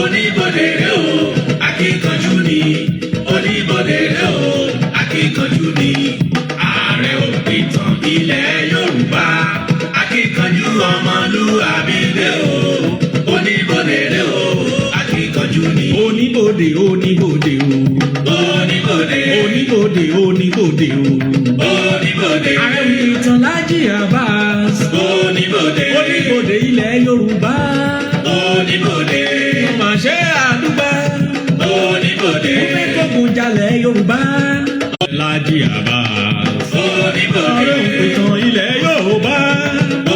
oníbodè rẹ o akíkanjú ni oníbodè rẹ o akíkanjú ni ààrẹ òpìtàn ilẹ̀ Yorùbá akíkanjú ọmọlúwàbí rẹ o oníbodè rẹ o akíkanjú ni. oníbodè oníbodè o. oníbodè oníbodè oníbodè o. oníbodè ààrẹ òpìtàn Láàjì Abbas. oníbodè oníbodè ilẹ̀ Yorùbá. oníbodè mà ṣe àdúgbò. oníbodè ó fẹ́ kógun jalè Yorùbá. Láàjì Abbas. oníbodè ààrẹ òpìtàn ilẹ̀ Yorùbá.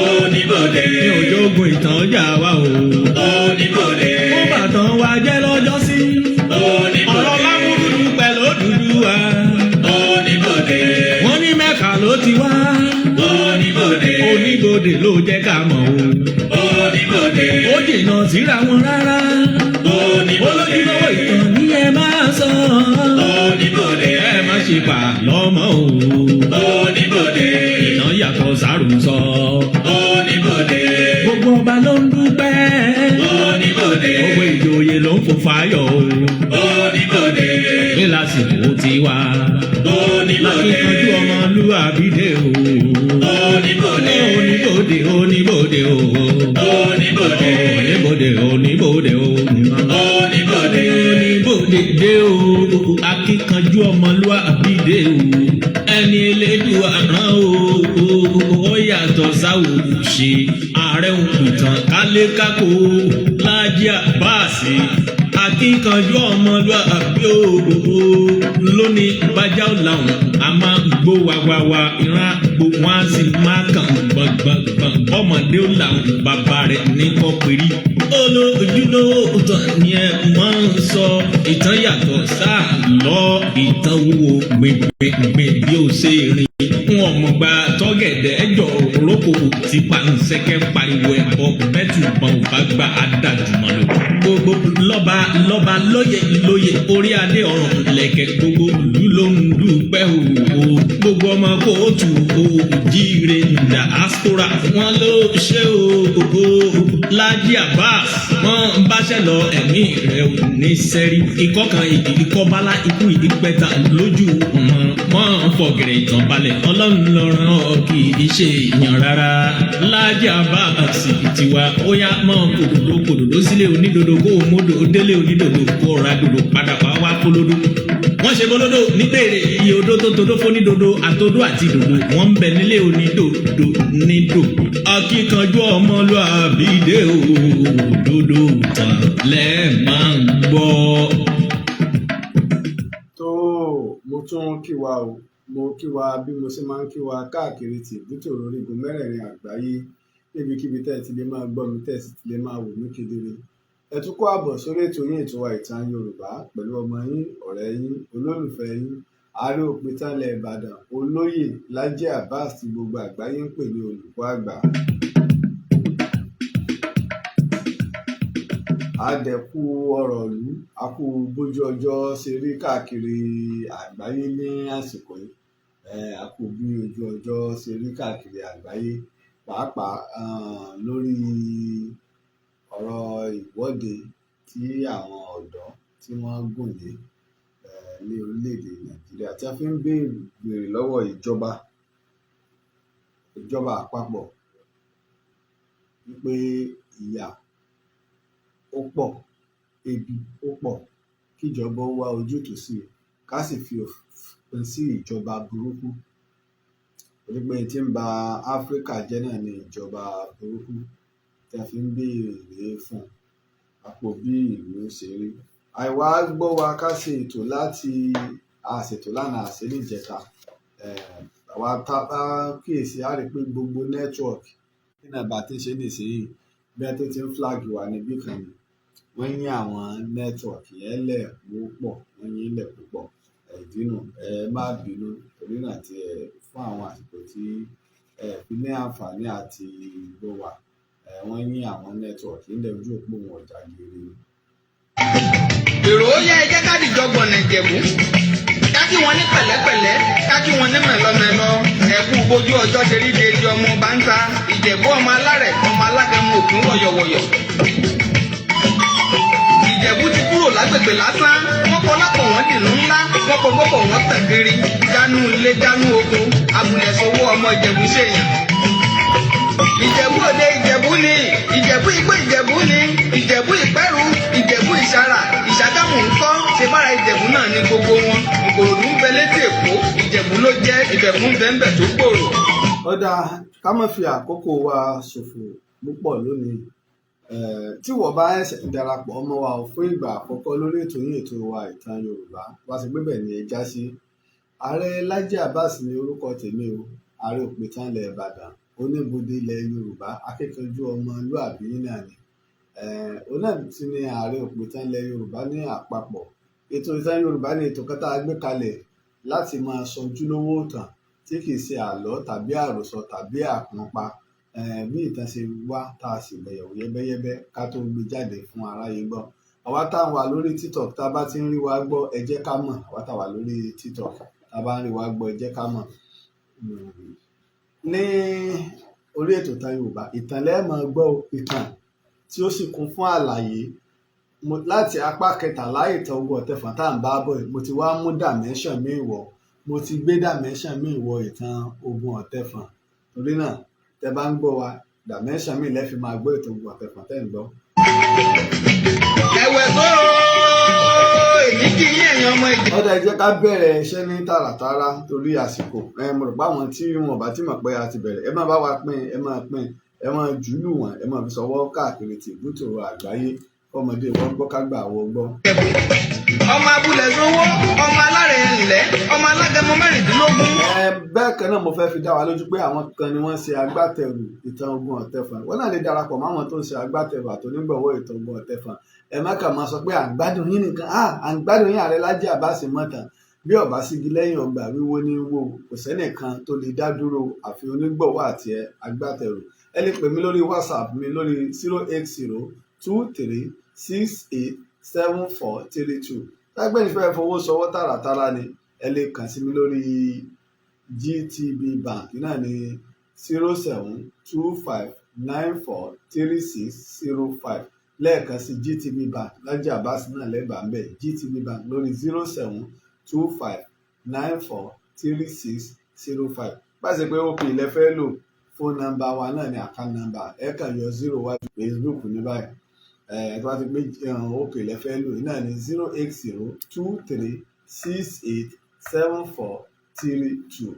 oníbodè ní òjòògùn ìtàn jà wá o. oníbodè ó bàtàn wa jẹ́ lọ́jọ́sí. ọ̀rọ̀ oníbodè lámúrúdú pẹ̀lú Odùduwà. oníbodè wọ́n ní Mẹ́kà ló ti wá. oníbodè oníbodè ló jẹ́ ká mọ̀ o. oníbodè ó jìnnà síra wọn rárá. oníbodè olójúlówó ìtàn ní ẹ máa sọ. oníbodè ẹ má ṣe pa lọ́mọ o. oníbodè ìtàn yàtọ̀ sárùsọ. oníbodè gbogbo ọba ló ń dúpẹ́. oníbodè gbogbo ìjòyè ló ń fò fáyọ̀ o. oníbodè ní lásìkò tiwa. oníbodè akíkanjú ọmọlúwàbí dé o. oníbodè oníbodè oníbodè o. oníbodè oníbodè oníbodè o. oníbodè oníbodè dé o. akíkanjú ọmọlúwàbí dé o. ẹni elédùn àrán o. ó yàtọ̀ sáwòrán ṣe. ààrẹ òpìtàn kálékákò Láàjì Abbas. akíkanjú ọmọlúwàbí o. lónìí bájá làwọn a máa gbó wàwàwà ìran gbó wọn a sì máa kàn gbọ̀ngbọ̀ngbọ̀n ọmọdé ó làwọn bàbá rẹ̀ ní kọ́pẹ́rì. olójúlówó ìtàn ni ẹ máa ń sọ. ìtàn yàtọ̀ sáà lọ ìtàn wúwo gbẹ̀gbẹ̀gbẹ̀ bí ó ṣe rìn. wọn mọ̀ gba tọ́gẹ̀dẹ̀ ẹjọ́ òrókò tí pàǹsẹ̀kẹ́ pariwo ẹ̀bọ bẹ́tù bọ̀n bá gba adájúmọ̀ lọ. gbogbo lọ́ba lọ́ba lóye lóye orí adé ọ̀run lẹ̀kẹ̀ gbogbo ìlú ló ń dúpẹ́ o. gbogbo ọmọ kóòtù òjíire diaspora wọn ló ṣe o. Láàjì Abbas wọn ń báṣẹ́ lọ ẹ̀mí rẹ̀ ò ní sẹ́rí. ikọ́ kan ikọ́ bálá ikú ìpẹ́ta lójú wọn fọ̀gẹ̀rẹ̀ ìtàn balẹ̀ ọlọ́run lọ́rùn ọ kì í ṣe èèyàn rárá. Láàjì Abbas tiwa ó yá mọ́ kòdòdó sílé onídodo kó o módò délé onídodo kó o ra dodo padà wá kólódó. wọ́n ṣe bólódó níbèrè iye odó tó todó fónídodo àtodó àti dodo wọ́n ń bẹ nílé onídodo nídò. akíkanjú ọmọlúwàbí dé o. dodo tán lẹ́ẹ̀ máa ń gbọ́. tó mo tún kí wa o mo kí wa bí mo ṣe máa ń kí wa káàkiri tìbútò orígun mẹ́rẹ̀ẹ̀rin àgbáyé níbikíbi tẹ́ ẹ ti lè máa gbọ́ mi tẹ́ ẹ sì ti lè máa wò mí kedere. ẹ tún kó àbọ̀ sórí ètò yín ètò wa ìtàn Yorùbá pẹ̀lú ọmọ yín ọ̀rẹ́ yín olólùfẹ́ yín ààrẹ òpìtàn ilẹ̀ Ìbàdàn olóyè Láàjì Abbas tí gbogbo àgbáyé ń pè ní olùkọ́ àgbà. àdẹ̀kù ọ̀rọ̀ ìlú àkú bójú ọjọ́ ṣe rí káàkiri àgbáyé ní àsìkò yìí. àkú bí ojú ọjọ́ ṣe rí káàkiri àgbáyé pàápàá lórí ọ̀rọ̀ ìwọ́de tí àwọn ọ̀dọ́ tí wọ́n gùn lé ní orílẹ̀-èdè Nàìjíríà tí a fi ń béèrè lọ́wọ́ ìjọba àpapọ̀ wípé ìyà ó pọ̀ ebi ó pọ̀ kíjọba ó wá ojútùú sí i ká sì fi òpin sí ìjọba burúkú. pé tí ń ba Áfíríkà jẹ́ náà ní ìjọba burúkú tí a fi ń béèrè fún àpò bí ìlú ṣe rí. àìwá gbọ́ wa ká ṣe ètò láti àṣètò lánàá àṣẹ níjẹta àwa tá a bá kíyèsí á rí i pé gbogbo nẹ́tíwọ̀kì nínú àbá tí ń ṣe nìṣẹ́yìí bí wọ́n tó ti ń flag wà níbí kan ni wọ́n yín àwọn nẹ́tíwọ̀kì yẹn lẹ̀ púpọ̀ wọ́n yín lẹ̀ púpọ̀ ìdínú má bínú torí náà ti fún àwọn àsìkò tí fi ní àǹfààní àti gbọ́ wà wọ́n yín àwọn nẹ́tíwọ̀kì ńlẹ̀ ojú òpó wọn ọ̀jà gírí. èrò ó yẹ ẹjẹ́ ká dìjọ gbọ̀nà Ìjẹ̀bú ká kí wọn ní pẹ̀lẹ́pẹ̀lẹ́ ká kí wọn ní mẹ̀lọ́mẹ̀lọ́ ẹ̀kú bójú ọjọ́ ṣe rí déédéé ọmọ bá ń ta Ìjẹ̀bú ọmọ alárẹ̀ ọmọ alágẹmọ òkun wọ̀yọ̀wọ̀yọ̀. Ìjẹ̀bú ti kúrò lágbègbè lásán wọ́n kọ́ lápò wọ́n dìlú ńlá wọ́n kọ́ gbọ́pọ̀ wọ́n tàn kiri dánú ilé dánú oko abúlẹ̀ sọ́wọ́ ọmọ Ìjẹ̀bú ṣèyàn. Ìjẹ̀bú Òde Ìjẹ̀bú ni Ìjẹ̀bú Igbó Ìjẹ̀bú ni Ìjẹ̀bú Ìpẹ́rù Ìjẹ̀bú Ìṣàrà Ìṣàgámù ńkọ́ ṣe bára Ìjẹ̀bú náà ní gbogbo wọn Ìkòròdú ń bẹ létí Èkó Ìjẹ̀bú ló jẹ́ Ìjẹ̀bú ń bẹ tó gbòòrò. Ó dáa ká má fi àkókò wa ṣòfò púpọ̀ lónìí. Tí wọ́n bá ẹ̀sẹ̀ darapọ̀ ọmọ wa ò fún ìgbà àkọ́kọ́ lórí ètò yín ètò wa ìtàn Yorùbá wá sí gbébẹ̀ ní ẹja sí. Ààrẹ Lájí Abbas ní orúkọ tèmi o, ààrẹ òpìtàn ilẹ̀ Ìbàdàn, oníbodè ilẹ̀ Yorùbá, akíkanjú ọmọlúàbí náà ni. Òun náà ti ní ààrẹ òpìtàn ilẹ̀ Yorùbá ní àpapọ̀. Ètò ìtàn Yorùbá ní ètò kan tá a gbé kalẹ̀ láti máa sọ ojúlówó ìtàn tí kì í ṣe àlọ́ tàbí àròsọ tàbí àpọ́npa. Bí ìtàn ṣe wá tá a sì gbẹ̀yẹ̀wò yẹ́bẹ́yẹ́bẹ́ ká tó gbé jáde fún aráyé gbọ́. Àwa tá a wà lórí TikTok tá a bá ti ń rí wa gbọ́ ẹ jẹ́ ká mọ̀. Àwa tá a wà lórí TikTok tá a bá ń rí wa gbọ́ ẹ jẹ́ ká mọ̀. Ní orí ètò ìtàn Yorùbá ìtàn lẹ́ẹ̀ máa gbọ́ ìtàn tí ó sì kún fún àlàyé láti apá kẹtàlá ìtàn Ogun Ọ̀tẹ̀fọ̀n tá à ń bá bọ̀ mo ti wá mú dimension mi wọ̀ mo ti gbé dimension mi wọ ìtàn Ogun Ọ̀tẹ̀fọ̀n torí náà tẹ bá ń gbọ́ wa dimension mi lẹ́ẹ̀fi máa gbọ́ ìtàn Ogun Ọ̀tẹ̀fọ̀n tẹ́ ń gbọ́. Ẹ̀wẹ̀ tó èyí kì í ẹ̀yàn ọmọ Ìjẹ̀bú. Ọ̀dà ẹ jẹ́ ká bẹ̀rẹ̀ iṣẹ́ ní tààràtàrà torí àsìkò. Mo rò pé àwọn tí wọn bá ti mọ̀ pé a ti bẹ̀rẹ̀ ẹ máa bá wa pín ẹ máa jùlù wọn ẹ máa fi sọwọ́ káàkiri tìbútòrò àgbáyé ọmọdé wọn gbọ́ ká gbà wọ́n gbọ́. Ọmọ abúlé sówó ọmọ alárẹ̀ ńlẹ̀ ọmọ alágẹmọ mẹ́rìndínlógún. Bẹ́ẹ̀ kan náà mo fẹ́ fi dá wa lójú pé àwọn kan ni wọ́n ṣe agbátẹrù ìtàn Ogun Ọ̀tẹ̀fọ̀n wọ́n náà lè darapọ̀ mọ́ àwọn tó ń ṣe agbátẹrù àtònígbọ̀wọ́ ìtàn Ogun Ọ̀tẹ̀fọ̀n. Ẹ má kàn máa sọ pé à ń gbádùn yín nìkan à ń gbádùn yín Ààrẹ Lájí Abbas mọ̀tàn bí ọ̀bá sígi lẹ́yìn ọgbà wíwó ní wò kò sẹ́nìkan tó lè dá dúró àfi onígbọ̀wọ́ àti agbátẹrù. Ẹ lè pè mí lórí WhatsApp mi lórí 08023687432. Tágbẹ́ni fẹ́ fowó sọwọ́ tààràtàrà ni ẹ lè kàn sí mi lórí GTB Bank náà ní 0725943605 lẹ́ẹ̀kan sí GTB Bank Lájí Abbas náà lẹ́bàá ń bẹ̀ GTB Bank lórí 0725943605. Báṣe pé ó pè ilẹ̀ fẹ́ lò fóònù nọ́mbà wa náà ní account number ẹ kàn yọ 0 wájú Facebook ní báyìí. Tó bá ti pé ó pè ilẹ̀ fẹ́ lò náà ní 08023687432.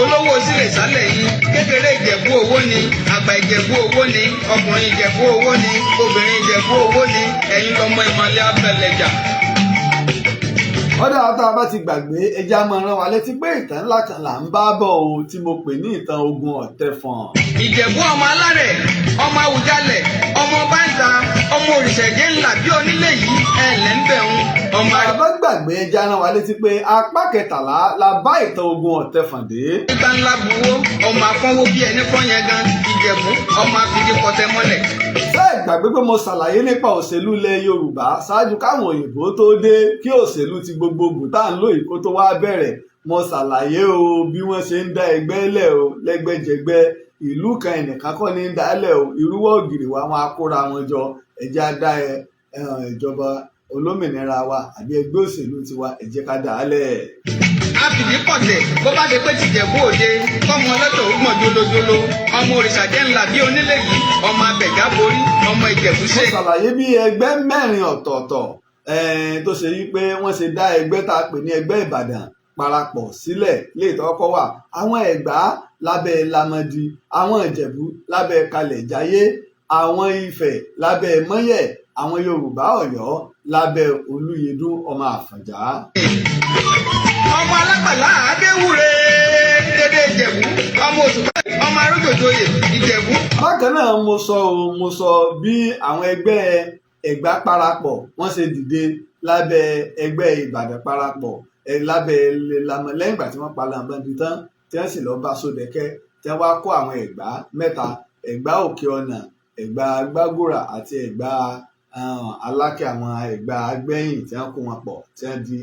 Olówó sílẹ̀ sálẹ̀ yìí kékeré Ìjẹ̀bú owó ni àgbà Ìjẹ̀bú owó ni ọkùnrin Ìjẹ̀bú owó ni obìnrin Ìjẹ̀bú owó ni ẹ̀yin lọmọ ìmọ̀lẹ́ abẹ́lẹ̀jà. Ọ̀dà tá a bá ti gbàgbé ẹja máa rán wa létí pé ìtàn ńlá kan là ń bá bọ̀ o tí mo pè ní ìtàn Ogun Ọ̀tẹ̀fọ̀n. Ìjẹ̀bú ọmọ alárẹ̀ ọmọ Àwùjalẹ̀ ọmọ báńsà ọmọ òrìṣẹ̀jẹ̀ ńlá bí onílé yìí ẹ̀lẹ́ ń bẹ̀ ń ọmọ. Bàbá gbàgbé ẹja rán wa létí pé apá kẹtàlá la bá ìtàn Ogun Ọ̀tẹ̀fọ̀n dé. Nígbà ńlá buwó ọmọ afọ́nwó bí ẹni fọ́nyẹn gan Ìjẹ̀bú ọmọ afidí kọtẹ́ mọ́lẹ̀. Ṣé ẹ gbàgbé pé mo ṣàlàyé nípa òṣèlú ilẹ̀ Yorùbá ṣáájú káwọn òyìnbó tó dé kí òṣèlú ti gbogbogbò tá à ń lò yìí kó tó wá bẹ̀rẹ̀ mo ṣàlàyé o bí wọ́n ṣe ń dá ẹgbẹ́ lẹ̀ o lẹ́gbẹ́jẹgbẹ́ ìlú kan ẹnìkan kọ́ ní ń dálẹ̀ o irúwọ́ ògiri wa wọn á kóra wọn jọ ẹ̀jẹ̀ á dá ìjọba olómìnira wa àbí ẹgbẹ́ òṣèlú tiwa ẹ jẹ́ ká dà á lẹ̀. Àfìdí pọ̀tẹ̀ bó bá ṣe pé tìjẹ̀bú òde kọ́mọ ọlọ́tọ̀ ògbọ̀n jolojolo ọmọ òrìṣàjẹ́ ńlá bí onílé yìí ọmọ abẹ̀gá borí ọmọ Ìjẹ̀bú ṣe. mo ṣàlàyé bí ẹgbẹ́ mẹ́rin ọ̀tọ̀ọ̀tọ̀ tó ṣe yí pé wọ́n ṣe dá ẹgbẹ́ tá a pè ní ẹgbẹ́ Ìbàdàn parapọ̀ sílẹ̀ lè tọ́kọ́ wà àwọn Ẹ̀gbá lábẹ́ Lámọdí àwọn Ìjẹ̀bú lábẹ́ Kalẹ̀jáyé àwọn Ifẹ̀ lábẹ́ Mọ́yẹ̀ àwọn Yorùbá Ọ̀yọ́ lábẹ́ Olúyẹdùn ọmọ Àfọ̀njá. Ọmọ alágbàlá Adéwúre dédé Ìjẹ̀bú ọmọ Òṣùpá ọmọ Arójòjòyè Ìjẹ̀bú. Bákan náà mo sọ bí àwọn ẹgbẹ́ Ẹ̀gbá parapọ̀ wọ́n ṣe dìde lábẹ́ ẹgbẹ́ Ìbàdàn parapọ̀ lábẹ́ lẹ́yìn ìgbà tí wọ́n pa Lámọdí tán tí wọ́n sì lọ bá Sódẹ̀kẹ́ tí wọ́n wá kó àwọn Ẹ̀gbá mẹ́ta Ẹ̀gbá Òkè Ọ̀nà Ẹ̀gbá Gbágòrà àti Ẹ̀gbá Aláké àwọn Ẹ̀gbá Agbẹ́yìn tí wọ́n kó wọn pọ̀ tí wọ́n di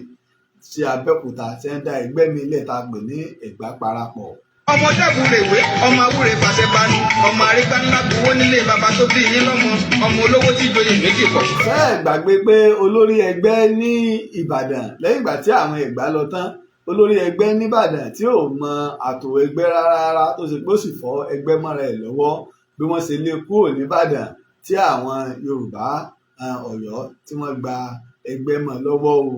sí Abẹ́òkúta tí wọ́n dá ẹgbẹ́ mi ilẹ̀ tá a pè ní Ẹ̀gbá parapọ̀ ọmọ dàbúrèwé ọmọ awúre fàṣẹ banu ọmọ arígbá ńlá buwó nílé baba tó bí yín lọ́mọ ọmọ olówó tí joyè méjì pọ̀. ṣé ẹ gbàgbé pé olórí ẹgbẹ́ ní Ìbàdàn lẹ́yìn ìgbà tí àwọn Ẹ̀gbá lọ tán olórí ẹgbẹ́ nìbàdàn tí ò mọ àtò ẹgbẹ́ rárá tó ṣe pé ó sì fọ́ ẹgbẹ́ mọ́ra ẹ̀ lọ́wọ́ bí wọ́n ṣe lé kúrò nìbàdàn tí àwọn Yorùbá Ọ̀yọ́ tí wọ́n gba ẹgbẹ́ mọ́ lọ́wọ́ o.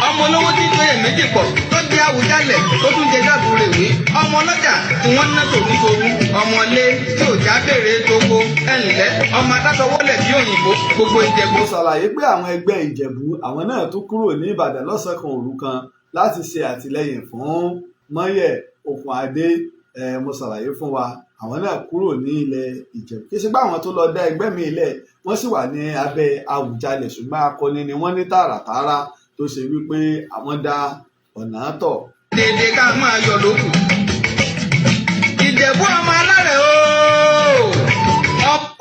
ọmọ olówó tí joyè méjì pọ̀ tó di Àwùjalẹ̀ tó tún jẹ dàbúrèwé ọmọ ọlọ́jà tí wọ́n ná tòní tòun ọmọ ilé tí ò já béèrè tóko ẹnlẹ́ ọmọ adásọwọ́lẹ̀ bí òyìnbó gbogbo Ìjẹ̀bú. mo ṣàlàyé pé àwọn ẹgbẹ́ Ìjẹ̀bú àwọn náà tún kúrò ní Ìbàdàn lọ́sàn-án kan òru kan láti ṣe àtìlẹ́yìn fún Mọ́yẹ̀ Òkùnadé. Mo ṣàlàyé fún wa àwọn náà kúrò ní ilẹ̀ Ìjẹ̀bú kí ṣe pé àwọn tó lọ dá ẹgbẹ́ mi lẹ̀ wọ́n sì wà ní abẹ́ Àwùjalẹ̀ ṣùgbọ́n akọni ni wọ́n ní tààràtààrà tó ṣe wípé àwọn dá ọ̀nà tọ̀. dèdè ká máa yọ lókù Ìjẹ̀bú ọmọ alárẹ̀ o.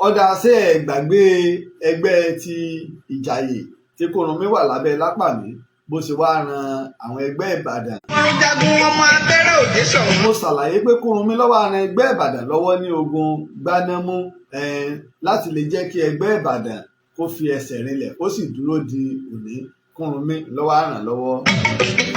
ọ̀dà ṣe ẹ̀ gbàgbé ẹgbẹ́ ti Ìjàyè tí Kúrúnmí wà lábẹ́ Lápàmí bó ṣe wá ran àwọn ẹgbẹ́ Ìbàdàn. wọ́n jagun ọmọ abẹ́rẹ́ òde sọ̀rọ̀. mo ṣàlàyé pé Kúrúnmí lọ́wọ́ ran ẹgbẹ́ Ìbàdàn lọ́wọ́ ní ogun Gbanámú láti lè jẹ́ kí ẹgbẹ́ Ìbàdàn kó fi ẹsẹ̀ rinlẹ̀ kó sì dúró di òní. Kúrúnmí lọ́wọ́ ràn lọ́wọ́.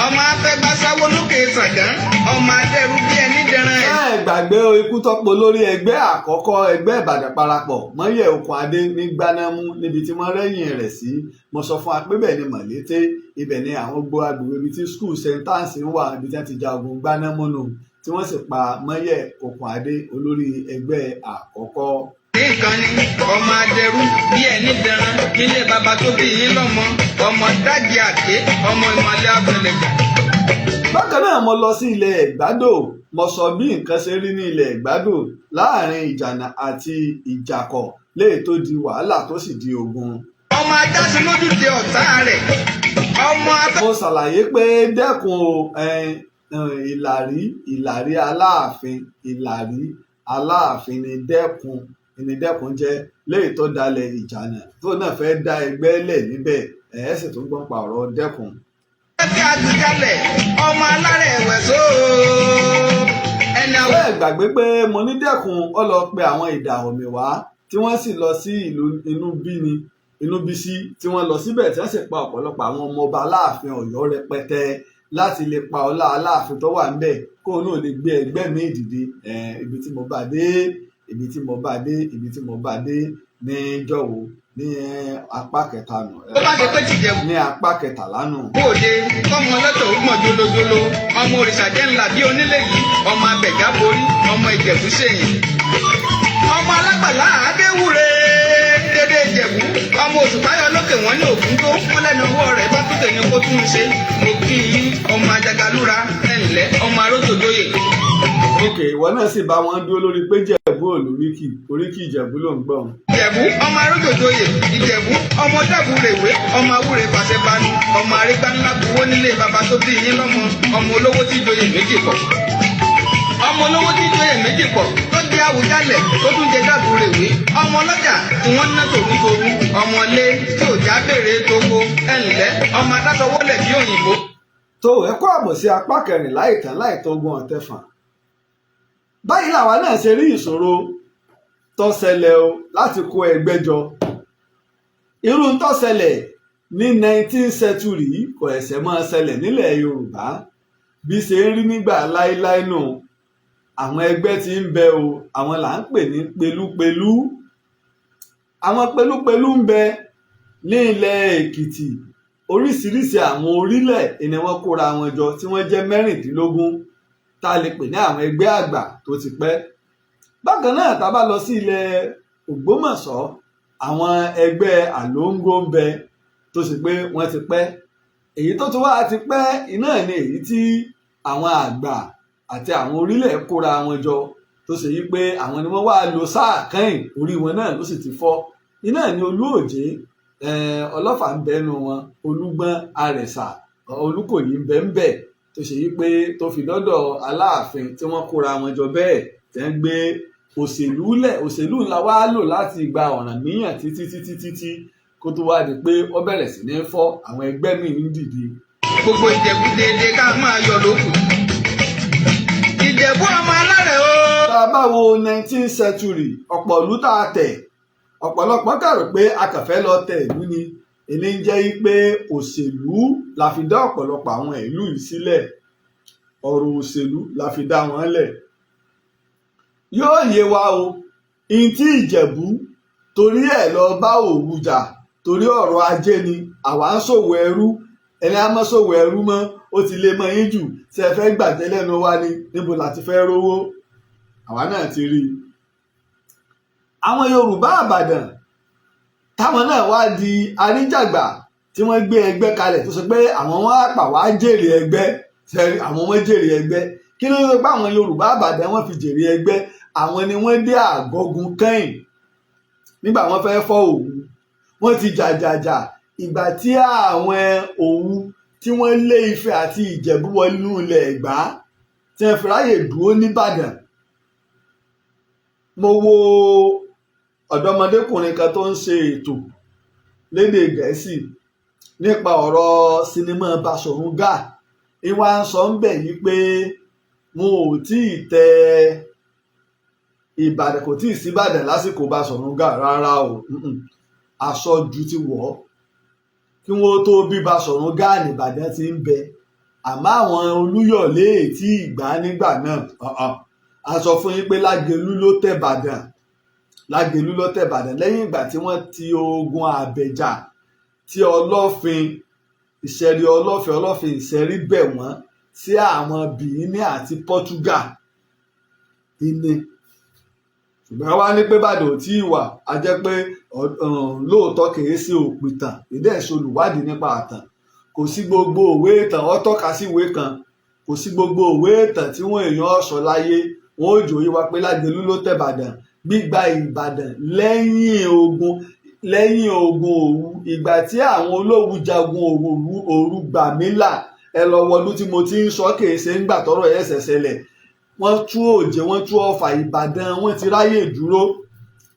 ọmọ afẹ́gbásáwó lókè Ṣàngán ọmọ adẹ́rú bí ẹni dẹran ẹ̀. ẹ gbàgbé ikú tọ́pọ̀ lórí ẹgbẹ́ àkọ́kọ́ ẹgbẹ́ Ìbàdàn parapọ̀ Mọ́yẹ̀ Òkùnadé ní Gbanámú níbi tí wọ́n rẹ́yìn rẹ̀ sí. mo sọ fún wa pé bẹ́ẹ̀ ni Mọ̀lété ibẹ̀ ni àwọn gbọ́ agbègbè ibi tí skul sẹ́ńtáǹsì ń wà ibi tí wọ́n ti ja ogun Gbanámú nù tí wọ́n sì pa Mọ́yẹ̀ Òkùnadé olórí ẹgbẹ́ àkọ́kọ́. nǹkan ni ọmọ adẹrú bí ẹni dẹran nílé baba tó bí yín lọ́mọ ọmọ dájí àké ọmọ ìmọ̀lẹ́ àfẹlẹ̀jà. bákan náà mo lọ sí ilẹ̀ Ẹ̀gbádò mo sọ bí nǹkan ṣe rí ní ilẹ̀ Ẹ̀gbádò láàrin Ìjànà àti Ìjàkọ̀ léè tó di wàhálà tó sì di ogun. ọmọ ajásí lójú de ọ̀tá rẹ̀ ọmọ abẹ́. mo ṣàlàyé pé dẹ́kun Ìlàrí Aláàfin ni dẹ́kun jẹ́ léyìí tó dalẹ̀ Ìjànà tó náà fẹ́ dá ẹgbẹ́ lẹ̀ níbẹ̀ ẹ̀ sì tún gbọ́n pa ọ̀rọ̀ dẹ́kun. ẹgbẹ́ Àgbékalẹ̀ ọmọ alárẹ̀ ẹ̀wẹ̀ sóò. bẹ́ẹ̀ gbàgbé pé mo ní dẹ́kun ó lọ pe àwọn Ìdàhòmì wá tí wọ́n sì lọ sí ìlú Inúbísí tí wọ́n lọ síbẹ̀ tí wọ́n sì pa ọ̀pọ̀lọpọ̀ àwọn ọmọ ọba Aláàfin Ọ̀yọ́ rẹpẹtẹ láti lè pa ọlá Aláàfin tó wà níbẹ̀ kóun náà lè gbé ẹgbẹ́ mi dìde ibi tí mo bá dé níjọ́ wo ní apá kẹta nù. ó bá ṣe pé tìjẹ̀bú. ní apá kẹtàlá nù. bóde kọ́mọ ọlọ́tọ̀ ògbọ̀n jolojolo ọmọ òrìṣà jẹ́ ńlá bí onílé yìí ọmọ abẹ̀gá borí ọmọ Ìjẹ̀bú sẹ́yìn. ọmọ alágbàlá àádéwúre dédé Ìjẹ̀bú ọmọ Òṣùpáyọ̀ lókè wọ́n ní ògún tó fún lẹ́nu ọwọ́ rẹ̀ bá tún tẹ̀yìn kó tún ṣe mo kí yín ọmọ Ajagalúra ẹ̀ǹlẹ́ ọmọ arótòdóyè. òkè ìwọ náà sì bá wọn dúró lórí pé Ìjẹ̀bú oríkì Ìjẹ̀bú ló ń gbọ́n. Ìjẹ̀bú ọmọ arótòdóyè Ìjẹ̀bú ọmọ dàbúrèwé ọmọ awúre fàṣẹ banu ọmọ arígbá ńlá buwó nílé baba tó bí yín lọ́mọ ọmọ olówó tí joyè méjì pọ̀. ọmọ olówó tí joyè méjì pọ̀ tó di Àwùjalẹ̀ tó tún jẹ dàbúrèwé ọmọ ọlọ́jà tí wọ́n ná tòun ọmọ ilé tí ò já béèrè tóko ẹnlẹ́ ọmọ adásọwọ́lẹ̀ bí òyìnbó. tó ẹ kó àbọ̀ sí apá kẹrìnlá ìtàn láìtógun ọ̀tẹ̀fà. báyìí làwa náà ṣe rí ìṣòro tó ṣẹlẹ̀ o láti kó ẹgbẹ́ jọ. irú tó ṣẹlẹ̀ ní 19th century kò ẹ̀ṣẹ̀ máa ṣẹlẹ̀ nílẹ̀ Yorùbá bí ṣe ń rí nígbà láíláí nù. àwọn ẹgbẹ́ tí ń bẹ o àwọn là ń pè ní pelúpelú. àwọn pelúpelú ń bẹ ní ilẹ̀ Èkìtì oríṣiríṣi àwọn orílẹ̀ ni wọ́n kóra wọn jọ tí wọ́n jẹ́ 16 tá a lè pè ní àwọn ẹgbẹ́ àgbà tó ti pẹ́. bákan náà tá a bá lọ sí ilẹ̀ Ògbómọ̀ṣọ́ àwọn ẹgbẹ́ àlóńgó ń bẹ tó sì pé wọ́n ti pẹ́. èyí tó ti wá ti pẹ́ iná ni èyí tí àwọn àgbà àti àwọn orílẹ̀ kóra wọn jọ tó ṣe yí pé àwọn ni wọ́n wá lo sáà kẹ́yìn orí wọn náà ló sì ti fọ́. iná ni Olúòjé Ọlọ́fà ń bẹnu wọn Olúgbọ́n Àrẹ̀sà Olúkòyí ń bẹ tó ṣe yí pé tó fi dọ́dọ̀ Aláàfin tí wọ́n kóra wọn jọ bẹ́ẹ̀ tẹ́ ń gbé òṣèlú lẹ̀. òṣèlú ńlá wá lò láti gba Ọ̀rànmíyàn títí kó tó wá di pé ó bẹ̀rẹ̀ sí ní fọ́ àwọn ẹgbẹ́ míì ń dìde. gbogbo Ìjẹ̀bú dédé ká máa yọ lókù. Ìjẹ̀bú ọmọ alárẹ̀ o. Tá a bá wo 19th century ọ̀pọ̀ ìlú tá a tẹ̀ ọ̀pọ̀lọpọ̀ kàrò pé a kàn fẹ́ lọ tẹ̀ ìlú ni èyí ń jẹ́ pé òṣèlú la fi dá ọ̀pọ̀lọpọ̀ àwọn ìlú yìí sílẹ̀ ọ̀rọ̀ òṣèlú la fi dá wọn lẹ̀. Yóò yé wa o ihun tí Ìjẹ̀bú torí ẹ̀ lọ bá Òwu jà torí ọ̀rọ̀ ajé ni àwa ń ṣòwò ẹrú ẹni á mọ́ ṣòwò ẹrú mọ́ ó ti lè mọ yín jù tí ẹ fẹ́ gbàjẹ́ lẹ́nu wa ni níbo láti fẹ́ rówó àwa náà ti rí i. Àwọn Yorùbá Ìbàdàn táwọn náà wá di aríjàgbà tí wọ́n gbé ẹgbẹ́ kalẹ̀ tó sọ pé àwọn wọn àpà wá jèrè ẹgbẹ́ àwọn wọn jèrè ẹgbẹ́ kí ló ń pa àwọn Yorùbá Ìbàdàn wọ́n fi jèrè ẹgbẹ́ àwọn ni wọ́n dé àgọ́gun kẹ́yìn nígbà wọ́n fẹ́ fọ́ Òwu wọ́n ti jàjàjà ìgbà tí àwọn Òwu tí wọ́n lé Ifẹ̀ àti Ìjẹ̀bú wọnú ilẹ̀ Ẹ̀gbá tí wọ́n fi ráyè dúró nìbàdàn. Mo wo ọ̀dọ́mọdékùnrin kan tó ń ṣe ètò lédè Gẹ̀ẹ́sì nípa ọ̀rọ̀ sinimá Basọ̀run Gáà ìwà ń sọ ń bẹ̀ yí pé wọn ò tí ì tẹ Ìbàdàn kò tí ì sí Ìbàdàn lásìkò Basọ̀run Gáà rárá o àsọjù ti wọ̀ ọ́ kí wọ́n tó bí Basọ̀run Gáà nìbàdàn ti ń bẹ àmọ́ àwọn Olúyọ̀lé tí ìgbà nígbà náà a sọ fún yín pé Lágelú ló tẹ̀ Ìbàdàn Lágelú ló tẹ̀ Ìbàdàn lẹ́yìn ìgbà tí wọ́n ti ogun Àbẹ̀jà tí Ọlọ́fin ìṣẹ̀rí Ọlọ́fin ìṣẹ̀rí bẹ̀ wọ́n sí àwọn Bìíní àti Pọ́túgà ìní ṣùgbọ́n wá ní pé Ìbàdàn ò tí ì wà á jẹ́ pé lóòótọ́ kìí sí òpìtàn ìdẹ́ ìṣe olùwádìí nípa àtàn kò sí gbogbo òwe ìtàn ó tọ́ka sí ìwé kan kò sí gbogbo òwe ìtàn tí wọ́n èèyàn sọ láyé wọn ò jòyè wá pé Lágelú ló tẹ̀ Ìbàdàn gbígba Ìbàdàn lẹ́yìn ogun Òwu ìgbà tí àwọn Olówu jagun Òru Gbàmílà ẹ lọ wọdún tí mo ti ń sọ kìí ṣe ń gbà tọ́rọ̀ ẹ̀ ṣẹ̀ṣẹ̀lẹ̀ wọ́n tú Òjé wọ́n tú Ọ̀fà Ìbàdàn wọ́n ti ráyè dúró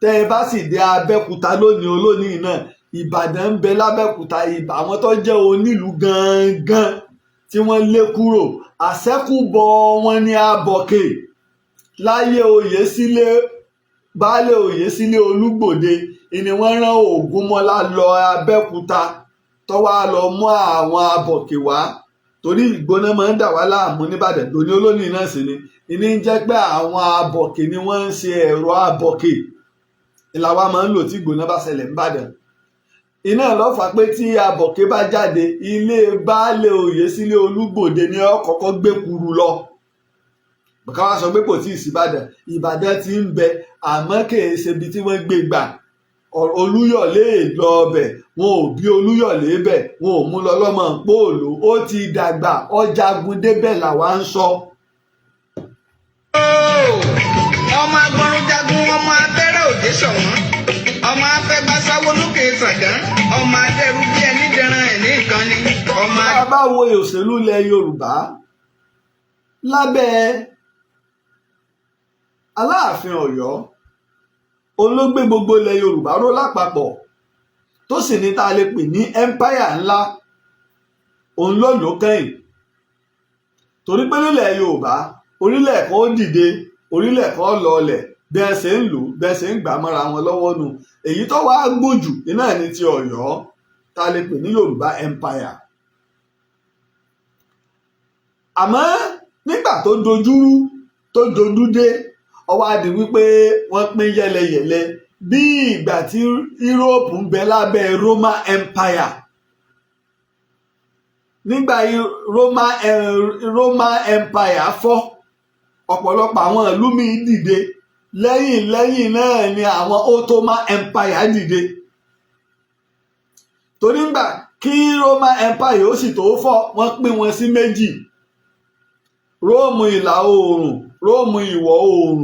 tẹ́ ẹ bá sì dé Abẹ́òkúta lónìí náà Ìbàdàn ń bẹ lábẹ́òkúta àwọn tó jẹ́ onílùú gangan tí wọ́n lé kúrò àṣẹ́kùbọ̀ wọn ní Abọ̀kè láyé Oyèsílẹ̀ baálé Oyèsílẹ̀ Olúgbòde ni wọ́n rán Ògúnmọ́lá lọ Abẹ́òkúta tó wá lọ mú àwọn Abọ̀kè wá torí ìgbóná máa ń dà wá láàmú nìbàdàn lóní olónìí náà sì ni ìní ń jẹ́ pé àwọn Abọ̀kè ni wọ́n ń ṣe ẹ̀rọ Abọ̀kè ìlàwá máa ń lò tí ìgbóná bá ṣẹlẹ̀ nìbàdàn iná lọ́fà pé tí Abọ̀kè bá jáde ilé baálé Oyèsílẹ̀ Olúgbòde ni ó kọ́kọ́ gbé kuru lọ bàkà wá sọ pé kò tí ì sí Ìbàdàn ti ń bẹ àmọ́ kìí ṣe ibi tí wọ́n gbé gbà Olúyọ̀lé lọ ọbẹ̀ wọn ò bí Olúyọ̀lé bẹ̀ wọn ò mú lọ lọ́mọ Póòlù ó ti dàgbà ọjàgun débẹ̀ làwa ń sọ. ọmọ agbọrun jagun ọmọ abẹ́rẹ́ òde ṣọ̀wọ́n ọmọ afẹ́gbásáwó lókè ṣàgán ọmọ adẹ́rú bí ẹni dẹran ẹ̀ ní nǹkan ni. bá a bá wo òṣèlú ilẹ̀ Yorùbá lábẹ́ Aláàfin Ọ̀yọ́ olóògbé gbogbo ilẹ̀ Yorùbá ró lápapọ̀ tó sì ní tá a lè pè ní empire ńlá òun ló lò kẹ́yìn torí pé nílẹ̀ Yorùbá orílẹ̀ kan ó dìde orílẹ̀ kan ó lọọlẹ̀ bẹ́ẹ̀ ṣe ń lò bẹ́ẹ̀ ṣe ń gbà mọ́ra wọn lọ́wọ́ nu èyí tó wá gbòjù iná ní ti Ọ̀yọ́ tá a lè pè ní Yorùbá empire. àmọ́ nígbà tó dojúrú tó dojú dé ó wá di wípé wọ́n pín yẹlẹyẹlẹ bí ìgbà tí Europe ń bẹ lábẹ́ Roman Empire nígbà Roman Empire fọ́ ọ̀pọ̀lọpọ̀ àwọn ìlú míì dìde lẹ́yìn náà ni àwọn Ottoman Empire dìde torí nígbà kí Roman Empire ó sì tó fọ́ wọ́n pín wọn sí méjì Róòmù ìlà oòrùn Róòmù ìwọ̀ oòrùn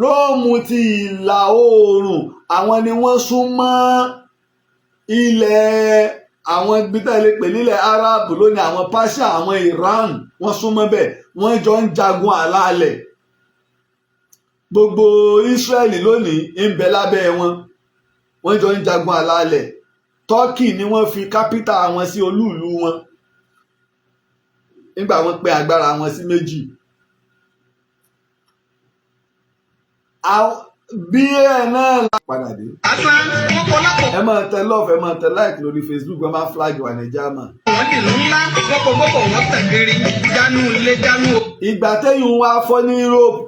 Róòmù ti ìlà oòrùn àwọn ni wọ́n sún mọ́ ilẹ̀ àwọn gbítẹ́lẹ̀ pè nílẹ̀ Arab lónìí àwọn Persia àwọn Iran wọ́n sún mọ́ bẹ́ẹ̀ wọ́n jọ ń jagun àlàálẹ̀ gbogbo Israeli lónìí ń bẹ lábẹ́ wọ́n jọ ń jagun àlàálẹ̀ Turkey ni wọ́n fi kápítà wọn sí olúùlú wọn nígbà wọ́n pín agbára wọn sí méjì bí ẹ náà la padà dé. lásán wọn kọ lápò. ẹ máa tẹ love ẹ máa tẹ like lórí Facebook ẹ máa flag wà Nàìjíríà mọ. wọ́n dìlú ńlá wọ́n kọ gbọ́kọ̀ wọ́n tẹ̀ kiri dánú ilé dánú o. ìgbà téyìn wá fọ́ ní Europe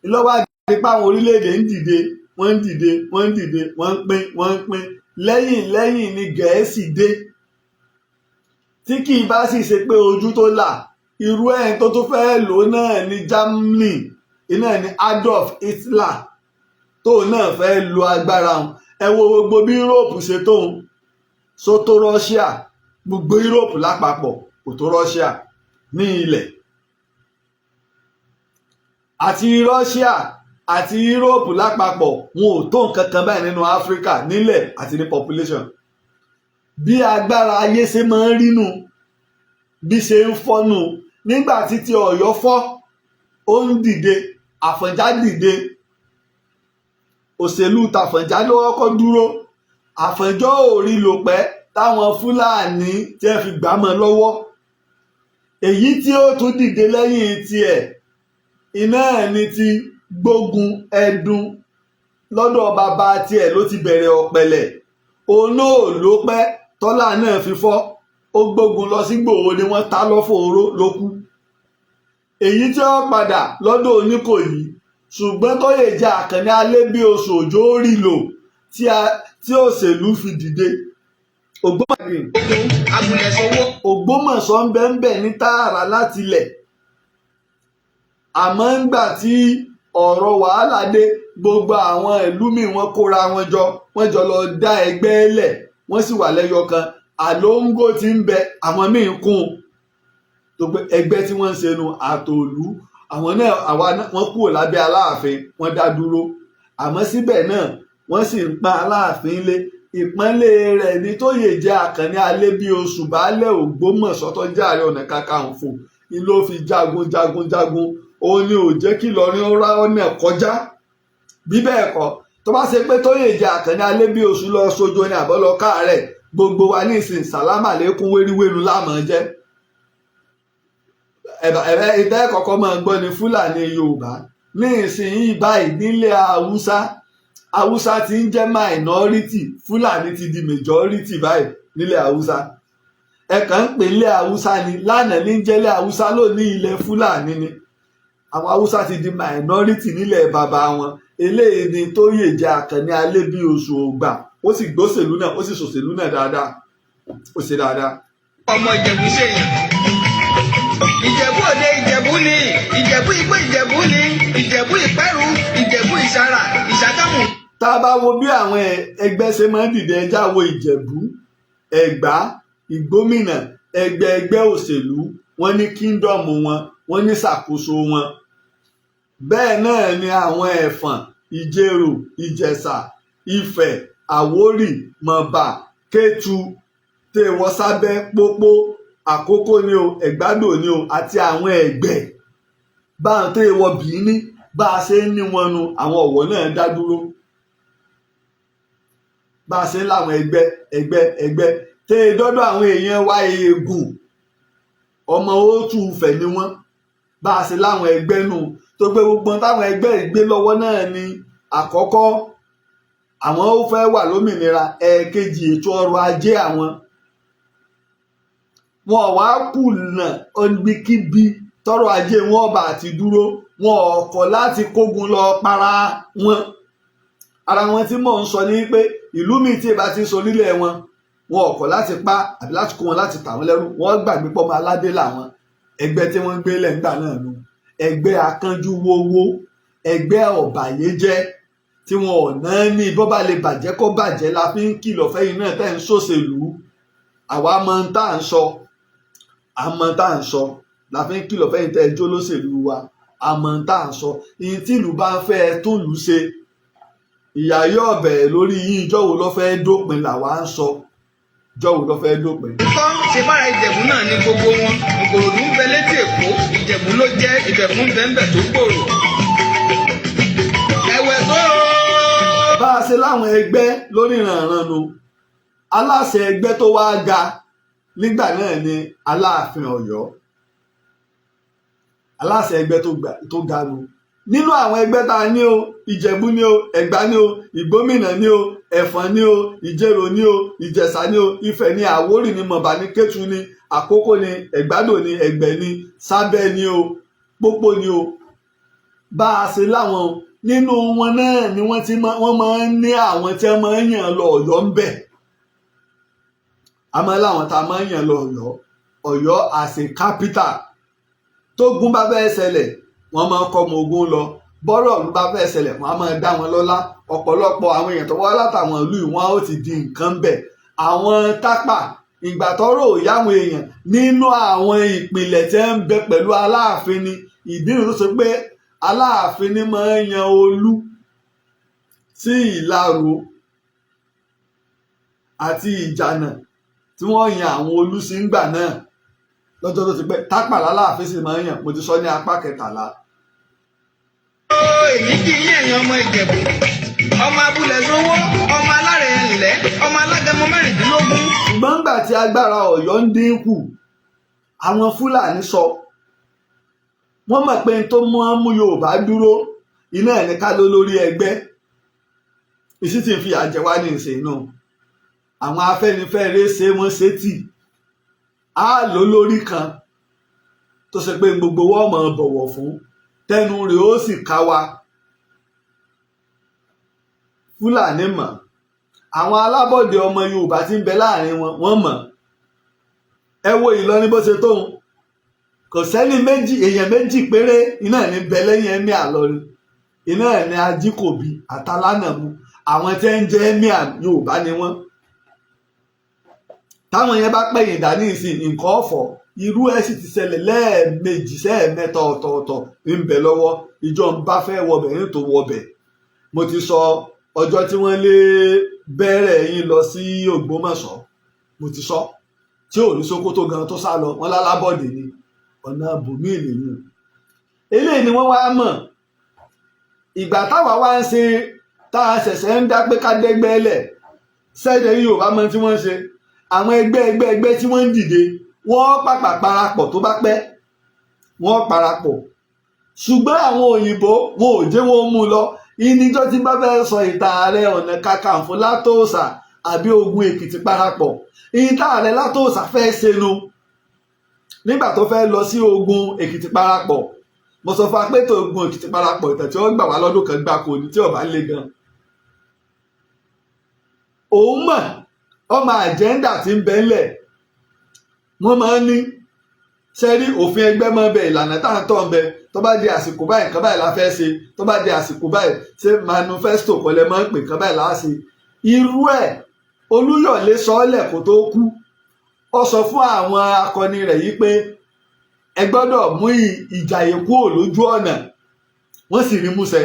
ìlọ́wọ́ àdìpá àwọn orílẹ̀-èdè ń dìde wọ́n ń dìde wọ́n ń dìde wọ́n ń pín lẹ́yìn ni Gẹ̀ẹ́sì dé tí kì í bá sì ṣe pé ojú tó là irú ẹ̀ tó tó fẹ́ lò náà ní Germany iná ní Adolf Hitler tó náà fẹ́ lo agbára wọn ẹ wo gbogbo bí Europe ṣe tóun so tó Russia gbogbo Europe lápapọ̀ kò tó Russia ní ilẹ̀ àti Russia àti Europe lápapọ̀ wọn ò tó nǹkan kan báyìí nínú Africa nílẹ̀ àti ní population bí agbára ayé ṣe máa ń rínú bí ṣe ń fọ́nù nígbà tí ti Ọ̀yọ́ fọ́ ó ń dìde Àfọ̀njá dìde òṣèlú tàfọ̀njá ló kọ́kọ́ dúró Àfọ̀njá ò rí lò pẹ́ táwọn Fúlàní tí ẹ fi gbà mọ́ lọ́wọ́ èyí tí ó tún dìde lẹ́yìn tiẹ̀ iná ẹni ti gbógun ẹdun lọ́dọ̀ bàbá tiẹ̀ ló ti bẹ̀rẹ̀ ọ̀pẹ̀lẹ̀ òun náà ló pẹ́ tọ́lá náà fi fọ́ ó gbógun lọ sí Ìgbòho ni wọ́n ta lọ́fọ̀ oró ló kú èyí tí wọ́n padà lọ́dọ̀ Oníkòyí ṣùgbọ́n Tóyèjì Àkànní Alébíoṣù Òjó rí lò tí òṣèlú fi dìde Ògbómọ̀ṣọ́ ń bẹ ní tààrà láti ilẹ̀ àmọ́ ńgbà tí ọ̀rọ̀ wàhálà dé gbogbo àwọn ìlú míì wọ́n kóra wọn jọ lọ dá ẹgbẹ́ lẹ̀ wọ́n sì wà lẹ́yọ kan àlóńgò tí ń bẹ àwọn míì kún tó pé ẹgbẹ́ tí wọ́n ń ṣe nu àtòlú àwọn náà wọ́n kúrò lábẹ́ Aláàfin wọ́n dá dúró àmọ́ síbẹ̀ náà wọ́n sì ń pa Aláàfin lé ìpọ́nlé rẹ̀ ní Tóyèjì Àkànní Alébíoṣù baálẹ̀ Ògbómọ̀ṣọ́ tó jẹ́ Ààrẹ Ọ̀nà Kakanfò ni ló fi jagun òun ni ò jẹ́ kí Ìlọrin ó rá ọ̀nà kọjá bí bẹ́ẹ̀ kọ́ tó bá ṣe pé Tóyèjì Àkànní Alébíoṣù lọ sójú ní àbọ̀lọ káàárẹ̀ gbogbo wa ní ìsìn sàlámà lẹ́kún wéríwéru láàmú jẹ́ ìtẹ́ kọ̀ọ̀kan máa gbọ́ ni Fúlàní Yorùbá ní ìsinyìí báyìí nílẹ̀ Haúsá ti ń jẹ́ minority Fúlàní ti di majority báyìí nílẹ̀ Haúsá ẹ̀kan ń pè nílẹ̀ Haúsá ni lánàá ní jẹ́lẹ̀ Haúsá lónìí ilẹ̀ Fúlàní ni àwọn Haúsá ti di minority nílẹ̀ bàbá wọn eléyìí ni Tóyèjì Àkànní Alébíoṣù ògbà ó sì gbóṣèlú náà ó sì ṣòṣèlú náà dáadáa ó ṣe dáadáa. ọmọ Ìjẹ̀bú ṣèyàn Ìjẹ̀bú Òde Ìjẹ̀bú ni Ìjẹ̀bú Igbó Ìjẹ̀bú ni Ìjẹ̀bú Ìpẹ́rù Ìjẹ̀bú Ìṣàrà Ìṣàgámù. tá a bá wo bí àwọn ẹgbẹ́ ṣe máa ń dìde ẹjá wo Ìjẹ̀bú Ẹ̀gbá Ìgbómìnà ẹgbẹ́ òṣèlú wọn ní kíndọ̀mù wọn ní ṣàkóso wọn bẹ́ẹ̀ náà ni àwọn Ẹ̀fọ̀n Ìjẹ̀rò Ìjẹ̀ṣà Ifẹ̀ Àwórì Mọ̀bà Kétu Tèwọ́sábẹ́ Pópó Àkókó ni o Ẹ̀gbádò ni o àti àwọn Ẹ̀gbẹ́ bá ń tẹ́ wọ Bìíní bá a ṣe ń ní wọn nu àwọn Ọ̀wọ̀ náà dá dúró bá a ṣe ń láwọn ẹgbẹ́ tẹ́ dọ́dọ̀ àwọn èèyàn wá eégún ọmọ Òtù Ifẹ̀ ni wọ́n bá a ṣe láwọn ẹgbẹ́ nù tó gbé gbogbo táwọn ẹgbẹ́ ìgbé lọ́wọ́ náà ni àkọ́kọ́ àwọn ó fẹ́ wà lómìnira ẹ̀ẹ̀kejì ètò ọrọ̀ ajé àwọn wọn wá kùnà ọ̀nbíkíbi tọrọ̀ ajé wọn bá ti dúró wọn ọkọ̀ láti kógun lọ para wọn ara wọn tí mò ń sọ ní pé ìlú mi tí ìbá ti sọ nílẹ̀ wọn ọkọ̀ láti pa àbí láti kó wọn láti tà wọn lẹ́rú wọn gbàgbé pọ́mọ aládé làwọn ẹgbẹ́ tí wọ́n ń gbé lẹ́ńgbà náà nù ẹgbẹ́ akánjú wowó ẹgbẹ́ ọ̀bàyéjẹ́ tí wọn ò náà ní bó bá lè bàjẹ́ kó bàjẹ́ la fi ń kìlọ̀ fẹ́yìn náà tẹ́ ń ṣòṣèlú àwa mọ ń tà ń sọ àmọ́ tá à ń sọ la fi ń kìlọ̀ fẹ́yìn tẹ́ ẹjọ́ lóṣèlú wa àmọ́ tá à ń sọ ìyìn tí ìlú bá ń fẹ́ tó lù ú ṣe ìyá yóò bẹ̀rẹ̀ lórí yín ìjọ́ wo ló fẹ́ dópin làwa ń sọ ìjọ́ wo ló fẹ́ dópin. kọ́ ṣe bára Ìjẹ̀bú náà ní gbogbo wọn Ìkòròdú ń bẹ létí Èkó Ìjẹ̀bú ló jẹ́ Ìbẹ̀fún bẹ́ńbẹ̀ tó gbòòrò. ẹ̀wẹ̀ tó. bá a ṣe láwọn ẹgbẹ́ lórí ìrànràn nu aláṣẹ ẹgbẹ́ tó wá ga nígbà náà ni Aláàfin Ọ̀yọ́ aláṣẹ ẹgbẹ́ tó ga nu nínú àwọn ẹgbẹ́ tá a ní o ìjẹ̀bú ní o ẹ̀gbá ní o ìgbómìnà ní o ẹ̀fọ̀n ní o ìjẹ̀rò ní o ìjẹ̀ṣà ní o ifẹ̀ ní àwórì ní mọ̀bà ní kétu ní àkókò ní ẹ̀gbádò ní ẹ̀gbẹ́ ní sábẹ́ ní o pópó ní o bá a ṣe láwọn nínú wọn náà ni wọ́n máa ń ní àwọn tí wọ́n máa ń yàn lọ Ọ̀yọ́ ń bẹ̀ àmọ́ láwọn tá a máa ń yàn lọ Ọ̀yọ́ as a capital tó gún bá bẹ́ẹ̀ ṣẹlẹ̀ wọ́n máa ń kọ́ ọmọ ogun lọ bọ́rọ̀ ló bá fẹ́ ṣẹlẹ̀ wọ́n á máa dá wọn lọ́lá ọ̀pọ̀lọpọ̀ àwọn èèyàn tó wá látàwọn ìlú wọn ó ti di nǹkan bẹ̀ àwọn tápà ìgbà tọ́rọ̀ ò yáwọn èèyàn nínú àwọn ìpìlẹ̀ tí ń bẹ pẹ̀lú Aláàfin ni ìdí nìyí tó ṣe pé Aláàfin ni máa ń yan Olú sí Ìlaró àti Ìjànà tí wọ́n yan àwọn Olú sí ńgbà náà lọ́jọ́ tó ti pẹ́ tápà l'Aláàfin sì máa ń yàn mo ti sọ ní apá 13. èyí kì í yẹ̀yàn ọmọ Ìjẹ̀bú ọmọ abúlé sówó ọmọ alárẹ̀ ńlẹ̀ ọmọ alágẹmọ 16. ṣùgbọ́n nígbà tí agbára Ọ̀yọ́ ń dínkù àwọn Fúlàní sọ wọ́n mọ̀ pé tó mú Yorùbá dúró iná ẹ̀ ní ká ló lórí ẹgbẹ́ ìsí tí ń fi àjẹwá ní ìsìn náà àwọn Afẹ́nifẹ́re ṣe wọ́n ṣe tì á lò lórí kan tó ṣe pé gbogbo wọn mọ̀ bọ̀wọ̀ fún tẹnu rẹ̀ ó sì ká wa Fúlàní mọ̀ àwọn alábọ̀dé ọmọ Yorùbá tí ń bẹ láàrin wọn wọ́n mọ̀ ẹ wo Ìlọrin bó ṣe tóun kò sẹ́ni èèyàn méjì péré iná ní bẹ lẹ́yìn ẹ̀mí àlọ́rin iná ẹ̀ ní Ajíkòbí àtàlánàmú àwọn tí ń jẹ́ ẹ̀mí Yorùbá ni wọ́n táwọn yẹn bá pẹ̀yìn dání ìsìn nǹkan ọ̀fọ̀ irú ẹ̀ sì ti ṣẹlẹ̀ lẹ́ẹ̀mejì sẹ́ẹ̀mẹ́ta ọ̀tọ̀ọ̀tọ̀ ń bẹ lọ́wọ́ ìjọ ń bá fẹ́ wọbẹ̀ ní tó wọbẹ̀ mo ti sọ ọjọ́ tí wọ́n lé bẹ̀rẹ̀ yín lọ sí Ògbómọ̀ṣọ́ mo ti sọ tí ò ní Sókótó gan tó sá lọ wọn lálábọ̀dé ni ọ̀nà bùnmí ìlú eléyìí ni wọ́n wá mọ̀ ìgbà táwa wá ń ṣe tá a ṣẹ̀ṣẹ̀ ń dá pé ká dẹ́gbẹ́ lẹ̀ sẹ́ẹ̀dẹ̀ Yorùbá mọ tí wọ́n ń ṣe àwọn ẹgbẹ́ tí wọ́n ń dìde wọ́n pàpà parapọ̀ tó bá pẹ́ wọ́n parapọ̀ ṣùgbọ́n àwọn òyìnbó wọn ò jẹ́ wọn mú lọ ìníjọ́ tí bá fẹ́ sọ ìtàn Ààrẹ Ọ̀nà Kakanfò Látòòṣà àbí ogun Èkìtì parapọ̀ ìtàn Ààrẹ Látòòṣà fẹ́ ṣẹnu nígbà tó fẹ́ lọ sí ogun Èkìtì parapọ̀ mo sọ fún apẹ́tọ̀ ogun Èkìtì parapọ̀ ìtàn tí wọ́n gbà wá lọ́dún kan gbáko ní tí ọba ń le gan òun mọ̀ ọmọ àjẹ́ńdà tí ń bẹ ńlẹ̀ wọ́n máa ń ní sẹ́rí òfin ẹgbẹ́ máa ń bẹ ìlànà tá à ń tọ́ ń bẹ tó bá di àsìkò báyìí nǹkan báyìí la fẹ́ ṣe tó bá di àsìkò báyìí ṣe manifesto kọ́lẹ̀ máa ń pè nǹkan báyìí láà ṣe irú ẹ̀ Olúyọ̀lé sọ́ọ́lẹ̀ kó tó kú ó sọ fún àwọn akọni rẹ̀ yìí pé ẹ gbọ́dọ̀ mú Ìjàyè kúrò lójú ọ̀nà wọ́n sì rí múṣẹ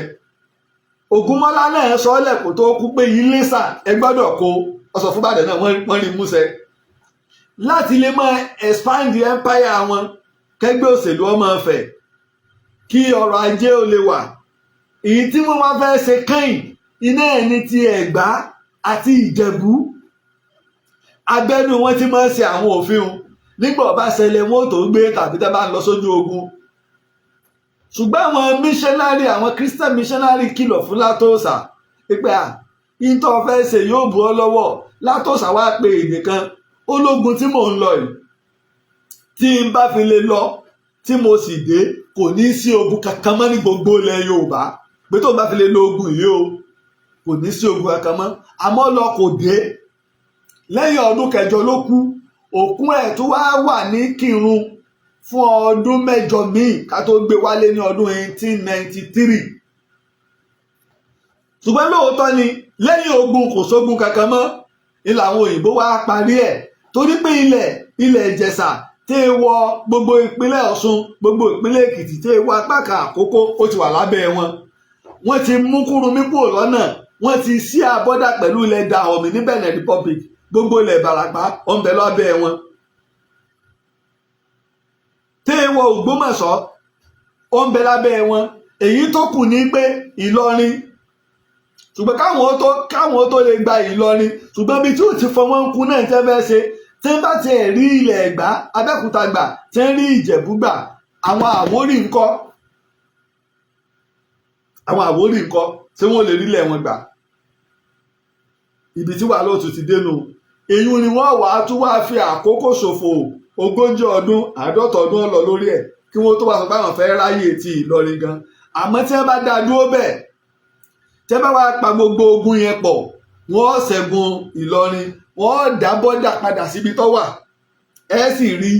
Ògúnmọ́lá náà sọ́ọ́lẹ̀ kó tó kú pé Iléṣà ẹ gbọ́dọ̀ kó ó sọ fún Ìbàdàn náà wọ́n rí múṣẹ láti lè máa expand the empire wọn kẹgbẹ́ òṣèlú ọmọ ọ̀fẹ́ kí ọrọ̀ ajé ó lè wà èyí tí wọ́n wá fẹ́ ṣe kẹ́yìn iná ẹ̀ ní ti Ẹ̀gbá àti Ìjẹ̀bú abẹ́nú wọn ti máa ń ṣe àwọn òfin o nígbà ọba ṣẹlẹ̀ wọn ò tó gbé tàbí tẹ́ bá ń lọ sójú ogun ṣùgbọ́n àwọn missionary àwọn Christian missionary kìlọ̀ fún Látòòṣà pípẹ́ ìtọ́ fẹ́ ṣe yóò bù ọ́ lọ́wọ́ Látòòṣà wá pé èdè kan ológun tí mò ń lọ yìí tí n bá fi lè lọ tí mo sì dé kò ní sí ogun kankan mọ́ ní gbogbo ilẹ̀ Yorùbá pé tó bá fi lè lo ogun yìí o kò ní sí ogun kankan mọ́ àmọ́ lọ kò dé lẹ́yìn ọdún 7 ló kú òkun ẹ̀ tó wá wà ní Kírun fún ọdún 8 míì ká tó gbé wálé ní ọdún 1893 ṣùgbọ́n lóòótọ́ ni lẹ́yìn ogun kò sógun kankan mọ́ ilẹ̀ àwọn òyìnbó wá parí ẹ̀ torí pé ilẹ̀ Ìjẹ̀ṣà tẹ́ wọ gbogbo ìpínlẹ̀ Ọ̀ṣun gbogbo ìpínlẹ̀ Èkìtì tẹ́ wọ apá kan Àkókó ó ti wà lábẹ́ wọn wọ́n ti mú Kúrúnmí kúrò lọ́nà wọ́n ti ṣí abọ́dà pẹ̀lú ilẹ̀ Dahomey ní Benin Republic gbogbo ilẹ̀ Ìbàràpá ó ń bẹ lábẹ́ wọn tẹ́ wọ Ògbómọ̀ṣọ́ ó ń bẹ lábẹ́ wọn èyí tó kù ní pé Ìlọrin ṣùgbọ́n káwọn tó lè gba Ìlọrin ṣùgbọ́n bí tí ó ti fọwọ́n ń kú náà tẹ́ fẹ́ ṣe tí ń bá ti rí ilẹ̀ Ẹ̀gbá Abẹ́òkúta gbà tí ń rí Ìjẹ̀bú gbà àwọn Àwórì ńkọ́ àwọn Àwórì ńkọ́ tí wọ́n lè rílẹ̀ wọn gbà ibi tí wàá lóòtú ti dénú èyí ni wọ́n wàá tún wáá fi àkókò ṣòfò 40 ọdún 50 ọdún lọ lórí ẹ̀ kí wọ́n tó wá sọ pé àwọn fẹ́ ráyè ti Ìlọrin gan àmọ́ tí wọ́n bá dá dúró bẹ́ẹ̀ tí wọ́n bá wá pa gbogbo ogun yẹn pọ̀ wọ́n ṣẹ́gun Ìlọrin wọ́n dá bọ́dà padà síbi tó wà ẹ sì rí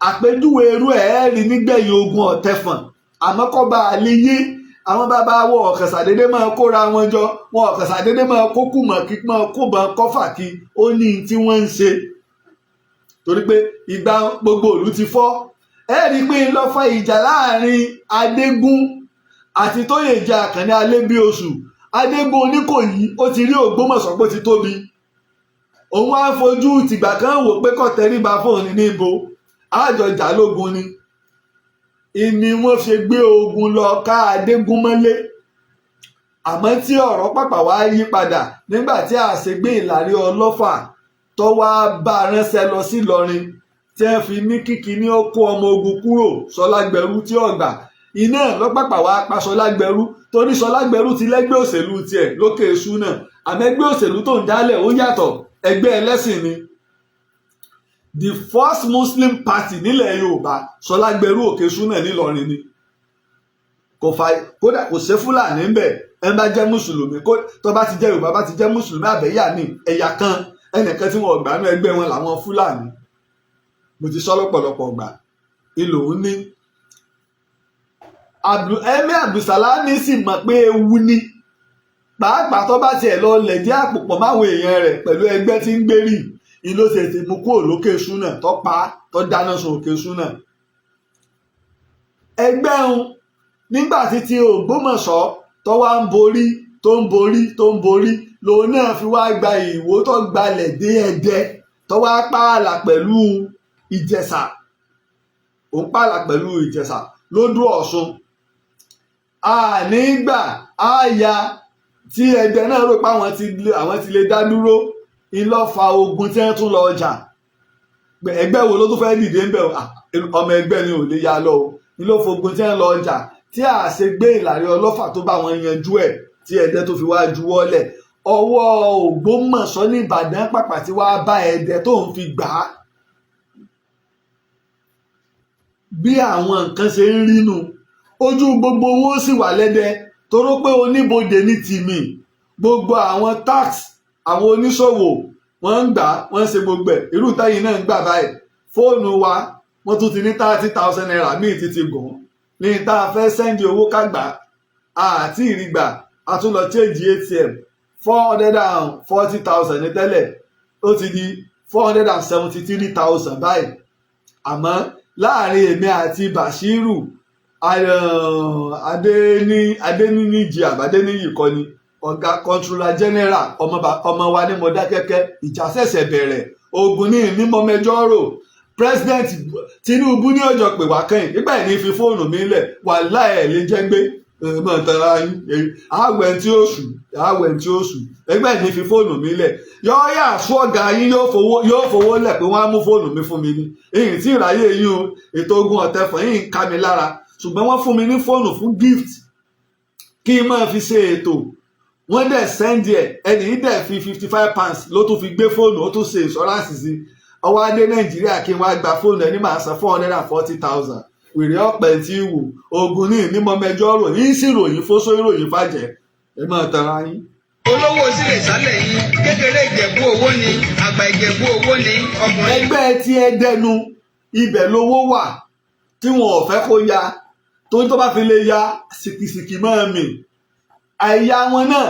àpèjúwe irú ẹ̀ rí nígbẹ̀yìn ogun Ọ̀tẹ̀fọ̀n àmọ́ kọ́ bá a lè yé àwọn bàbá wọn ọ̀kàṣàdédé máa kóra wọn jọ wọn ọ̀kàṣàdédé máa kó kùmọ̀ kí máa kóbọn kọ́fà kí ó ní tí wọ́n ń ṣe torí pé ìgbà gbogbo ìlú ti fọ́ ẹ rí i pé ń lọ fa ìjà láàrin Adégún àti Tóyèjì Àkànní Alébíoṣù Adégún Oníkòyí ó ti rí Ògbómọ̀ṣọ́ pé ó ti tóbi òun á fojú tìgbà kan wò pé kò tẹríba fóun ní ibo àjọjà lógun ni ìní wọ́n fi gbé ogun lọ ká Adégún mọ́lé àmọ́ tí ọ̀rọ̀ pàpà wá yí padà nígbà tí àṣegbé Ìlàrí Ọlọ́fà tó wá bá ránṣẹ́ lọ sí Ìlọrin tí wọ́n fi ní kíkiní ó kó ọmọ ogun kúrò Ṣọlágbẹrú tí ọ̀gbà iná lọ́pàpà wá pa Ṣọlágbẹrú torí Ṣọlágbẹrú ti lẹ́gbẹ́ òṣèlú tiẹ̀ lókè èṣù náà àmẹ́gbẹ́ òṣèlú tó ń dálẹ̀ ó yàtọ̀ ẹgbẹ́ ẹlẹ́sìn ni the first Muslim party nílẹ̀ Yorùbá Ṣọlágbẹrú òkè ṣúnà nílọrin ni kódà kò ṣe Fúlàní ń bẹ̀ ẹ bá jẹ́ mùsùlùmí tó bá ti jẹ́ Yorùbá bá ti jẹ́ mùsùlùmí àbẹ̀yà ní ẹ̀yà kan ẹnìkan tí wọ́n gbà ní ẹgbẹ́ wọn làwọn Fúlàní mo ti sọ lọ́pọ̀lọpọ̀ gbà ìlò ń ní Emir Abdulsalami sì mọ̀ pé ewu ni pàápàá tó bá tiẹ̀ lọ lẹ̀dí àpòpọ̀ máwọn èèyàn rẹ̀ pẹ̀lú ẹgbẹ́ tí ń gbérí ìlú tètè mú kúrò lókè ṣúnà tó pa tó dáná sun òkè ṣúnà ẹgbẹ́ ń nígbà títí Ògbómọ̀ṣọ́ tó wá ń borí lòun náà fi wá gba Ìwó tó gbalẹ̀ dé Ẹdẹ tó wá pààlà pẹ̀lú Ìjẹ̀ṣà òun pààlà pẹ̀lú Ìjẹ̀ṣà lódú Ọ̀ṣun ànígbà àyà tí Ẹdẹ náà rò pé àwọn ti lè dá dúró ìlọ́fà ogun tí wọ́n tún lọ ọjà ẹgbẹ́ wo ló tún fẹ́ dìde ń bẹ̀ ọmọ ẹgbẹ́ ni ò lè ya lọ ìlọ́fà ogun tí wọ́n lọ ọjà tí àṣegbé Ìlàrí Ọlọ́fà tó bá wọn yanjú ẹ̀ tí Ẹdẹ tó fi wá juwọ́lẹ̀ ọwọ́ Ògbómọ̀ṣọ́ ní Ìbàdàn pàpà tí wàá bá Ẹdẹ tó ń fi gbà á bí àwọn nǹkan ṣe ń rínú ojú gbogbo wọn sì wà lẹ́dẹ toró pé oníbodè ní tìmí gbogbo àwọn tax àwọn oníṣòwò wọ́n ń gbà wọ́n ń ṣe gbogbo ẹ̀ irú táyì náà ń gbà báyìí fóònù wa wọ́n tún ti ní 30,000 naira míì ti gùn ní tá a fẹ́ sẹ́ndì owó kágbà àti ìrìgbà a tún lọ change ATM 440,000 ní tẹ́lẹ̀ ó ti di 473,000 báyìí àmọ́ láàrin èmi àti Bashiru Adéníyì àbádéníyì kọ́ni ọ̀gá controller general ọmọ wa ní Mọdákẹ́kẹ́ ìjà ṣẹ̀ṣẹ̀ bẹ̀rẹ̀ ogun ní ìnímọ̀mẹ́jọ́ rò president Tinubu ní ọjọ́ pè wá kẹ́yìn nígbà yìí ní fi fóònù mi lẹ̀ wàláhì ẹ̀ lè jẹ́ gbé mọ̀ tara àwẹ̀ tí ó sù ẹgbẹ́ yìí ní fi fóònù mi lẹ̀ yọ́ọ́yà sọ́ọ̀gà yín yóò fowó lẹ̀ pé wọ́n á mú fóònù mi fún mi ní èyí tí ìráyè yín o ètò ogun Ọ̀tẹ̀fọ̀n yìí ń ká mi lára ṣùgbọ́n wọ́n fún mi ní fóònù fún gift kí n máa fi ṣe ètò wọ́n dẹ̀ sẹ́ndì ẹ̀ ẹni yìí dẹ̀ fi £55 ló tún fi gbé fóònù ó tún ṣe ìṣọ́ránsì sí ọwọ́ adé Nàìjíríà kí n wá gba fóònù ẹni máa san 440,000 wèrè ọ̀pẹ tí wù ogun ní ìnímọ̀mẹ́jọ́ ròyìn sí ròyìn fóṣó ìròyìn fàjẹ́ ẹ máa tara yín. olówó sílẹ̀ sálẹ̀ yìí kékeré Ìjẹ̀bú owó ni àgbà Ìjẹ̀bú owó ni ọkùnrin. ẹgbẹ́ tí ẹ dẹnu ibẹ̀ lówó wà tí wọn ò fẹ́ kó ya tó tó bá fi lè ya sìkìsìkì máa mì àìyá wọn náà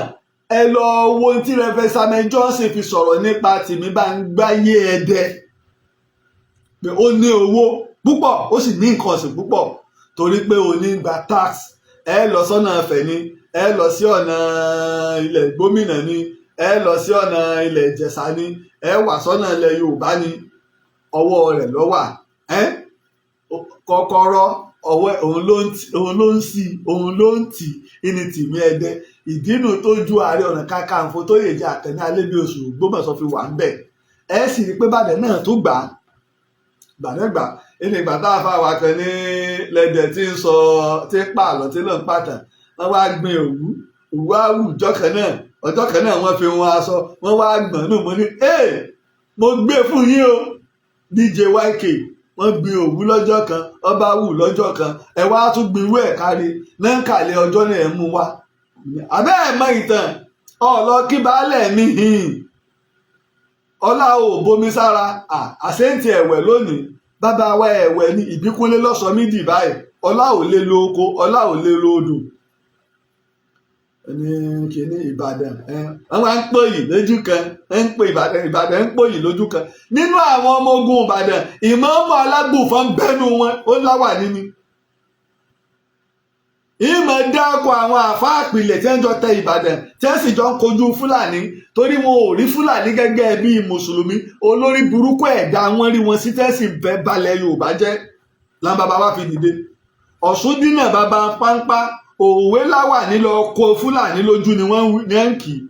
ẹ lọ wo tí Reverend Samuel Johnson fi sọ̀rọ̀ nípa Tìmíbáńgbáyé Ẹdẹ pé ó ní owó púpọ̀ ó sì ní nǹkan ọ̀sìn púpọ̀ torí pé ó ní gba tax ẹ lọ sọ́nà Ẹ̀fẹ̀ ni ẹ lọ sí ọ̀nà ilẹ̀ Gómìnà ni ẹ lọ sí ọ̀nà ilẹ̀ Ìjẹ̀ṣà ni ẹ wà sọ́nà ilẹ̀ Yorùbá ni ọwọ́ rẹ̀ ló wà kọ́kọ́rọ́ ọwọ́ òun ló ń tì ní Tìmí Ẹdẹ ìdínú tó ju Ààrẹ Ọ̀nà Kakanfò Tóyèjì Àkànní Alébíoṣù Ògbómọ̀ṣọ́ fi wà ń bẹ̀ ẹ sì rí pé Ìbàdàn náà tó gbà ẹni ìgbà tá a fà wá kan ní lẹ́dẹ̀ tí ń sọ tí ń pààlọ́ tí ló ń pàtàn wọ́n wá gbin òwú á wù ọjọ́ kan náà wọ́n fi wọn aṣọ wọ́n wá gbọ̀n nù mo ní mo gbé fún yín o DJ YK wọ́n gbin òwú lọ́jọ́ kan ọba wù lọ́jọ́ kan ẹ wá tún gbin irú ẹ̀ kárí náà kàlẹ́ ọjọ́ náà ẹ̀ mú wá àbẹ́ ẹ̀ mọ ìtàn ọ̀lọ́ kí baálẹ̀ mi ọlá ò bomi sára àṣẹ́ǹtì ẹ̀wẹ̀ lónìí bàbá wa ẹ̀wẹ̀ ní ìbíkúnlé lọ́sọ mídì báyìí ọlá ò lè lo oko ọlá ò lè lo odò ní kíní Ìbàdàn wọ́n máa ń pòyì lójú kan ń pè Ìbàdàn ń pòyì lójú kan nínú àwọn ọmọ ogun Ìbàdàn ìmọ̀ọ́mọ̀ alágbòfọ́ ń bẹ́nu wọn ó láwà nínú ìmọ̀ dáko àwọn àfáà àpilẹ̀ tí wọ́n jọ tẹ Ìbàdàn tí wọ́n sì jọ ń kojú Fúlàní torí wọn ò rí Fúlàní gẹ́gẹ́ bí mùsùlùmí olórí burúkú ẹ̀dá wọn rí wọn sí tẹ́sí bẹ́ balẹ̀ Yorùbá jẹ́ làwọn bàbá wa fi dìde Ọ̀ṣúndínà bàbá páńpá òwe láwà nílò ọkọ Fúlàní lójú ni wọ́n ń kì í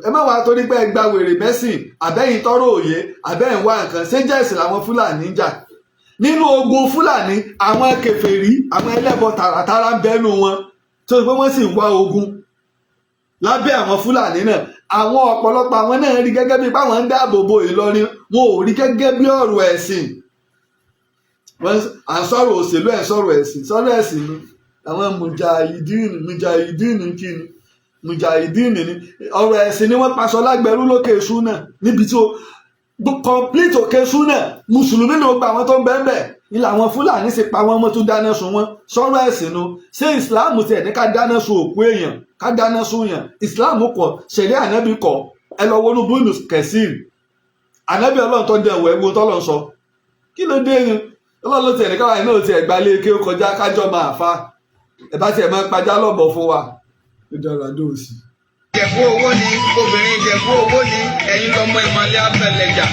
ẹ má wàá torí pé ẹ gba wèrè mẹ́sìn àbẹ́yìn tọ́rọ òye àbẹ́yìn wá nǹkan ṣéjẹ́sì làwọn Fúlàní ń jà nínú ogun Fúlàní àwọn kèfèrí àwọn ẹlẹ́bọ tààràtàrà ń bẹ́nu wọn tó ṣe pé wọ́n sì ń wá ogun lábẹ́ àwọn Fúlàní náà àwọn ọ̀pọ̀lọpọ̀ àwọn náà rí gẹ́gẹ́ bí báwọn ń dáàbò bo Ìlọrin wọn ò rí gẹ́gẹ́ bí ọ̀rọ̀ ẹ̀sìn à ń sọ̀rọ̀ òṣèlú ẹ̀ ń sọ̀rọ̀ ẹ̀sìn ni àwọn mùjàhídíìnì kíni mùjàhídíìnì ni ọ̀rọ̀ ẹ̀sìn ni wọ́n paṣọ lágbẹ̀rú lókè ṣúnà níbi tí complete òkè ṣúnà mùsùlùmí ló gba àwọn tó ń bẹ́ẹ̀ bẹ́ẹ̀ ilé àwọn Fúlàní sì pa wọ́n mọ́ tó dáná sun wọn sọ̀rọ̀ ẹ̀sìn nu ṣé ìsìláàmù tiẹ̀ ní ká dáná sun òkú èèyàn ká dáná sun yàn ìsìláàmù kọ̀ ṣẹ̀rí ànábì kọ̀ ẹ lọ wọnú búnú kẹsìrì ànábì Ọlọ́run tó dẹ̀ wọ̀ ẹ̀gbọ́n tọ́lọ̀ sọ kí ló dé yẹn Ọlọ́run ló tiẹ̀ ní káwáyé náà tiẹ̀ gbalẹ̀ kí ó kọjá kájọ́ máa fa ẹ bá tiẹ̀ máa pajá lọ́bọ̀ fún wa ìdáradó òsì. Ìjẹ̀bú owó ni obìnrin Ìjẹ̀bú owó ni ẹ̀yin lọ́mọ ìmọ̀lẹ́ abẹ́lẹ̀jà.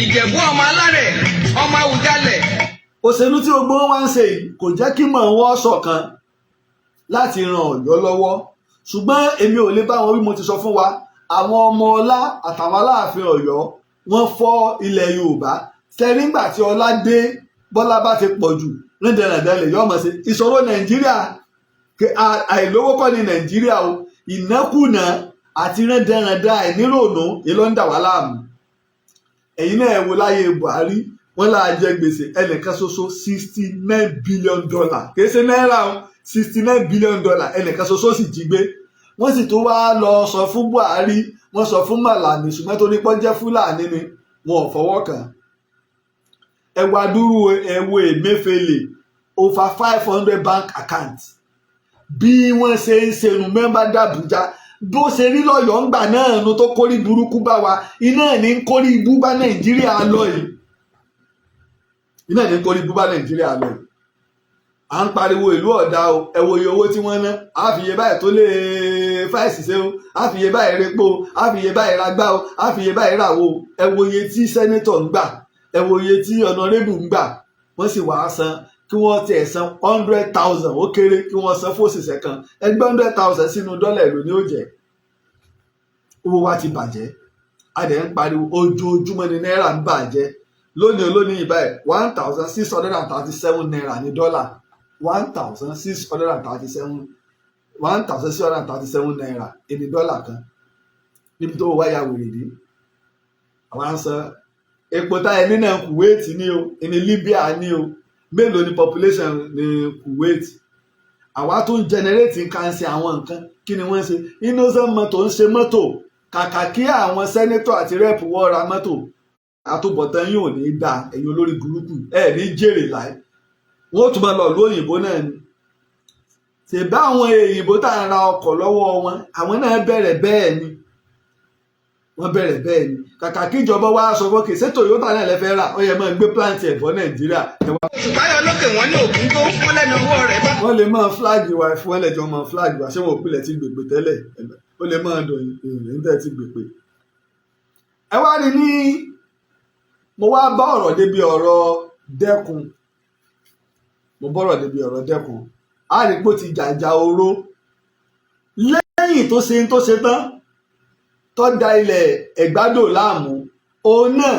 Ìjẹ̀bú ọmọ alárẹ̀ ọmọ Awùjalẹ̀. Òṣèlú tí gbogbo wọn wá ń ṣe yìí kò jẹ́ kí mọ̀ wọ́n ṣọ̀kan láti ran Ọ̀yọ́ lọ́wọ́ ṣùgbọ́n èmi ò lè bá wọn wí mo ti sọ fún wa àwọn ọmọ ọlá àtàwọn Aláàfin Ọ̀yọ́ wọ́n fọ́ ilẹ̀ Yorùbá sẹ́rí ńgbà tí ọlá dé Bọ́lá bá ti pọ̀ jù rẹ́ndẹ̀rẹ̀dẹ̀ yọ ọmọ sí ìṣòro Nàìjíríà àìlówó kọ́ ní Nàìjíríà o ìnákùná àti rẹ́ndẹ̀rẹ̀dẹ̀ àìníròònù èló ń dà wá láàmú ẹ̀yin náà ẹ wo láyé Buhari wọ́n láà jẹ gbèsè ẹnìkan ṣoṣo $69 billion kìí ṣe náírà o $69 billion ẹnìkan ṣoṣo sì jí gbé wọ́n sì tún wá lọ sọ fún Buhari wọ́n sọ fún Màlàmí ṣùgbọ́n torí pọ́n jẹ́ Fúlàní ni wọn ò fọwọ́ kàn ẹwà dúró ẹwọ Emefiele over 500 bank accounts bí wọ́n ṣe ń ṣerun mẹ́mbà d'Abuja bó ṣe rí lọ́yọ̀ọ́ ńgbà náà nu tó kórí burúkú bá wa iná ní ń kórí ibú bá Nàìjíríà lọ yìí iná ní ń kórí ibú bá Nàìjíríà lọ yìí à ń pariwo ìlú ọ̀dà o ẹ wo iye owó tí wọ́n ná á fi iye báyìí tó lé fáìsì ṣe o á fi iye báyìí repo o á fi iye báyìí ragbá o á fi iye báyìí ràwọ o ẹ wo iye tí sẹ́nétọ̀ ń gbà ẹ wo iye tí ọ̀nàrẹ́bù ń gbà wọ́n sì wàá san kí wọ́n tiẹ̀ san 100,000 ó kéré kí wọ́n san fóṣìṣẹ́ kan ẹgbẹ́ 100,000 sínú dọ́là èlò ní ó jẹ́ owó wa ti bàjẹ́ a dẹ̀ ń pariwo ojoojúmọ́ ni náírà ń bàjẹ́ lónìí olónìí báyìí 1,637 naira ní dọ́là 1,637 naira ní dọ́là kan níbi tó wáyà wèrè dé àwọn à ń san epo táyà ní náà Kuwait ní o ní Libya ní o mélòó ni population ní Kuwait àwa tó ń generate nǹkan ṣe àwọn nǹkan kí ni wọ́n ṣe innocent mọ́tò ń ṣe mọ́tò kàkà kí àwọn senator àti rep wọ́n ra mọ́tò àtúbọ̀tán yóò ní í dáa ẹ̀yin olórí burúkú ẹ̀ ní jèrè láì wọ́n tún máa lọ ìlú òyìnbó náà ni ṣèbá àwọn èyìnbó tá à ń ra ọkọ̀ lọ́wọ́ wọn àwọn náà bẹ̀rẹ̀ bẹ́ẹ̀ ni wọ́n bẹ̀rẹ̀ bẹ́ẹ̀ ni kàkà kí ìjọba wa sọ fún kì í ṣe Toyota náà lẹ́fẹ̀ẹ́ rà ó yẹ máa gbé plant ẹ̀fọ́ Nàìjíríà. Òṣùpáyọ̀ lókè wọ́n ní ògùn tó fún lẹ́nu owó rẹ̀ bá. wọ́n lè máa flag wa fún ẹlẹ́jọ́ máa flag wa ṣé wọn ò pilẹ̀ ti gbègbè tẹ́lẹ̀ ó lè máa dọ̀ ìrìn tẹ́ ti gbègbè. ẹ wá rí ní mo wá bá ọ̀rọ̀ débi ọ̀rọ̀ dẹ́kun a rí pé ó ti jàjà oró lẹ́yìn tó ṣe tán tó da ilẹ̀ Ẹ̀gbádò láàmú òun náà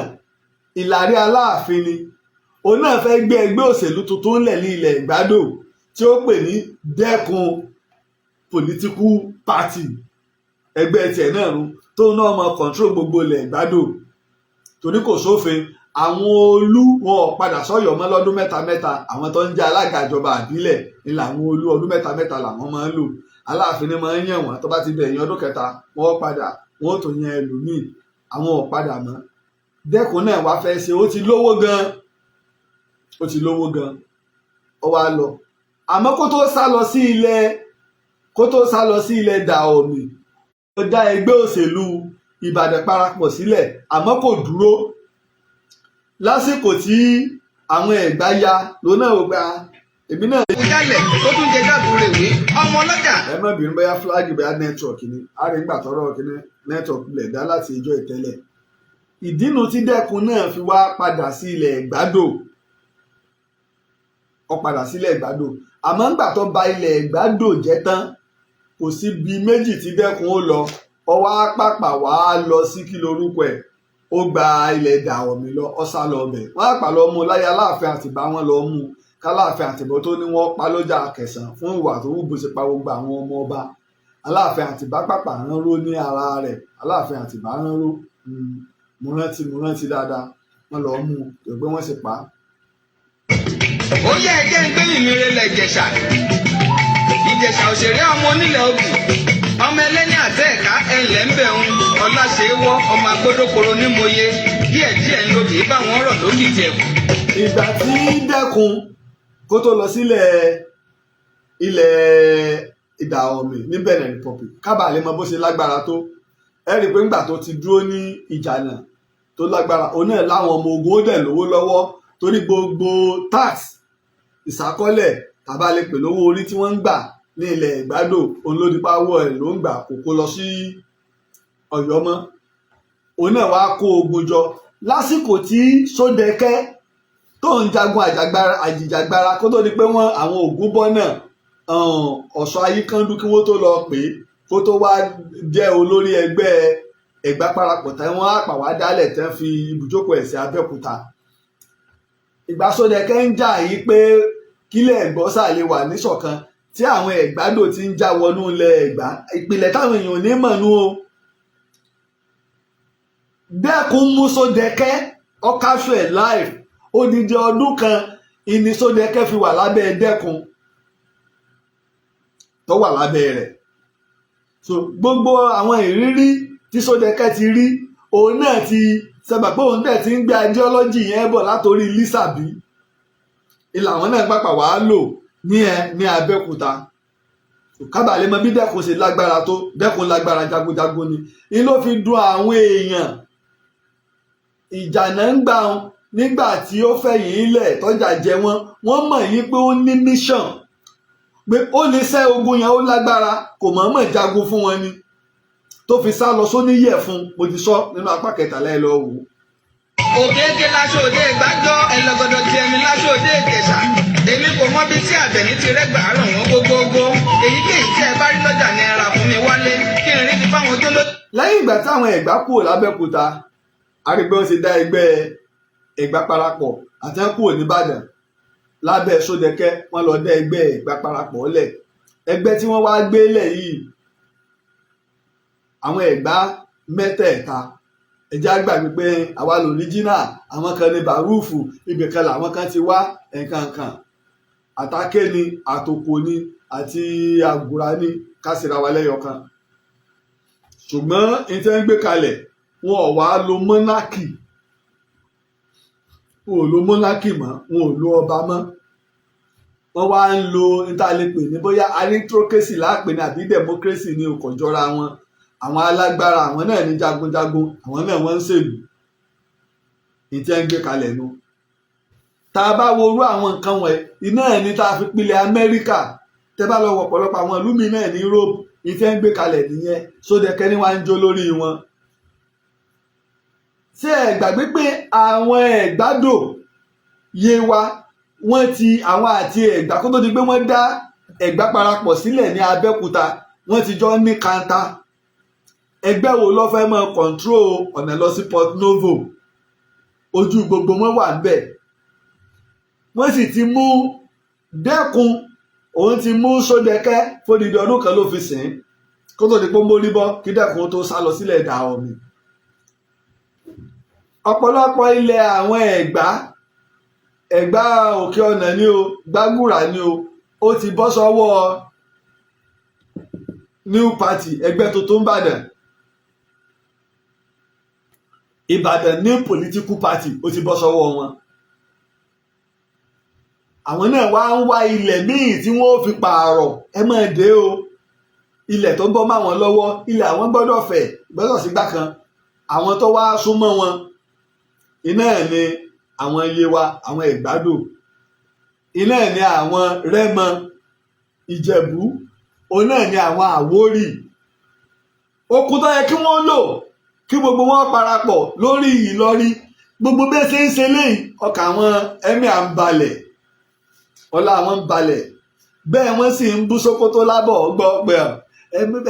Ìlàrí Aláàfin ni òun náà fẹ́ gbé ẹgbẹ́ òṣèlú tuntun lẹ̀ ní ilẹ̀ Ẹ̀gbádò tí ó pè ní dẹ́kun political party ẹgbẹ́ tiẹ̀ náà rú tó náà mọ control gbogbo ilẹ̀ ìgbádò torí kò sófin àwọn olú wọn ò padà sọ́yọ́ mọ́ lọ́dún mẹ́ta àwọn tó ń jẹ́ alága ìjọba àbílẹ̀ ni làwọn olú ọdún mẹ́ta làwọn máa ń lò aláàfin ni máa ń yàn wọ́n tó bá ti bẹ̀yìn ọdún kẹta wọ́n padà wọ́n tó yan ẹlòmíì àwọn ò padà mọ́ dẹ́kun náà wá fẹ́ ṣe ó ti lówó gan ó wá lọ àmọ́ kó tó sá lọ sí ilẹ̀ Dahomey ó dá ẹgbẹ́ òṣèlú Ìbàdàn Parapọ̀ sílẹ̀ àmọ́ kò dúró lásìkò tí àwọn Ẹ̀gbá ya lónà ògbà èmi náà. ìjálẹ̀ tó tún jẹ jábùrè wí ọmọ ọlọ́jà. ẹ má bínú bóyá fúláàgì bóyá nẹ́tíwọ̀kì ni a rí nígbà tọrọ kíní nẹ́tíwọ̀kì lẹ̀ dá láti ìjọ ìtẹ́lẹ̀ ìdínú tí dẹ́kun náà fi wá padà sí ilẹ̀ Ìgbádò ó padà sílẹ̀ Ìgbádò àmọ́ ńgbà tó ba ilẹ̀ Ìgbádò jẹ́ tán kò sí bíi méjì tí dẹ́kun ó lọ ó wá pàpà wá lọ sí kí lorúkọ ẹ̀ ó gba ilẹ̀ Dahomey lọ ó sá lọ ọbẹ̀ wọ́n àpà lọ mú láyé Aláàfin Àtìbá wọn lọ mú k'Aláàfin Àtìbá tó ní wọ́n pa lọ́jà Akẹ̀sán fún ìwà tó wù bó ṣe pa gbogbo àwọn ọmọ ọba Aláàfin Àtìbá pàpà ránró ní ara rẹ̀ Aláàfin Àtìbá ránró mo rántí dáadáa wọ́n lọ mú tó pé wọ́n sì pa á. ó yẹ ẹjẹ ń gbé ìmìrè lẹ Ìjẹ̀ṣà òṣèré ọmọ onílẹ̀ Ògùn ọmọ ẹlẹ́ni àtẹ ẹ̀ka ẹ̀ńlẹ̀ ń bẹ̀ ń Ọláṣẹ́wọ́ ọmọ agbódókoro ní Mòye díẹ̀díẹ̀ ń lòdì báwọn ọ̀rọ̀ lókì tiẹ̀ kù. ìgbà tí dẹ́kun kó tó lọ sílẹ̀ ilẹ̀ Dahomey ní Benin Republic kábàlì mọ bó ṣe lágbára tó ẹ rí i pé ńgbà tó ti dúró ní Ìjànà tó lágbára òun náà láwọn ọmọ ogun ó dẹ̀ lówó lọ́wọ́ torí gbogbo tax ìsákọ́lẹ̀ tàbá lè pè lówó orí tí wọ́n ń gbà ní ilẹ̀ Ìgbádò òun ló di pàwọ́ ẹ̀ ló ń gbà kókó lọ sí Ọ̀yọ́ mọ́ òun náà wàá kó ogun jọ lásìkò tí Sódẹkẹ́ tó ń jagun àjìjàgbara kó tó di pé wọ́n àwọn Ògúnbọ́ náà Ọ̀ṣọ́ Ayíkándú kí wọ́n tó lọ pè é kó tó wá jẹ́ olórí ẹgbẹ́ Ẹ̀gbá Parapọ̀ tí wọ́n àpà wá dálẹ̀ tán fi ibùjókòó ẹ̀ sí Abẹ́òkúta ìgbà Sódẹkẹ́ ń jà yìí pé kílẹ̀ Ẹ̀gbọ́sà lè wà níṣọ̀kan tí àwọn Ẹ̀gbádò ti ń já wọnú ilẹ̀ Ẹ̀gbá ìpìlẹ̀ táwọn èèyàn ò ní mọ̀ nú o dẹ́kun mú Sódẹkẹ́ ọkàṣọ ẹ̀ láì odidi ọdún kan ìní Sódẹkẹ́ fi wà lábẹ́ dẹ́kun tó wà lábẹ́ rẹ̀ so gbogbo àwọn ìrírí tí Sódẹkẹ́ ti rí òun náà ti sábà pé òun náà ti ń gbé ideology yẹn bọ̀ látòrí Lísàbí ìlànà náà pápá wàá lò ní Abẹ́òkúta kábàlẹ̀ mọ bí dẹ́kun ṣe lágbára tó dẹ́kun lágbára jagunjagun ni ní ló fi dùn àwọn èèyàn Ìjànà ń gbà wọn nígbà tí ó fẹ̀yìn ilẹ̀ tọ́jà jẹ wọ́n mọ̀ yín pé ó ní mission pé ó lè ṣẹ́ ogun yẹn ó lágbára kò mọ̀ọ́mọ̀ jagun fún wọn ni tó fi sá lọ sóníyẹ̀ fún mo ti sọ nínú apá kẹtàlá ẹ lọ wò. òkèèké láṣọ òde Ìgbàjọ ẹlẹgọdọ ti ẹni láṣọ òde Ìjẹ̀ṣà èmi kò mọ bí tí Àbẹ̀ní ti rẹ́gbà ràn wọ́n gbogbogbò èyíkéyìí tí ẹ bá rí lọ́jà ní ẹ rà fún mi wálé kí n rí ti fáwọn tó lọ. lẹ́yìn ìgbà táwọn Ẹ̀gbá kúrò l'Abẹ́òkúta arígbé wọn ti dá ẹgbẹ́ Ẹ̀gbá Parapọ̀ àti wọn kúrò n'Íbàdàn lábẹ́ Sódẹkẹ́ wọn lọ dá ẹgbẹ́ Ẹ̀gbá Parapọ̀ lẹ̀ ẹgbẹ́ tí wọ́n wá gbé lẹ̀ yìí àwọn Ẹ̀gbá mẹ́tẹ̀ẹ̀ta ẹ̀jẹ̀ àgbà wípé àwa lòríjínà àwọn kan ní bàrúùfù ibì kan làwọn kan ti wá ẹ̀ǹkankan àtàkè ni àtòkò ni àti àgùrà ni kásìra wa lẹ́yọ̀kan ṣùgbọ́n ìtẹ́ ń gbé kalẹ̀ wọn ò wá lo mọ́nákì wọn ò lo mọ́nákì mọ́ wọn ò lo ọba mọ́ wọ́n wá ń lo ìtàlẹ́pẹ̀ ní bóyá aristocracy láàpẹ ní àbí democracy ní kò jọra wọn àwọn alágbára àwọn náà ní jagunjagun àwọn náà wọ́n ń ṣèlú ìtẹ́ ń gbé kalẹ̀ nu tá a bá worú àwọn nǹkan wọ̀nyí iná ẹ̀ ní tá a fi pilẹ̀ Amẹ́ríkà tẹ́ bá lọ wọ ọ̀pọ̀lọpọ̀ àwọn ìlú mi náà ní Europe ìtẹ́ ń gbé kalẹ̀ nìyẹn Sódẹkẹ́ ní wá ń jó lórí wọn. ṣé ẹ gbàgbé pé àwọn Ẹ̀gbádò Yewa wọ́n ti àwọn àti Ẹ̀gbá kó tó di pé wọ́n dá Ẹ̀gbá Parapọ̀ sílẹ̀ ní Abẹ́òkúta wọ́n ti jọ ní kanta ẹgbẹ́ wo ló fẹ́ mọ́ control ọ̀nà lọ sí Port Novo ojú gbogbo wọn wà níbẹ̀ wọ́n sì ti mú dẹ́kun òun ti mú Sódẹkẹ́ fódìdí ọdún kan ló fi sìn kó tó di pé mórí bọ́ kí Dẹ́kun tó sá lọ sílẹ̀ Dahomey. ọ̀pọ̀lọpọ̀ ilẹ̀ àwọn Ẹ̀gbá Òkè Ọ̀nà ni o, Gbàgùrà ni o, ó ti bọ́ sọ́wọ́ New Party, ẹgbẹ́ tuntun Ìbàdàn New Political Party, ó ti bọ́ sọ́wọ́ wọn. àwọn náà wá ń wá ilẹ̀ míì tí wọ́n fi pààrọ̀. ẹ máa dé o, ilẹ̀ tó ń bọ́ máwọn lọ́wọ́, ilẹ̀ àwọn gbọ́dọ̀ fẹ̀ gbọ́dọ̀ sígbà kan. àwọn tó wá súnmọ́ wọn iná ẹ̀ ni àwọn Yewa, àwọn Ẹ̀gbádò, iná ẹ̀ ni àwọn Rẹ́mọ, Ìjẹ̀bú, òun náà ni àwọn Àwórì. okùn tó yẹ kí wọ́n lò kí gbogbo wọn parapọ̀ lórí Ìlọrin, gbogbo bẹ́ẹ̀ ṣe ń ṣe léyìí ọkàn àwọn emir ń balẹ̀, ọlá àwọn ń balẹ̀, bẹ́ẹ̀ wọ́n sì ń bú Sókótó lábọ̀ gbọ́ pé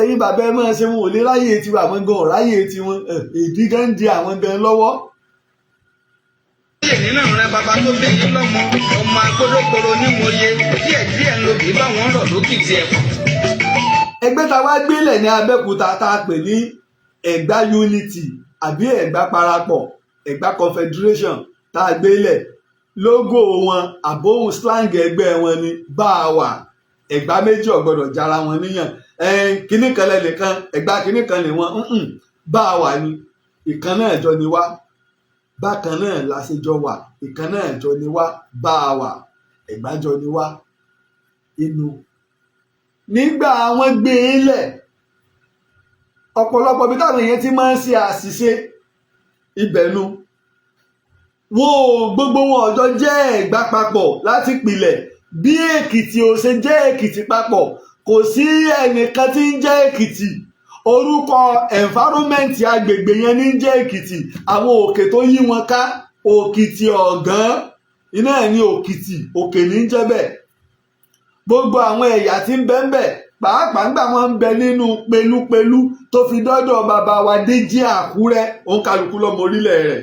ẹ̀yin bàbá ẹ máa ṣe wọn ò lè ráyè tiwọn, àwọn gan ò ráyè tiwọn, ìdí gan ń di àwọn gan lọ́wọ́. èmi náà rẹ bàbá tó bí yín lọ́mọ ọmọ agbódógbòrò ní mòye díẹ̀díẹ̀ ló bí báwọn rọ̀ lókìtì ẹ̀kọ́. ẹgbẹ́ tá a wá gbélẹ̀ ní Abẹ́òkúta tá a pè ní Ẹ̀gbá Unity àbí Ẹ̀gbá Parapọ̀, Ẹ̀gbá Confederation tá a gbélẹ̀, lógò wọn àbóhùn slang ẹgbẹ́ wọn ni bá a wà. Ẹ̀gbá méjì ò gbọdọ̀ jara wọn níyàn, kinní kan lẹ́nìkan, Ẹ̀gbá kinní kan lè wọn, bá a wà ni. ìkan náà jọ ni wá, bákan náà la ṣe jọ wà, ìkan náà jọ ni wá, bá a wà, Ẹ̀gbá jọ ni wá. inú nígbà wọn gbé e lẹ̀, ọ̀pọ̀lọpọ̀ bí táwọn èèyàn ti máa ń ṣe àṣìṣe ibẹ̀nu gbogbo wọn ọjọ́ jẹ́ Ẹ̀gbá papọ̀ láti pilẹ̀. bí Èkìtì ò ṣe jẹ́ Èkìtì papọ̀, kò sí ẹnìkan tí ń jẹ́ Èkìtì, orúkọ environment agbègbè yẹn ní jẹ́ Èkìtì. àwọn òkè tó yí wọn ká, Òkìtì Ọ̀gán, iná ẹ̀ ní Òkìtì, òkè ní jẹ́ bẹ́ẹ̀. gbogbo àwọn ẹ̀yà tí ń bẹ ń bẹ, pàápàá nígbà wọn ń bẹ nínú pelúpelú tó fi dọ́dọ̀ bàbá wa Déjì Àkúrẹ́, òun kálukú lọ́mọ orílẹ̀ rẹ̀.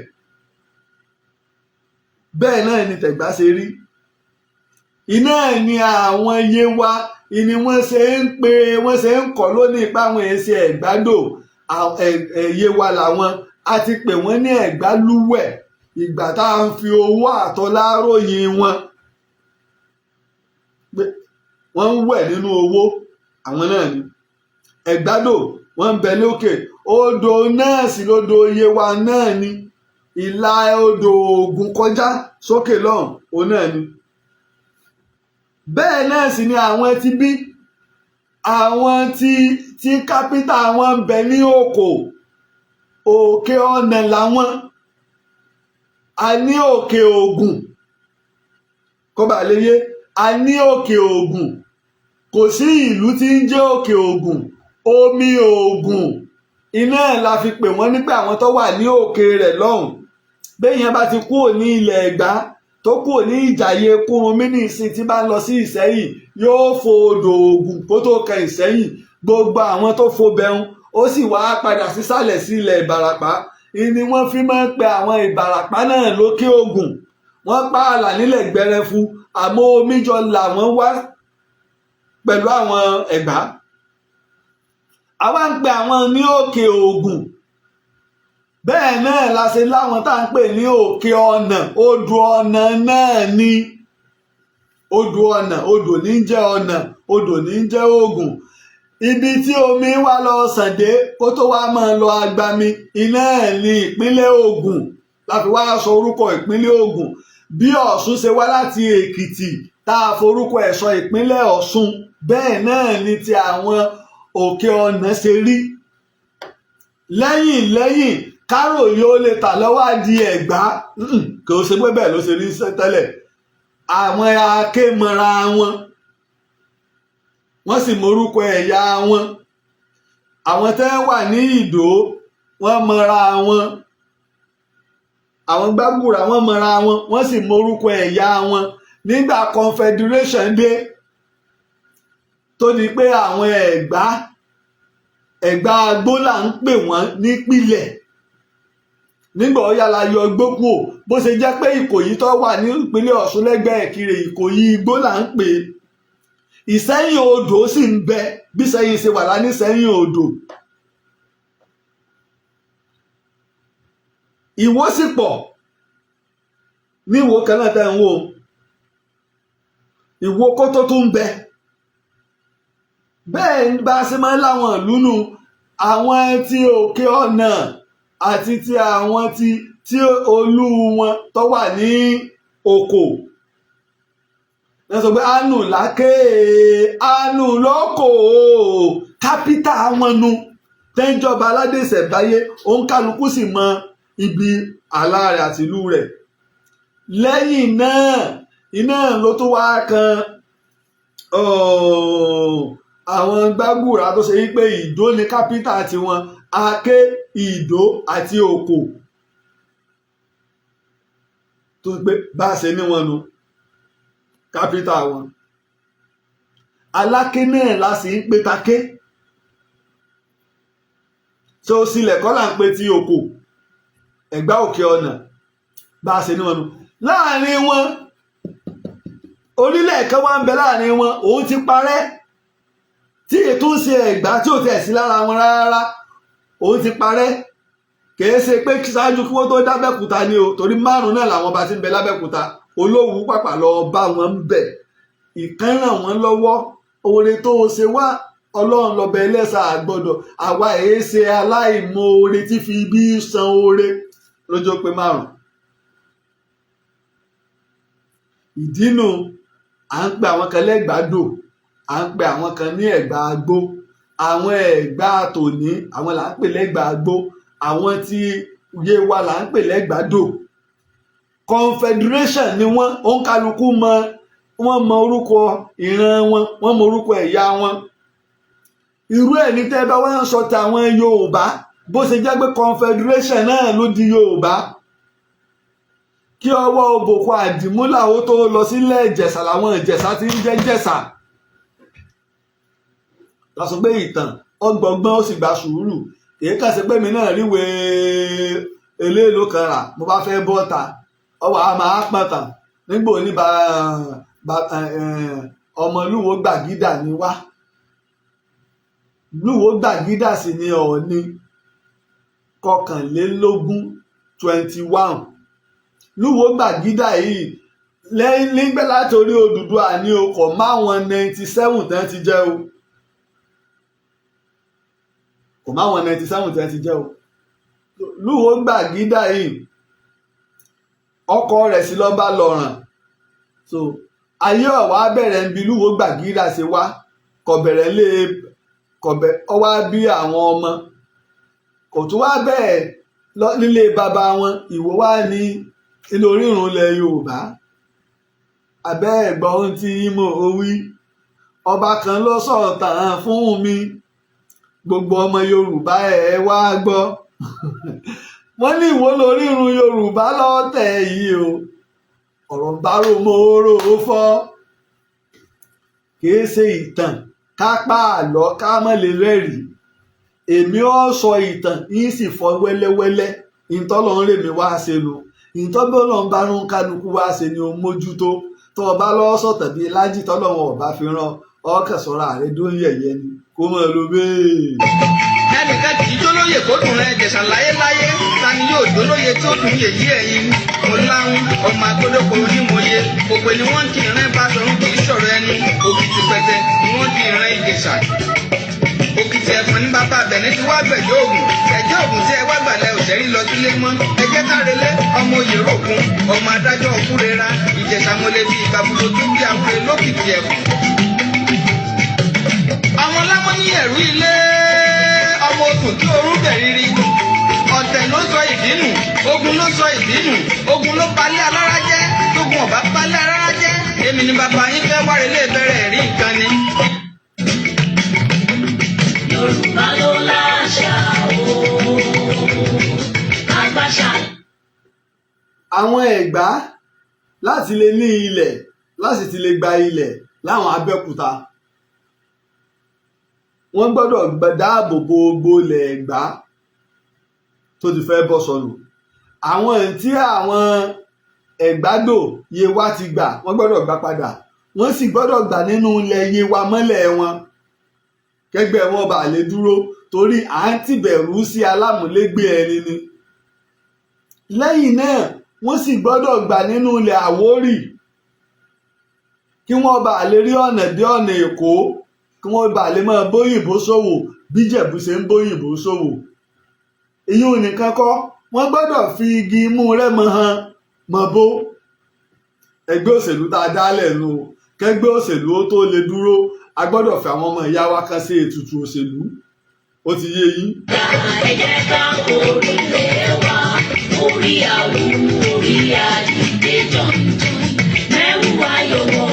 bẹ́ẹ̀ náà ni tẹ̀gbá ṣe rí. iná ni àwọn Yewa ni wọ́n ṣe ń kọ́ lónìí ipá àwọn èsì Ẹ̀gbádò, Yewa làwọn, a ti pè wọ́n ní Ẹ̀gbálúwẹ̀ ìgbà tá à ń fi owó àtọlá ròyìn wọn. wọ́n ń wẹ̀ nínú owó, àwọn náà ni. Ẹ̀gbádò wọ́n ń bẹ lókè, odò náà sì lódò Yewa náà ni. ìlà odò Ògùn kọjá sókè lọ́hùn, òun náà ni. bẹ́ẹ̀ náà sì ni àwọn ti bí àwọn tí kápítà wọn ń bẹ ní Òkè Ọ̀nà làwọn. a ní Òkè Ògùn, kó bàa lè yé, a ní Òkè Ògùn, kò sí ìlú tí ń jẹ́ Òkè Ògùn, omi Ògùn iná la fi pè wọ́n nígbà àwọn tó wà ní òkè rẹ̀ lọ́hùn. béèyàn bá ti kúrò ní ilẹ̀ Ẹ̀gbá tó kúrò ní Ìjàyè Kúrunmí ní ìsìn tí bá ń lọ sí Ìṣẹ́yìn, yóò fo odò Ògùn kó tó kan Ìṣẹ́yìn. gbogbo àwọn tó fo bẹun ó sì wá padà sísàlẹ̀ sí ilẹ̀ Ìbàràpá, ni wọ́n fi máa ń pe àwọn Ìbàràpá náà lókè Ògùn. wọ́n pààlà nílẹ̀ Gbẹrẹfu, àmọ́ omi jọ là wọ́n wá pẹ̀lú àwọn Ẹ̀gbá. àwa ń pe àwọn ní Òkè Ògùn. bẹ́ẹ̀ náà la ṣe láwọn tá à ń pè ní Òkè Ọ̀nà, odò Ọ̀nà náà ni. odò Ọ̀nà, odò ní jẹ́ Ọ̀nà, odò ní jẹ́ Ògùn. ibi tí omi wá lọ sàn dé kó tó wá máa lọ agbami, iná ẹ̀ ní ìpínlẹ̀ Ògùn, láfi wá sọ orúkọ ìpínlẹ̀ Ògùn. bí Ọ̀ṣun ṣe wá láti Èkìtì tá a forúkọ ẹ̀ sọ ìpínlẹ̀ Ọ̀ṣun, bẹ́ẹ̀ náà ni ti àwọn Òkè Ọ̀nà ṣe rí. lẹ́yìn kárò yóò lè tà lọ́wọ́ di Ẹ̀gbá, kò ṣe pé bẹ́ẹ̀ ló ṣe rí tẹ́lẹ̀. àwọn akémọra wọn, wọ́n sì morúkọ ẹ̀yà wọn. àwọn tẹ́ wà ní Ìdó wọ́n mọra wọn, àwọn Gbàgùrà wọ́n mọra wọn, wọ́n sì morúkọ ẹ̀yà wọn. nígbà Confederation dé tó di pé àwọn Ẹ̀gbá Agbó là ń pè wọ́n nípìlẹ̀. nígbà ó yára yọ Igbó kúò, bó ṣe jẹ́ pé Ìkòyí tó wà ní ìpínlẹ̀ Ọ̀ṣun lẹ́gbẹ̀ẹ́ Ìkirè, Ìkòyí Igbó là ń pè é. Ìsẹ́yìn odò sì ń bẹ bí Ìsẹ́yìn ṣe wà lání Ìsẹ́yìn odò. Ìwó sì pọ̀ ní Ìwó kan náà tẹ́ ń wò. Ìwó Kótó tún ń bẹ. Bẹ́ẹ̀ bá ṣe máa ń láwọn ìlú nù, àwọn tí Òkè Ọ̀nà àti ti àwọn tí olú wọn tó wà ní Òkò. Wọ́n sọ pé Ánù lákè Ánù lóko kápítà wọn nu tẹ́ńjọba aládé ìṣẹ̀báyé òǹkálukú sì mọ ibi àlá rẹ̀ àti ìlú rẹ̀. Lẹ́yìn náà iná ló tó wá kan àwọn gbàgbùrà tó ṣe wípé Ìdó ni kápítà tiwọn, Aké, Ìdó àti Òkò tó pé bá a ṣe ní wọn nu kápítà wọn. Aláké náà la sì ń pe Také. Ṣé o sílẹ̀ kọ́ là ń pe ti Òkò, Ẹ̀gbá Òkè Ọ̀nà, bá a ṣe ní wọn nu. Láàrin wọn orílẹ̀ kan wá ń bẹ láàrin wọn, òun ti parẹ́ tí ètò ń ṣe Ẹ̀gbá tí ò tẹ̀ sí lára wọn rárá, òun ti parẹ́. Kìí ṣe pé ṣáájú kí wọ́n tó dábẹ́kúta ni o, torí 5 náà làwọn bá ti ń bẹ lábẹ́kúta. Olówú pàpà lọ bá wọn ń bẹ̀, ìkan ràn wọ́n lọ́wọ́. Oore tó o ṣe wá Ọlọ́run lọ́bẹ̀ ẹlẹ́sà àgbọ̀dọ̀, àwa èé ṣe aláìmọ̀ oore tí fi bí san oore lọ́jọ́ pé 5. Ìdínú à ń pe àwọn kan lẹ́gbàádò, à ń pe àwọn kan ní Ẹ̀gbá Agbó. Àwọn Ẹ̀gbá tòní àwọn là ń pè lẹ́gbàá Agbó, àwọn tí Yewa là ń pè lẹ́gbàádò. Confederation ni wọ́n, òǹkálukú wọ́n mọ orúkọ ìran wọn, wọ́n mọ orúkọ ẹ̀yà wọn. Irú ẹ̀ ní tẹ́ bá wọ́n ń sọ tàwọn Yorùbá, bó ṣe jẹ́ pé Confederation náà ló di Yorùbá. Kí ọwọ́ òbòkù àdìmúlà ó tó lọ sílẹ̀ Ìjẹ̀ṣà làwọn Ìjẹ̀ṣà ti ń jẹ́ Jẹ̀ṣà. Lásọ pé ìtàn ọgbọ̀ngbọ́n ó sì gba sùúrù. Èyí kà sí pé mi náà ríwe eléèló kan rà, mo bá fẹ́ bọ́ta ọwọ́ a máa pọ̀tàn nígbò ní ọmọ Lúwo Gbàgídà ni wá. Lúwo Gbàgídà sì ni Ọọ̀ni 21. Lúwo Gbàgídà yìí nígbẹ́ látòrí Odùduwà ní okọ̀ máwọn 97 tán ti jẹ́ o. Kò máwọn 97 tán ti jẹ́ o. Lúwo Gbàgídà yìí ọkọ rẹ̀ sí lọ́ba lọ́ràn. So ayé ọ̀wá bẹ̀rẹ̀ ń bi Lúwo Gbàgídà ṣe wá, ọwá bí àwọn ọmọ. Kò tún wá bẹ́ẹ̀ nílé bàbá wọn, Ìwó wá ní inú orírun ilẹ̀ Yorùbá. Abẹ́ ẹ̀gbọ́n ohun tí mo wí, ọba kan ló sọ̀tàn fún mi, gbogbo ọmọ Yorùbá ẹ̀ wá gbọ́. Wọ́n ní Ìwó lórírun Yorùbá lọ́tẹ̀ yìí o, ọ̀rọ̀ bárò mòórò fọ́. Kìí ṣe ìtàn kápá àlọ́ ká mọ́ lè rẹ́rìí. Èmi ó sọ ìtàn yìí sì fọ́ wẹ́lẹ́wẹ́lẹ́. Ìtọ́lọ́run rèmi wá ṣe nu, ìtọ́lọ́run bá rún kálukú wá ṣe ni o mójútó. Tó o bá lọ́wọ́ sọ̀tàn bíi Lájì tọ́lọ́run ọ̀bá fi rán ọkàn sọ́ra rẹ̀ dó yẹ̀yẹ́ ni kó mọ̀ ló bẹ́ẹ̀. Ẹnìkan kì í jólóyè kó dùn rẹ̀ Ìjẹ̀ṣà láyéláyé, ta ni yóò jólóyè tó dùn yèyí ẹ̀yin. Mo láhùn ọmọ agbódòkò onímọ̀ye, òpè ni wọ́n ti rìn Báṣọ̀run kì í sọ̀rọ̀ ẹni, Òkìtì pẹ̀tẹ̀ ni wọ́n ti rìn Ìjẹ̀ṣà. Òkìtì ẹ̀fọn ní bàbá Bẹ̀ní ti wá gbẹ̀jọ́ Ògùn, ẹ̀jẹ̀ Ògùn tí ẹ wá gbàlẹ̀ òṣèré lọ sílé mọ́, ẹ̀jẹ̀ Kárelé ọmọ Oyèròkun, ọmọ adájọ́ Òkúrera, Ìjẹ̀ṣà mọ́lẹ́bí ìgbàgbọ́ tó bí àwọn olókìtì ẹ̀fọn. Àwọn lámọ́ ní ẹ̀rú ilé ọmọ okùn tí orú bẹ̀rìrì, ọ̀tẹ̀ ló sọ ìdínú, ogun ló sọ ìdínú, ogun ló balẹ̀ alára jẹ́, tógun ọ̀bá balẹ̀ alára jẹ́, èmi ni bàbá yín fẹ́ wáre lé bẹ̀rẹ̀ rí nǹkan ni. Yorùbá ló láṣà o, àgbàṣà. Àwọn Ẹ̀gbá láti lè ní ilẹ̀, láti ti lè gba ilẹ̀ láwọn Abẹ́òkúta, wọ́n gbọ́dọ̀ dáàbò bo gbogbo ilẹ̀ Ẹ̀gbá tó ti fẹ́ bọ́ sọnù. Àwọn tí àwọn Ẹ̀gbádò Yewa ti gbà wọ́n gbọ́dọ̀ gbà padà. wọ́n sì gbọ́dọ̀ gbà nínú ilẹ̀ Yewa mọ́lẹ̀ wọn kẹgbẹ́ wọn bá lè dúró torí à ń tìbẹ̀rù sí alámúlégbé ẹni ni. lẹ́yìn náà wọ́n sì gbọ́dọ̀ gbà nínú ilẹ̀ Àwórì kí wọ́n bá lè rí ọ̀nà dé ọ̀nà Èkó kí wọ́n bá lè máa bóyìnbó ṣòwò bí Ìjẹ̀bú ṣe ń bóyìnbó ṣòwò. ìyún nìkan kọ́ wọ́n gbọ́dọ̀ fi igi imú Rẹ́mọ hàn Mọ̀bó. ẹgbẹ́ òṣèlú tá a dálẹ̀ nù kẹgbẹ́ òṣèlú ó tó lè dúró a gbọ́dọ̀ fi àwọn ọmọ ìyá wa kan ṣe ètùtù òṣèlú. ó ti yé yín. ẹ jẹ́ ká orílẹ̀ wa orí àwù orí àdìgbé jọ̀ǹjọ̀ǹ mẹ́rù ayọ̀wọ̀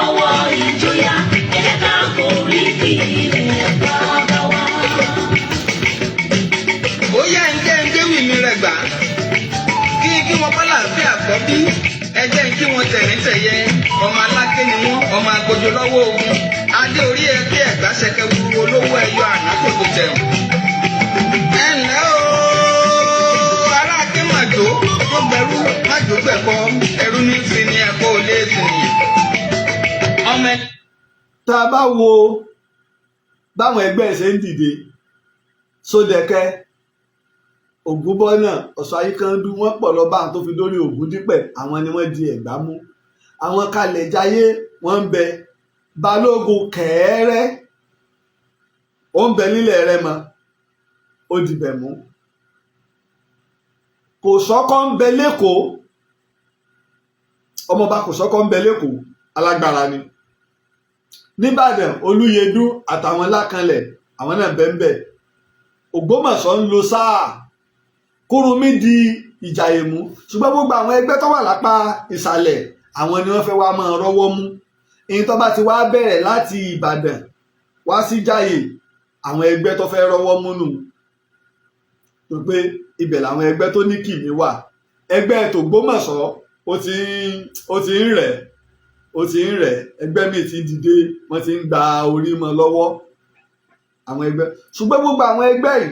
ọwọ́ ìjọyà ẹ jẹ́ ká orí ilẹ̀ bàbá wa. ó yá ń jẹ́ wì mí rẹ̀ gbà kí wọ́n bá láàfin àkọ́bí ẹ jẹ́ kí wọ́n tẹ̀lé ọmọ aláké ni wọ́n ọmọ agbójó lọ́wọ́ ogun adé orí ẹ kí ẹ̀gbá ṣẹkẹ wúwo olówó ẹyọ àná kò tó jẹun. ẹ ǹlẹ́ o ará aké màjò tó gbẹrú màjò gbẹ̀kọ́ ẹrú ní fi ni ẹ̀kọ́ ò lè sìn yìí. ọmọ tá a bá wo báwọn ẹgbẹ́ ṣe ń dìde Sódẹ̀kẹ́ Ògúnbọ́nà Ọ̀ṣọ́ Ayíkandú wọ́n pọ̀ lọ bá àwọn tó fi dórí Ògúndípẹ̀ àwọn ni wọ́n di Ẹ̀gbá mú. àwọn Kalẹ̀jayé wọ́n ń bẹ Balógun Kẹ̀ẹ́rẹ́ ó ń bẹ nílẹ̀ Rẹ́mọ ó dìbẹ̀ mú. Kòsọ́kọ́ ń bẹ lẹ́kọ̀ọ́ ọmọọba Kòsọ́kọ́ ń bẹ lẹ́kọ̀ọ́ alágbára ni. Níbàdàn Olúyẹdú àtàwọn Lákanlẹ̀ àwọn náà bẹ́ẹ̀ ń bẹ. Ògbómọ̀ṣọ́ ń lo sáà Kúrúnmí di Ìjàyè mú ṣùgbọ́n gbogbo àwọn ẹgbẹ́ tó wà lápá ìsàlẹ̀ àwọn ni wọ́n fẹ́ wá máa rọ́wọ́ mú. èyí tó bá ti wá bẹ̀rẹ̀ láti Ìbàdàn wá sí Ìjàyè àwọn ẹgbẹ́ tó fẹ́ rọ́wọ́ mú nù tó pé ibẹ̀ làwọn ẹgbẹ́ tó ní kìmí wà. ẹgbẹ́ tògbómọ̀ṣọ́ ó ti ń rẹ̀ ẹgbẹ́ míì ti dìde wọ́n ti ń gba orí mọ́ lọ́wọ́ àwọn ẹgbẹ́ ṣùgbọ́n gbogbo àwọn ẹgbẹ́ yìí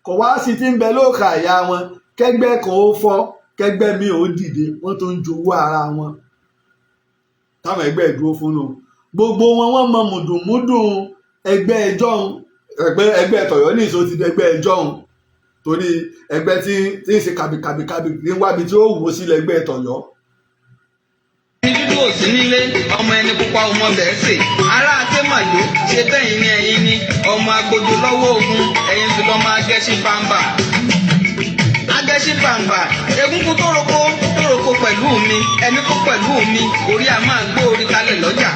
kò wá sí ti ń bẹ lóòkà àyà wọn kẹgbẹ́ kan ó fọ́ kẹgbẹ́ mi ò dìde wọ́n tó ń jowó ara wọn táwọn ẹgbẹ́ ìdúró fún un. gbogbo wọn mọ mùdùnmúdùn ẹgbẹ́ ẹjọ́hun ẹgbẹ́ tọ̀yọ́ ní ìṣó ti dẹgbẹ́ ẹjọ́hun torí ẹgbẹ́ tí ń ṣe kàbìkàbìkàbì ní wábi tí ó wò sílẹ̀ ẹgbẹ́ tọ̀yọ́. dúdú òsì nílé ọmọ ẹni pupa ọmọ bẹ́ẹ̀ sè ará akémàlú ṣe bẹ́yìn ní ẹ̀yìn ní ọmọ agbójú lọ́wọ́ ogun ẹ̀yìn tó lọ́ máa gẹ́sí bàǹbà egungun tó roko pẹ̀lú mi ẹni kó pẹ̀lú mi orí a máa gbé orí kalẹ̀ lọ́jà.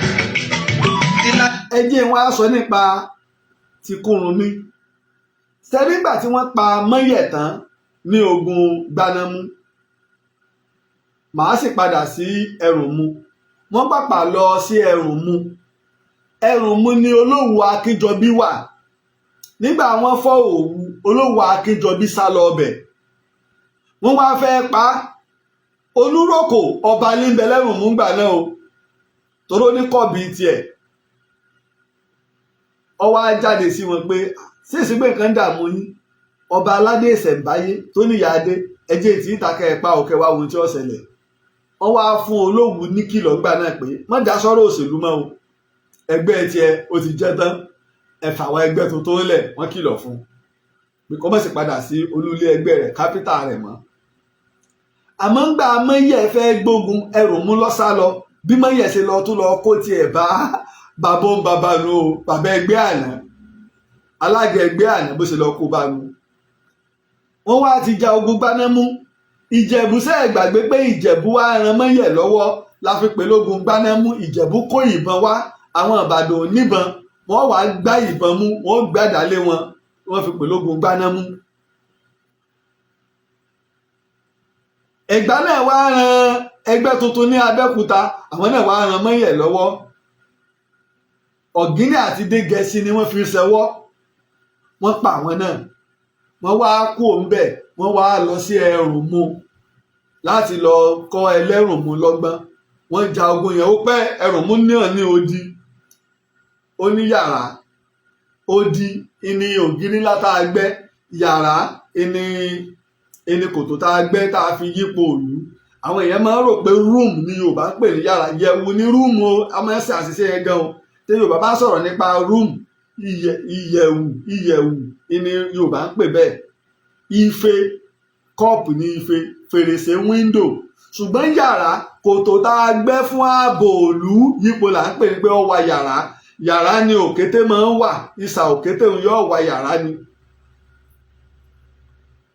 ẹ jẹ́ wọn á sọ nípa ti Kúrúnmí sẹ́rígbà tí wọ́n pa Mọ́yẹ̀ tán ní ogun Gbanámú màá sì padà sí Ẹrùnmú. wọ́n pàpà lọ sí Ẹrùnmú ni Olówù Akínjọbí wà. nígbà wọ́n fọ́ Òwu Olówù Akínjọbí sá lọ ọbẹ̀ wọ́n wá fẹ́ pa Olúrókò ọba níbẹ̀ l'Ẹrùnmú gbà náà o toró ní kọ́bí tiẹ̀. ó wá jáde sí wọn pé sísí pé nǹkan dààmú yín ọba aládé ìṣẹ̀ǹbáyé tó níyà adé ẹjẹ́ tí ìtàkẹ́ ẹ̀pá òkè wá ohun tí ó ṣẹlẹ̀. wọ́n wá fún Olówù ní kìlọ̀ gbà náà pé má dá sọ́rọ̀ òṣèlú mọ́ o ẹgbẹ́ tiẹ̀ ó ti jẹ́ tán ẹ̀fà àwọn ẹgbẹ́ tuntun lẹ̀ wọ́n kìlọ̀ fún pé kó má sì padà sí olúlé ẹgbẹ́ rẹ̀ kápítà rẹ̀ mọ́. àmọ́ ń gbà Mọ́yẹ̀ fẹ́ gbógun Ẹrùnmú lọ sá lọ bí Mọ́yẹ̀ ṣe lọ tún lọ kó tiẹ̀ bá bàbá ń bàbá nu o bàbá ẹgbẹ́ àná alága ẹgbẹ́ àná bó ṣe lọ kó bá nu. wọ́n wá ti ja ogun Gbanámú Ìjẹ̀bú ṣe gbàgbé pé Ìjẹ̀bú wá ran Mọ́yẹ̀ lọ́wọ́ la fi pè lógun Gbanámú. Ìjẹ̀bú kó ìbọn wá àwọn Ìbàdàn oníbọn wọ́n wá gbá ìbọn mú wọ́n gbàdálé wọn wọ́n fi pè lógun Gbanámú. Ẹ̀gbá náà wá ran ẹgbẹ́ tuntun ní Abẹ́òkúta àwọn náà wá ran Mọ́yẹ̀ lọ́wọ́. Ọ̀gíní àti Dégẹṣin ni wọ́n fi ṣẹwọ́ wọ́n pa àwọn náà wọ́n wá kú òǹbẹ̀ wọ́n wá lọ sí Ẹrùnmú láti lọ kọ́ Ẹlẹ́rùnmú lọ́gbọ́n. wọ́n ja ogun yẹn ó pẹ́. Ẹrùnmú náà ní odi ó ní yàrá odi ìní ògiri látà gbẹ́ yàrá ìní kòtò tá a gbẹ́ tá a fi yípo òlú àwọn èèyàn máa ń rò pé room ni Yorùbá ń pè ní yàrá. Ìyẹ̀wù ní room o, a máa ń ṣe àṣìṣe yẹn gan o. Tí Yorùbá bá sọ̀rọ̀ nípa room, ìyẹ̀wù ni Yorùbá ń pè bẹ́ẹ̀. Ife kọ́ọ̀pù ní ife, fèrèsé window. Ṣùgbọ́n yàrá, kòtò tá a gbẹ́ fún ààbò ìlú yípo là ń pè ní pé ó wà yàrá. Yàrá ni òkété máa ń wà, ìsà òkété òun yóò wà yàrá ni.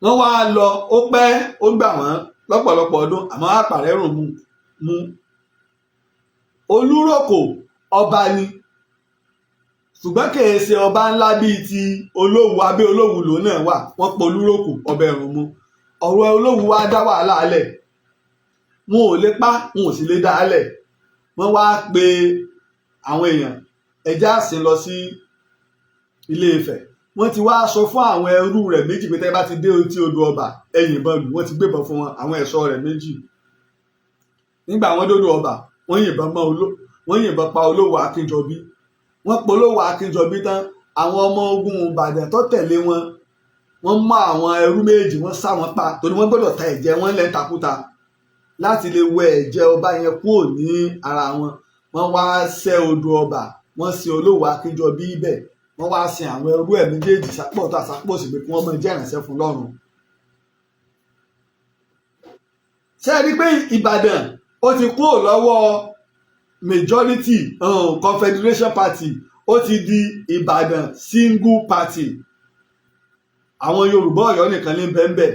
Wọ́n wá lọ, ó pẹ́, ó gbà wọ́n lọ́pọ̀lọpọ̀ ọdún, àmọ́ àpàrẹ́rùn mú. Olúrókò ọba ni, ṣùgbọ́n kìí ṣe ọba ńlá bíi ti Olówu. Abẹ́ Olówu lòun náà wà, wọ́n pọ̀ Olúrókò ọba ẹ̀rùn mu. Ọ̀rọ̀ Olówu wá dá wàhálà alẹ̀, wọn ò lè pa, wọn ò sì lè dá alẹ̀. Wọ́n wá pe àwọn èèyàn, ẹjẹ́ àsìn lọ sí Ilé Ifẹ̀. Wọ́n ti wá sọ fún àwọn ẹrú rẹ̀ méjì pé tẹ́ bá ti dé etí odò ọba ẹ yìnbọn lù. Wọ́n ti gbébọn fún wọn, àwọn ẹ̀ṣọ́ rẹ̀ méjì. Nígbà wọ́n dódò ọba, wọ́n yìnbọn pa Olówù Akínjọbí. Wọ́n polówó Akínjọbí tán, àwọn ọmọ ogun Ìbàdàn tó tẹ̀lé wọn, wọ́n mú àwọn ẹrú méjì, wọ́n sá wọn pa torí wọ́n gbọ́dọ̀ ta ẹ̀jẹ̀ wọn lẹ́ńtakúta láti lè wẹ ẹ̀jẹ̀ ọba yẹn kúrò ní ara wọn. Wọ́n wá ṣẹ́ odò ọba, wọ́n sin Olówù Akínjọbí ibẹ̀, wọ́n wá sin àwọn ẹrú ẹ̀ méjèèjì sápọ̀ tó àsápọ̀ sí pé kí wọ́n máa jẹ́ ìrànṣẹ́ fún lọ́run. Ṣé ẹ rí pé Ìbàdàn ó ti kúrò lọ́wọ́ majority confederation party, ó ti di Ìbàdàn single party. Àwọn Yorùbá Ọ̀yọ́ nìkan ní bẹ́ẹ̀.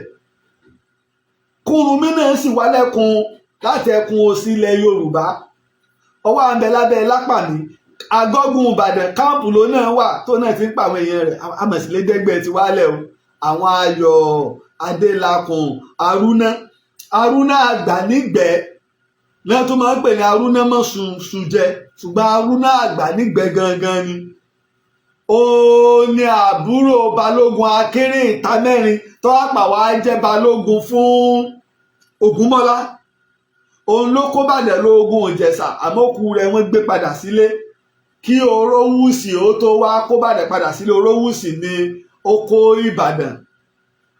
Kúrúnmí náà sì wá lẹ́kùn láti ẹkùn òsì ilẹ̀ Yorùbá. Ọwọ́ àǹbẹ̀ lábẹ́ Lápàmí, Agọ́gùn Ìbàdàn káàpù ló náà wà tó náà ti ń pa àwọn èèyàn rẹ̀. Amọ̀sílédẹ́gbẹ́ ti wálẹ̀ o. Àwọn Ayọ̀, Adélakùn, Arúná àgbà nígbẹ̀ẹ́ náà tó máa ń pè ní Arúná mọ̀sùn jẹ, ṣùgbọ́n Arúná àgbà nígbẹ̀ẹ́ gangan ni. Ó ní àbúrò Balógun Akéré ìta mẹ́rin tó àpà wá jẹ́ Balógun fún Ògúnmọ́lá. Òun ló kó Ìbàdàn lógun Ìjẹ̀ṣà, àmọ́kù rẹ̀ wọ́n gbé padà sílé. Kí Orówùsì ó tó wá kó Ìbàdàn padà sílé, Orówùsì ni ó kó Ìbàdàn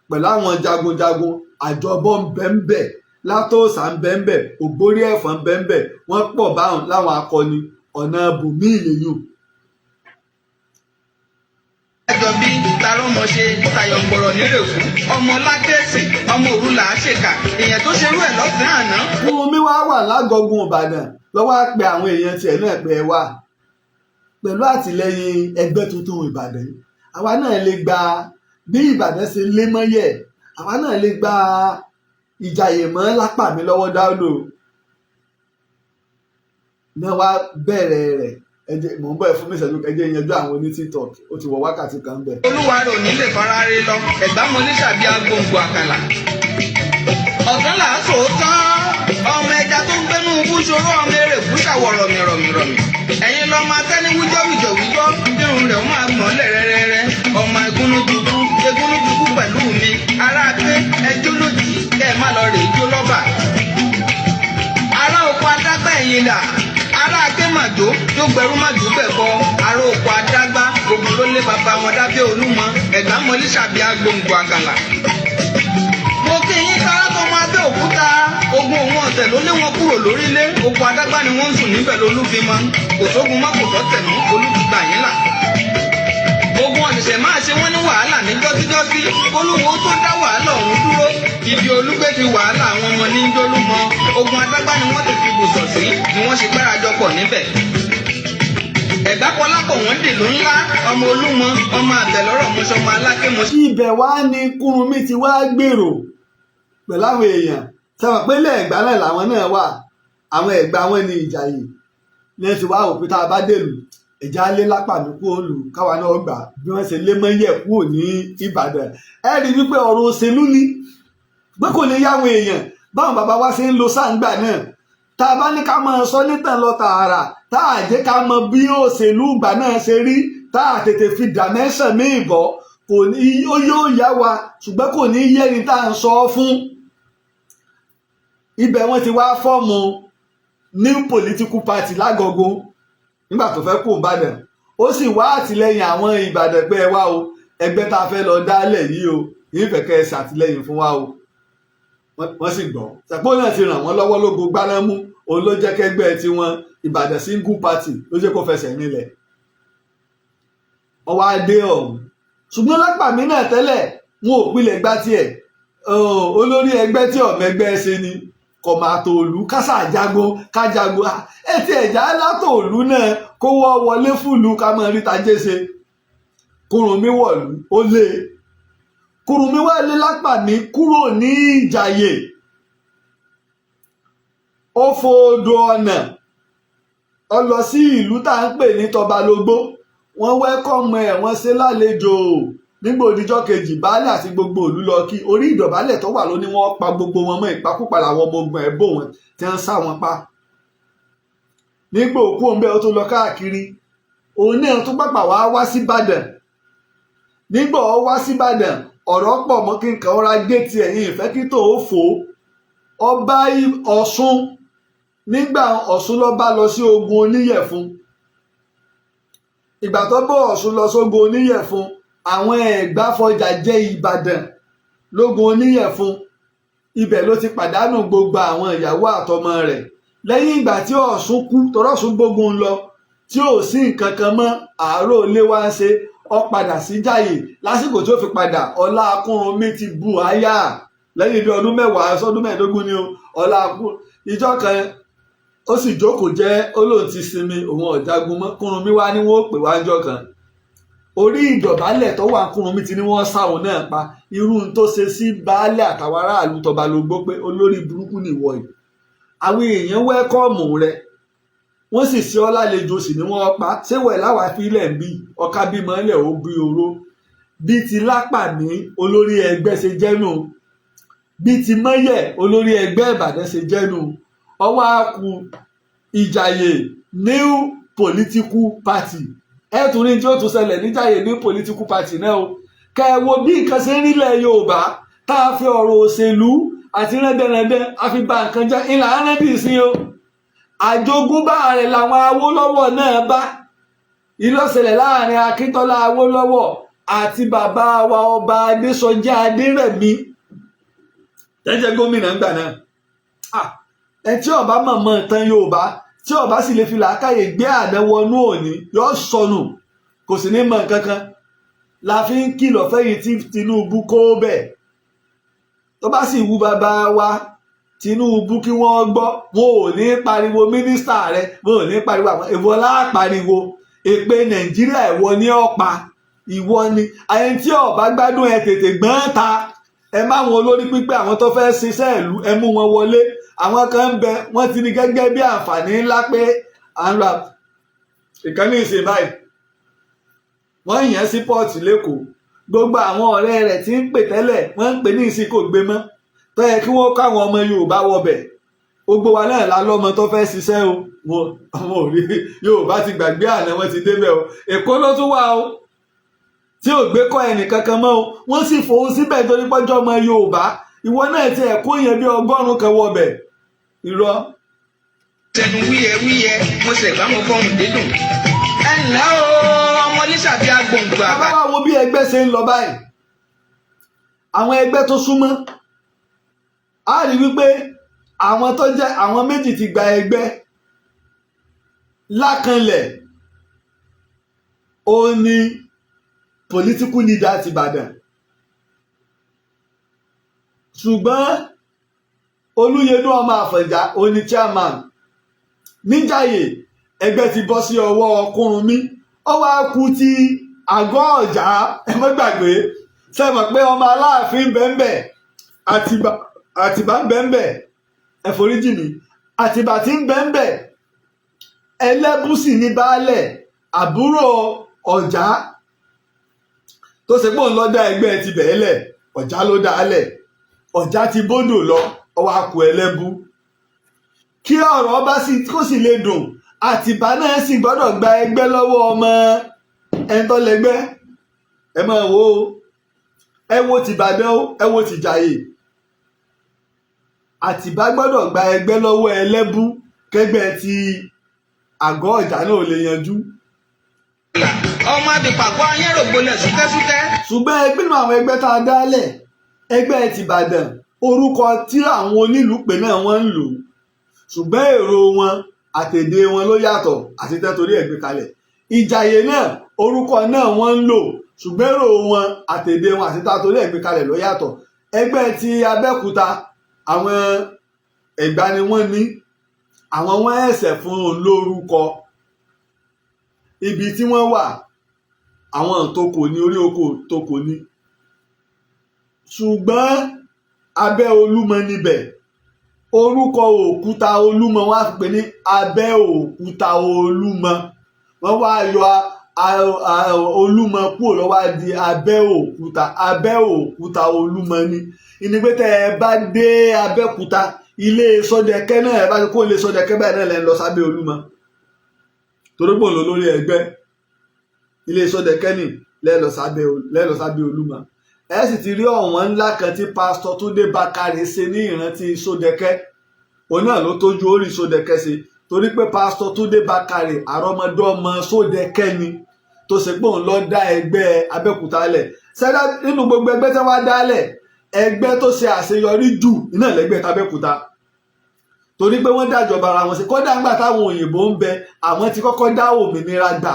pẹ̀lú àwọn jagunjagun. Àjọbọ ń bẹ́ńbẹ́, Látòsà ń bẹ́ńbẹ́, Ògbórí Ẹ̀fọ̀n ń bẹ́ńbẹ́. Wọ́n pọ̀ báwọn láwọn akọni ọ̀nà bùnmí ìlẹ́yìn. Àjọbí tarọ́mọṣe tayọ̀gbọ̀rọ̀ nírèkú ọmọ Ládẹ́sì ọmọ Òrùlà àṣekà èèyàn tó ṣerú ẹ̀ lọ́sàn-án àná. Kúrúnmí wá wà lágọ̀gùn Ìbàdàn lọ́wọ́ á pe àwọn èèyàn tiẹ̀ náà pé ẹ wá pẹ̀lú àtìlẹ́yìn ẹgbẹ́ tuntun Ìbàdàn. Àwa náà lè gba bí Ìbàdàn ṣe lé mọ́yẹ̀, àwa náà lè gba Ìjàyè mọ́ Lápàmí lọ́wọ́ dáúdò. Náà wá bẹ̀rẹ̀ rẹ̀. Mò ń bọ̀ ẹ̀ fún mi ìṣẹ́jú ẹjẹ́ yanjú àwọn oní TikTok, ó ti wọ wákàtí kan bẹ̀. Olúwa rò ní lè fara rí lọ ẹ̀gbá mo ní ṣàbí agbóǹgbò àkàlà. Ọ̀gán là á sòótọ́ ọmọ ẹja tó ń gbẹ́nu wúṣọrọ́ ọmọ eré wúṣàwọ̀ rọ̀mìrọ̀mìrọ̀mì. Ẹ̀yin lọ máa tẹ́ ní wíjọ́wíjọ́wíjọ́ irun rẹ̀ máa gbọ̀n lẹ́rẹ́rẹ́rẹ́. Ọmọ egúnúdúdú pẹ̀lú mi ará pé ẹjọ́ lòdì kẹ́ ẹ má lọ rè jó lọ́bà. Ará oko adágbà ẹ̀yìn là ará akémàjò tó gbẹrú màjò bẹ̀ kọ́ ará oko adágbá ogun ló lé bàbá wọn dábẹ́ Olúmọ ẹ̀gbá mọ́lí ṣàbí agbóǹgbò àkàlà. Mo kí yín kára tó máa bẹ́ òkúta ogun òun ọ̀tẹ̀ ló lé wọn kúrò lórílẹ̀ oko adágbá ni wọ́n ń sùn níbẹ̀ lólúfimọ kò sógun má kò tọ́ tẹ̀mú olùdígbà yín là. Ogun ọ̀sẹ̀sẹ̀ máa ṣe wọ́n ní wàhálà ní jọ́síjọ́sí Olúwo tó dá wàhálà ọ̀hún dúró ibi Olúgbé fi wàhálà àwọn ọmọ ní Jólúmọ ogun adágbá ni wọ́n ti fi bùsọ̀ sí ni wọ́n ṣe gbárajọpọ̀ níbẹ̀. Ẹ̀gbá Kọlápọ̀ wọ́n dèlú ńlá ọmọ Olúmọ ọmọ àtẹ̀lọ́rọ̀ mọ́ṣọ́mọ alákémọ. Ibẹ̀ wá ní Kúrúnmí ti wá gbèrò pẹ̀lú àwọn èèyàn sẹ́wọ̀n pé lẹ́ẹ̀gbá náà làwọn náà wà, àwọn Ẹ̀gbá wọn ní Ìjàyè ní ẹ ti wá òpin tá a bá dèlù ẹ̀já lé Lápàmí kúrò lù káwa náà gbà bí wọ́n ṣe lé mọ́yẹ̀ kúrò ní Ìbàdàn. Ẹ rí wípé ọ̀rọ̀ òṣèlú ni pé kò ní yáwọn èèyàn báwọn bàbá wa ṣe ń lo sáǹgbà náà. Tá a bá ní ká máa sọ nítàn lọ tààrà tá a jẹ́ ká mọ bí òṣèlú ìgbà náà ṣe rí tá a tètè fi dimension míì bọ̀ kò ní ó yóò yá wa ṣùgbọ́n kò ní yẹ́ni tá à ń sọ fún. Ibẹ̀ wọ́n ti wá fọ́ọ̀mù new political party lágọ̀gọ̀ nígbà tó fẹ́ kó Ìbàdàn ó sì wá àtìlẹ́yìn àwọn Ìbàdàn pé ẹ wá o ẹgbẹ́ tá a fẹ́ lọ dálẹ̀ yìí o ìfẹ́ kẹ́ ẹ ṣàtìlẹ́yìn fún wa o. wọ́n sì gbọ́ ṣàpọ̀ náà ti ràn wọ́n lọ́wọ́ lógo gbánámú òun ló jẹ́ kẹ́gbẹ́ tiwọn Ìbàdàn single party ló jẹ́ kó fẹsẹ̀ nílẹ̀ wọ́n wá dé ọ̀hún ṣùgbọ́n lápàmì náà tẹ́lẹ̀ wọn ò pilẹ̀ gbá tiẹ̀ olórí ẹgbẹ́ tí ọ̀mẹ́gbẹ́ ṣe ni kọ̀mátòlú kásájago kájago ẹtì ẹ̀já látòlú náà kó wọ́ wọlé fúlù ká mọ̀ rí tajé ṣe Kúrúnmí wọ̀lú ó lé Kúrúnmí wá lé Lápàmì kúrò ní Ìjàyè ó fòdò ọ̀nà ó lọ sí ìlú tá à ń pè ní Tọbalógbó wọ́n wẹ́kọ̀mù ẹ̀ wọ́n ṣe lálejò nígbà òdìjọ́ kejì baálé àti gbogbo ìlú lọ kí orí ìdọ̀bálẹ̀ tó wà lóní wọ́n pa gbogbo wọn mọ́ ìpakúpa làwọn ọmọ ogun ẹ̀ bò wọn tí wọ́n sá wọn pa nígbà òkú òǹbẹ́ ó tó lọ káàkiri òun náà tó pàpà wá sí Ìbàdàn nígbà ó wá sí Ìbàdàn ọ̀rọ̀ pọ̀ mọ́ kí nǹkan ọ̀rá gé ti ẹ̀yìn ìfẹ́ kí tó o fò ọba Ọ̀ṣun nígbà Ọ̀ṣun ló bá lọ sí ogun Oníyẹ̀fun ìgbà tó bọ́ Ọ̀ṣun lọ sógun Oníyẹ̀fun àwọn Ẹ̀gbá fọjà jẹ Ìbàdàn lógun Oníyẹ̀fun ibẹ̀ ló ti pàdánù gbogbo àwọn ìyàwó àtọmọ rẹ̀ lẹ́yìn ìgbà tí Ọ̀ṣun kú tọrọ̀ṣun gbógun lọ tí ò sí nǹkan kan mọ́ àárò ilé wa ń ṣe ó padà sí Ìjàyè lásìkò tí ó fi padà ọlá Kúrúnmí ti bu àyà lẹ́yìn bí ọdún 10 sọdún 15 ni ọlá ìjọ kan ó sì jókòó jẹ́ olóhùn ti sinmi òun ọ̀jagun mọ́ Kúrúnmí wá ní wọ́n ó pè wájọ kan orí ìdọ̀bálẹ̀ tó wà Kúrúnmí ti ní wọ́n sáwọn náà pa irú tó ṣe sí baálé àtàwọn aráàlú Tọbalógbó pé olórí burúkú nìwọ yìí àwọn èèyàn wẹ́kọ̀mù rẹ wọ́n sì ṣe ọ́ lálejò sì ni wọ́n pa ṣéwọ̀ ẹ̀ láwàá fílẹ̀ ń bí ọ̀ka bímọ ilẹ̀ ó bí oró bí ti Lápàmì olórí ẹgbẹ́ ṣe jẹ́nu bí ti Mọ́yẹ̀ olórí ẹgbẹ́ Ìbàdàn ṣe jẹ́nu ọwọ́ àkù Ìjàyè new political party ẹ̀tún ní tí ó tún ṣẹlẹ̀ níjàyè new political party náà o kẹ́ ẹ wo bí nǹkan ṣe ń rílẹ̀ Yorùbá tá a fi ọ̀rọ̀ òṣèlú àti rẹ́dẹ̀rẹ́dẹ́ àfi bà nǹkan jẹ́ ìlà rẹ́dì sí o àjogúnbá rẹ̀ làwọn Awólọ́wọ̀ náà bá ìlọ́sẹ̀lẹ̀ láàrin Akíntọ́lá Awólọ́wọ̀ àti bàbá wa ọba Adésọjí Adérẹ̀mí jẹ́jẹ́ gómìnà ńgbà náà ẹ tí ọba mọ̀mọ́ tán Yorùbá tí ọba sì lè fi làákàyè gbé àdánwọnú òní yóò sọnù kò sì ní mọ̀ nǹkan kan la fi ń kìlọ̀ fẹ́yìn tí Tinubu kó bẹ́ẹ̀ tó bá sì wú bàbá wa Tinubu kí wọ́n gbọ́ wọn ò ní pariwo mínísítà rẹ wọn ò ní pariwo àwọn ìwọ lápariwo èpè Nàìjíríà ìwọ ní ọ̀pá ìwọ ni àyẹn tí ọba gbádùn ẹ tètè gbọ́n ta ẹ má wọn olórí pípé àwọn tó fẹ́ ṣiṣẹ́ ìlú ẹ mú wọn wọlé àwọn kan ń bẹ wọ́n ti ní gẹ́gẹ́ bí àǹfààní ńlá pé à ń ra ìkànnì ìsìn báyìí wọ́n yàn sí pọ́ọ̀tì lẹ́kọ̀ọ́ gbogbo àwọn ọ̀rẹ́ rẹ̀ tí ń pè tẹ́lẹ̀ wọ́n ń pè ní ìsìn kò gbé mọ́ tó yẹ kí wọ́n kọ́ àwọn ọmọ Yorùbá wọbẹ̀ gbogbo wa náà la lọ́mọ tó fẹ́ ṣiṣẹ́ o wọn ò rí Yorùbá ti gbàgbé àná wọn ti débẹ̀ o Èkó ló tún wà o tí ò gbé kọ́ ẹnì kankan mọ́ o wọ́n sì fòun síbẹ̀ torí pọ́jọ́ ọmọ Yorùbá ìwọ náà ti ẹ̀kọ́ yẹn bí 100 kan wọbẹ̀ irọ́. sẹ́nu wíyẹ mo ṣe gbá mo fọ́hùn dídùn ẹ ǹlẹ́ o ọmọ Lísàbí agbóǹgbò àbá. bàbá wa wo bí ẹgbẹ́ ṣe ń lọ báyìí àwọn ẹgbẹ́ tó súnmọ́ a rí wípé àwọn tó jẹ́ àwọn méjì ti gba ẹgbẹ́ Lákanlẹ̀ ó ní political leader ti Ìbàdàn ṣùgbọ́n Olúyẹdùn ọmọ Àfọ̀njá ó ní chairman Níjàyè ẹgbẹ́ ti bọ́ sí ọwọ́ Kúrúnmí ó wá kú ti Àgọ́ Ọ̀já ẹ má gbàgbé sẹ́mọ̀ pé ọmọ Aláàfin bẹ́ńbẹ́ Àtìbá ń bẹ́ńbẹ́ ẹ̀foríjì mi Àtìbá tí ń bẹ́ńbẹ́ Ẹlẹ́bùsì ní baálẹ̀ àbúrò Ọ̀já tó ṣe pé òun ló dá ẹgbẹ́ ti bẹ̀ẹ́lẹ̀ Ọ̀já ló dálẹ̀ Ọ̀já ti bódò lọ ọwọ́ akù Ẹlẹ́bù kí ọ̀rọ̀ bá sì kó sì lè dùn Àtìbá náà sì gbọ́dọ̀ gba ẹgbẹ́ lọ́wọ́ ọmọ ẹ̀ńtọ́lẹ́gbẹ́ ẹ máa wo ẹ wo tìbàdàn ẹ wo tìjàyè Àtìbá gbọ́dọ̀ gba ẹgbẹ́ lọ́wọ́ Ẹlẹ́bù kẹgbẹ́ ti Àgọ́ Ọ̀já náà lè yanjú. ọmọ abìpàkọ́ ayẹ́rògbòlẹ̀ súkẹ́súkẹ́. ṣùgbọ́n ẹgbẹ́ nínú àwọn ẹgbẹ́ tá a dálẹ̀ ẹgbẹ́ tìbàdàn orúkọ tí àwọn onílùú pè náà wọ́n ń lò ṣùgbọ́n èrò wọn àtèdè wọn ló yàtọ̀ àti tẹ́torí ẹ̀ gbé kalẹ̀. Ìjàyè náà orúkọ náà wọ́n ń lò ṣùgbọ́n èrò wọn àtèdè wọn àti tẹ́torí ẹ̀ gbé kalẹ̀ ló yàtọ̀. Ẹgbẹ́ ti Abẹ́òkúta àwọn Ẹ̀gbá ni wọ́n ní, àwọn wọ́n ẹ̀sẹ̀ fún un lórúkọ. Ibi tí wọ́n wà àwọn Toko ní, orí oko Toko ní, ṣùgbọ́n abẹ́ Olúmọ níbẹ̀. Orúkọ òkúta Olúmọ wọ́n á pè ní Abẹ́òkúta Olúmọ. Wọ́n wá yọ Olúmọ kúrò lọ́wọ́ di Abẹ́òkúta Olúmọ ní. Ìní pé tẹ́ ẹ bá dé Abẹ́òkúta ilé Sódẹkẹ́ náà ẹ bá kó ilé Sódẹkẹ́ báyìí náà lẹ́ ń lọ sábẹ́ Olúmọ torí pò ń lọ lórí ẹgbẹ́. Ilé Sódẹkẹ́ ní lẹ́ lọ sábẹ́ Olúmọ. Ẹ sì ti rí ọ̀wọ́n ńlá kan tí pásítọ̀ Túndé Bákàrè ṣe ní ìrántí Sódẹkẹ́. Òun náà ló tójú orí Sódẹkẹ́ ṣe torí pé pásítọ̀ Túndé Bákàrè àrọ́mọdọ́mọ Sódẹkẹ́ ni tó ṣe pé òun lọ dá ẹgbẹ́ Abẹ́òkúta lẹ̀. Ṣẹ́dá nínú gbogbo ẹgbẹ́ tí wọ́n dá lẹ̀, ẹgbẹ́ tó ṣe àṣeyọrí jù iná lẹ́gbẹ́ t'Abẹ́òkúta torí pé wọ́n dájọba ara wọn ṣe. kódà ńgbà táwọn òyìnbó ń bẹ àwọn ti kọ́kọ́ dá òmìnira gbà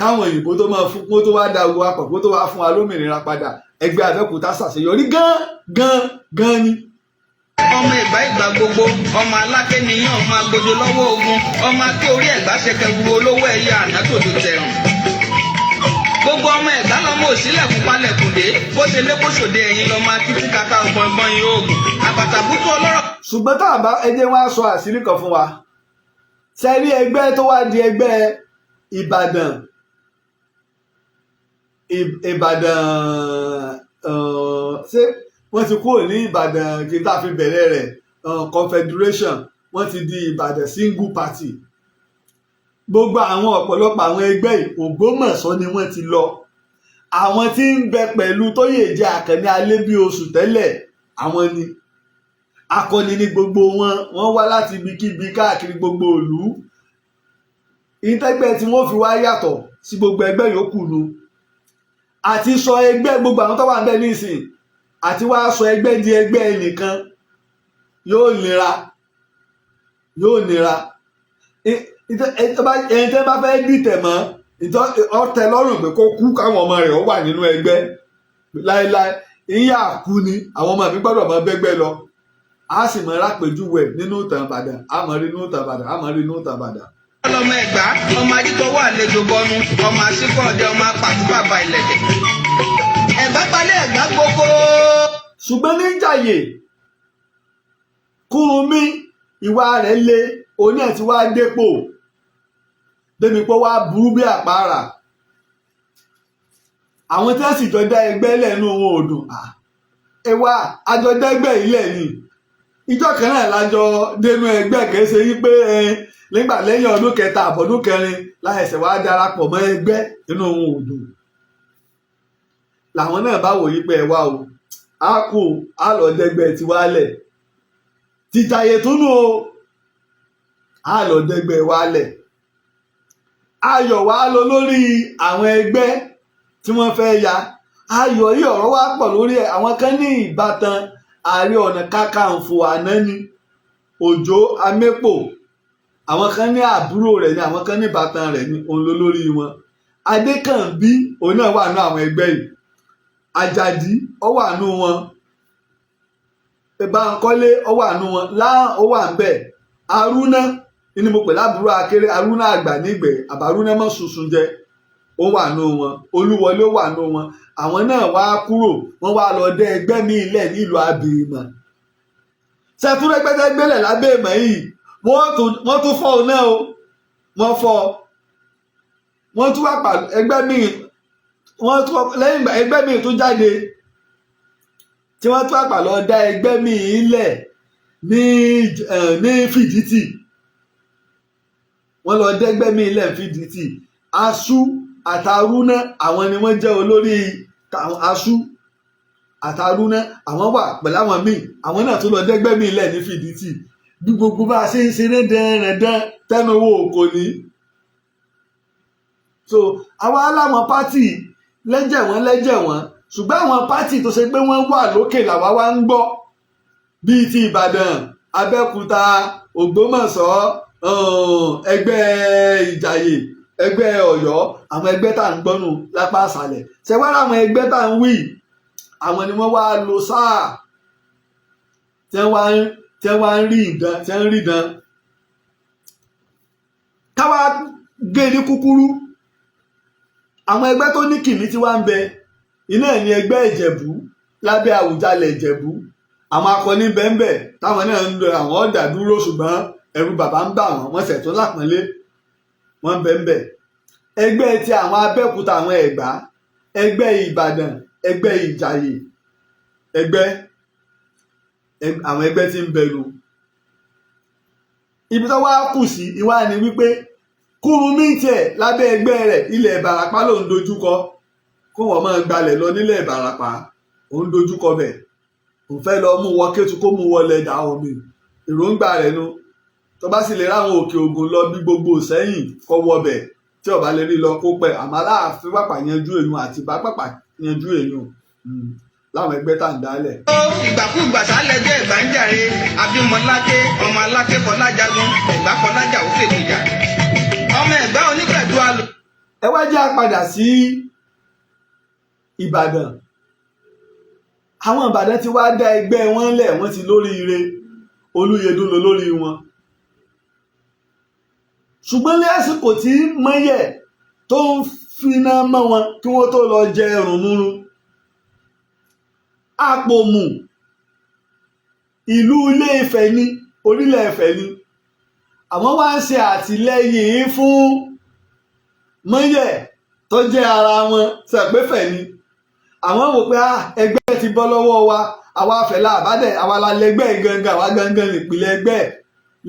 káwọn òyìnbó tó máa fún kó tó wá dá ogun apọ̀ kó tó wá fún wa lómìnira padà. Ẹgbẹ́ Abẹ́òkúta ṣàṣeyọrí gan ni. ọmọ Ẹ̀gbá ìgbà gbogbo, ọmọ Aláké nìyàn, ọmọ agbójo lọ́wọ́ ogun, ọmọ Aké orí Ẹ̀gbá ṣẹkẹwu olówó ẹ̀yà ànátòdò tẹ̀rùn. Gbogbo ọmọ Ẹ̀gbá lọmọ òsínlẹ̀kùn palẹ̀kùndé, bó ṣe lé bó ṣòde ẹ̀yìn lọmọ akitì kata ọgbọ̀ngbọ̀n yìí oògùn àbàtàbùtù ọlọ́rọ̀. Ṣùgbọ́n tá a bá ẹjẹ́ wá sọ àṣírí kan fún wa. Sẹ́rí ẹgbẹ́ tó wá di ẹgbẹ́ Ìbàdàn ṣé wọ́n ti kúrò ní Ìbàdàn kí n tá fi bẹ̀rẹ̀ rẹ̀ confederation, wọ́n ti di Ìbàdàn single party. Gbogbo àwọn ọ̀pọ̀lọpọ̀ àwọn ẹgbẹ́ Ògbómọ̀ṣọ́ ni wọ́n ti lọ. Àwọn tí ń bẹ pẹ̀lú Tóyèjì Àkànní Alébíoṣù tẹ́lẹ̀ àwọn ni akọni ní gbogbo wọ́n wá láti ibikíbi káàkiri gbogbo ìlú. Ìtẹ́gbẹ́ tí wọ́n fi wá yàtọ̀ sí gbogbo ẹgbẹ́ yòókù nu. Àti sọ ẹgbẹ́ gbogbo àwọn tó wà níbẹ̀ nísìn àti wá sọ ẹgbẹ́ di ẹgbẹ́ ẹnìkan yóò nira. Ẹni tẹ́ bá fẹ́ dìtẹ̀ mọ́ ọ̀tẹ̀ lọ́rùn pé kó kú káwọn ọmọ rẹ̀ ó wà nínú ẹgbẹ́ láéláé. Ìyá kú ni àwọn ọmọ mi gbọ́dọ̀ mọ bẹ́gbẹ́ lọ. A sì mọ rápèjúwe nínú ìtàn Ìbàdàn, a mọ rí nínú ìtàn Ìbàdàn, a mọ rí nínú ìtàn Ìbàdàn. ọmọ Ẹ̀gbá, ọmọ Ajítọwọ́ àlejò bọnu, ọmọ Àṣìkò ọdẹ, ọmọ apàtúbàbà ìlẹ̀kẹ̀. Ẹ̀gbá palẹ̀ Ẹ̀gbá gbogbo. Ṣùgbọ́n ní Ìjàyè Kúrúnmí ìwà rẹ̀ le, òní ẹ̀ ti wá dépò débi pé wá burú bí àpárá. Àwọn tí wọ́n sì jọ dá ẹgbẹ́ lẹ́nu wọn ò dùn. Ẹwà àjọdẹ́gbẹ́ ilẹ̀ ni ìjọ kan náà lájọ dénú ẹgbẹ́ kẹsẹ̀ yí pé nígbà lẹ́yìn ọdún kẹta àbọ̀dún kẹrin láìsẹ̀ wá darapọ̀ mọ́ ẹgbẹ́ nínú ohun òdùn. Làwọn náà bá wòye pé ẹwà o á kú á lọ dẹ́gbẹ́ tiwálẹ̀ tìjàyè túnú o á lọ dẹ́gbẹ́ wálẹ̀. Ayọ̀ wá lọ lórí àwọn ẹgbẹ́ tí wọ́n fẹ́ ya. Ayọ̀ yìí ọ̀rọ̀ wá pọ̀ lórí ẹ̀. Àwọn kan ní ìbátan Ààrẹ Ọ̀nà Kakanfò àná ni Òjó Amépò, àwọn kan ní àbúrò rẹ̀ ni, àwọn kan ní ìbátan rẹ̀ ni, òun ló lórí wọn. Adékànbí òun náà wà nú àwọn ẹgbẹ́ yìí. Àjàdí ó wà nú wọn. Bánkọ́lé ó wà nú wọn. Láhàn ó wà ńbẹ̀. Arúná ni mo pè lábúrò Akéré, Arúná àgbà nígbẹ̀ àbárúná mọ́ sunsun jẹ ó wà nú wọn. Olúwọlé ó wà nú wọn. Àwọn náà wá kúrò wọ́n wá lọ dé ẹgbẹ́ mi ilẹ̀ nílùú Abẹ́òmà. Ṣàtúrẹ́gbẹ́tẹ́ gbélẹ̀ lábẹ́òmà yìí wọ́n tún fọ́ ọ náà o. Wọ́n fọ́ wọ́n tún wá pa ẹgbẹ́ mi lẹ́yìn ìgbà ẹgbẹ́ mi tó jáde tí wọ́n tún wá pa lọ dá ẹgbẹ́ mi ilẹ̀ ní Fìdítì. Wọ́n lọ dẹ́gbẹ́ mi ilẹ̀ Fìdítì. Asú àtàrúná àwọn ni wọ́n jẹ́ olórí Asú àtàrúná. Àwọn wà pẹ̀lú àwọn míì, àwọn náà tó lọ dẹ́gbẹ́ mi ilẹ̀ ní Fìdítì. Bí gbogbo bá a ṣe ń ṣeré dẹ́rẹ̀dán tẹ́nu owó kò ní. So àwa aláwọn pátì lẹ́jẹ̀ wọ́n ṣùgbọ́n àwọn pátì tó ṣe pé wọ́n wà lókè làwa wá ń gbọ́ bíi ti Ìbàdàn, Abẹ́òkúta, Ògbómọ̀ṣọ́, ẹgbẹ́ Ìjàyè, ẹgbẹ́ Ọ̀yọ́, àwọn ẹgbẹ́ tá à ń gbọ́nù lápá àṣálẹ̀. Ṣé wá láwọn ẹgbẹ́ tá à ń wí, àwọn ni wọ́n wá lo sáà tí wọ́n wá ń rí ìdán, tí wọ́n ń rí ìdán. Káwá gé ní kúkúrú, àwọn ẹgbẹ́ tó ní kìmí tí wá ń bẹ iná ní ẹgbẹ́ Ìjẹ̀bú lábẹ́ Àwùjalẹ̀ Ìjẹ̀bú. Àwọn akọni bẹ́ńbẹ́ táwọn náà ń lo àwọn ọ̀dà dúró, ṣùgbọ́n ẹ̀rù bàbá ń bà wọ́n ṣẹ̀tún lápọ́nlé, wọ́n bẹ́ńbẹ́. Ẹgbẹ́ ti àwọn Abẹ́òkúta, àwọn Ẹ̀gbá, ẹgbẹ́ Ìbàdàn, ẹgbẹ́ Ìjàyè, àwọn ẹgbẹ́ tí ń bẹ̀rù. Ibi tó wá kù sí ìwá ni wípé Kúrúnmí tiẹ̀ lábẹ́ ẹgbẹ́ rẹ̀ ilẹ̀ Ìbàràpá ló ń dojúkọ, kó wọ́n máa gbalẹ̀ lọ nílẹ̀ Ìbàràpá, òun dojúkọ bẹ̀, òun fẹ́ lọ mú wọ Kétu kó mú wọlé dà omi, èròǹgbà rẹ̀ nu. Tó bá sì lè ráwọn Òkè Ògùn lọ bí gbogbo Ìṣẹ́yìn kọ́ wọ bẹ̀, tí ó bá lè rí lọ kó pẹ́. Àmọ́ Aláàfin pàpà yanjú èèyàn àti Ìbà pàpà yanjú èèyàn láwọn ẹgbẹ́ tá à ń dálẹ̀. ìgbàkúgbà sálẹ̀ jẹ́ Ẹ̀gbá ń jàre, Abímọláké ọmọ Aláké Fọlájagun, Ẹ̀gbá Fọlájà ó fèdè jà, ọmọ Ẹ̀gbá onípẹ̀dú àlò. Ẹ wá jẹ́ àpadà sí Ìbàdàn. Àwọn Ìbàdàn ti wá dá ẹgbẹ́ wọn lẹ̀, wọ́n ti lóríire, Olúyẹdùn lọ lórí wọn. Ṣùgbọ́n lásìkò tí Mọ́yẹ̀ tó ń finá mọ́ wọn kí wọ́n tó lọ jẹ ẹrùnmúrun, Àpòmù ìlú Ilé Ifẹ̀ ní orílẹ̀ Ifẹ̀ ni àwọn wá ń ṣe àtìlẹ́yìn fún Mọ́yẹ̀ tó jẹ́ ara wọn ṣàpẹ́fẹ̀ ni. Àwọn wò pé ẹgbẹ́ ti bọ́ lọ́wọ́ wa, àwa Fẹ̀lá Àbádẹ̀, àwa la lẹgbẹ́ gangan, àwa gangan nípìnlẹ̀ ẹgbẹ́.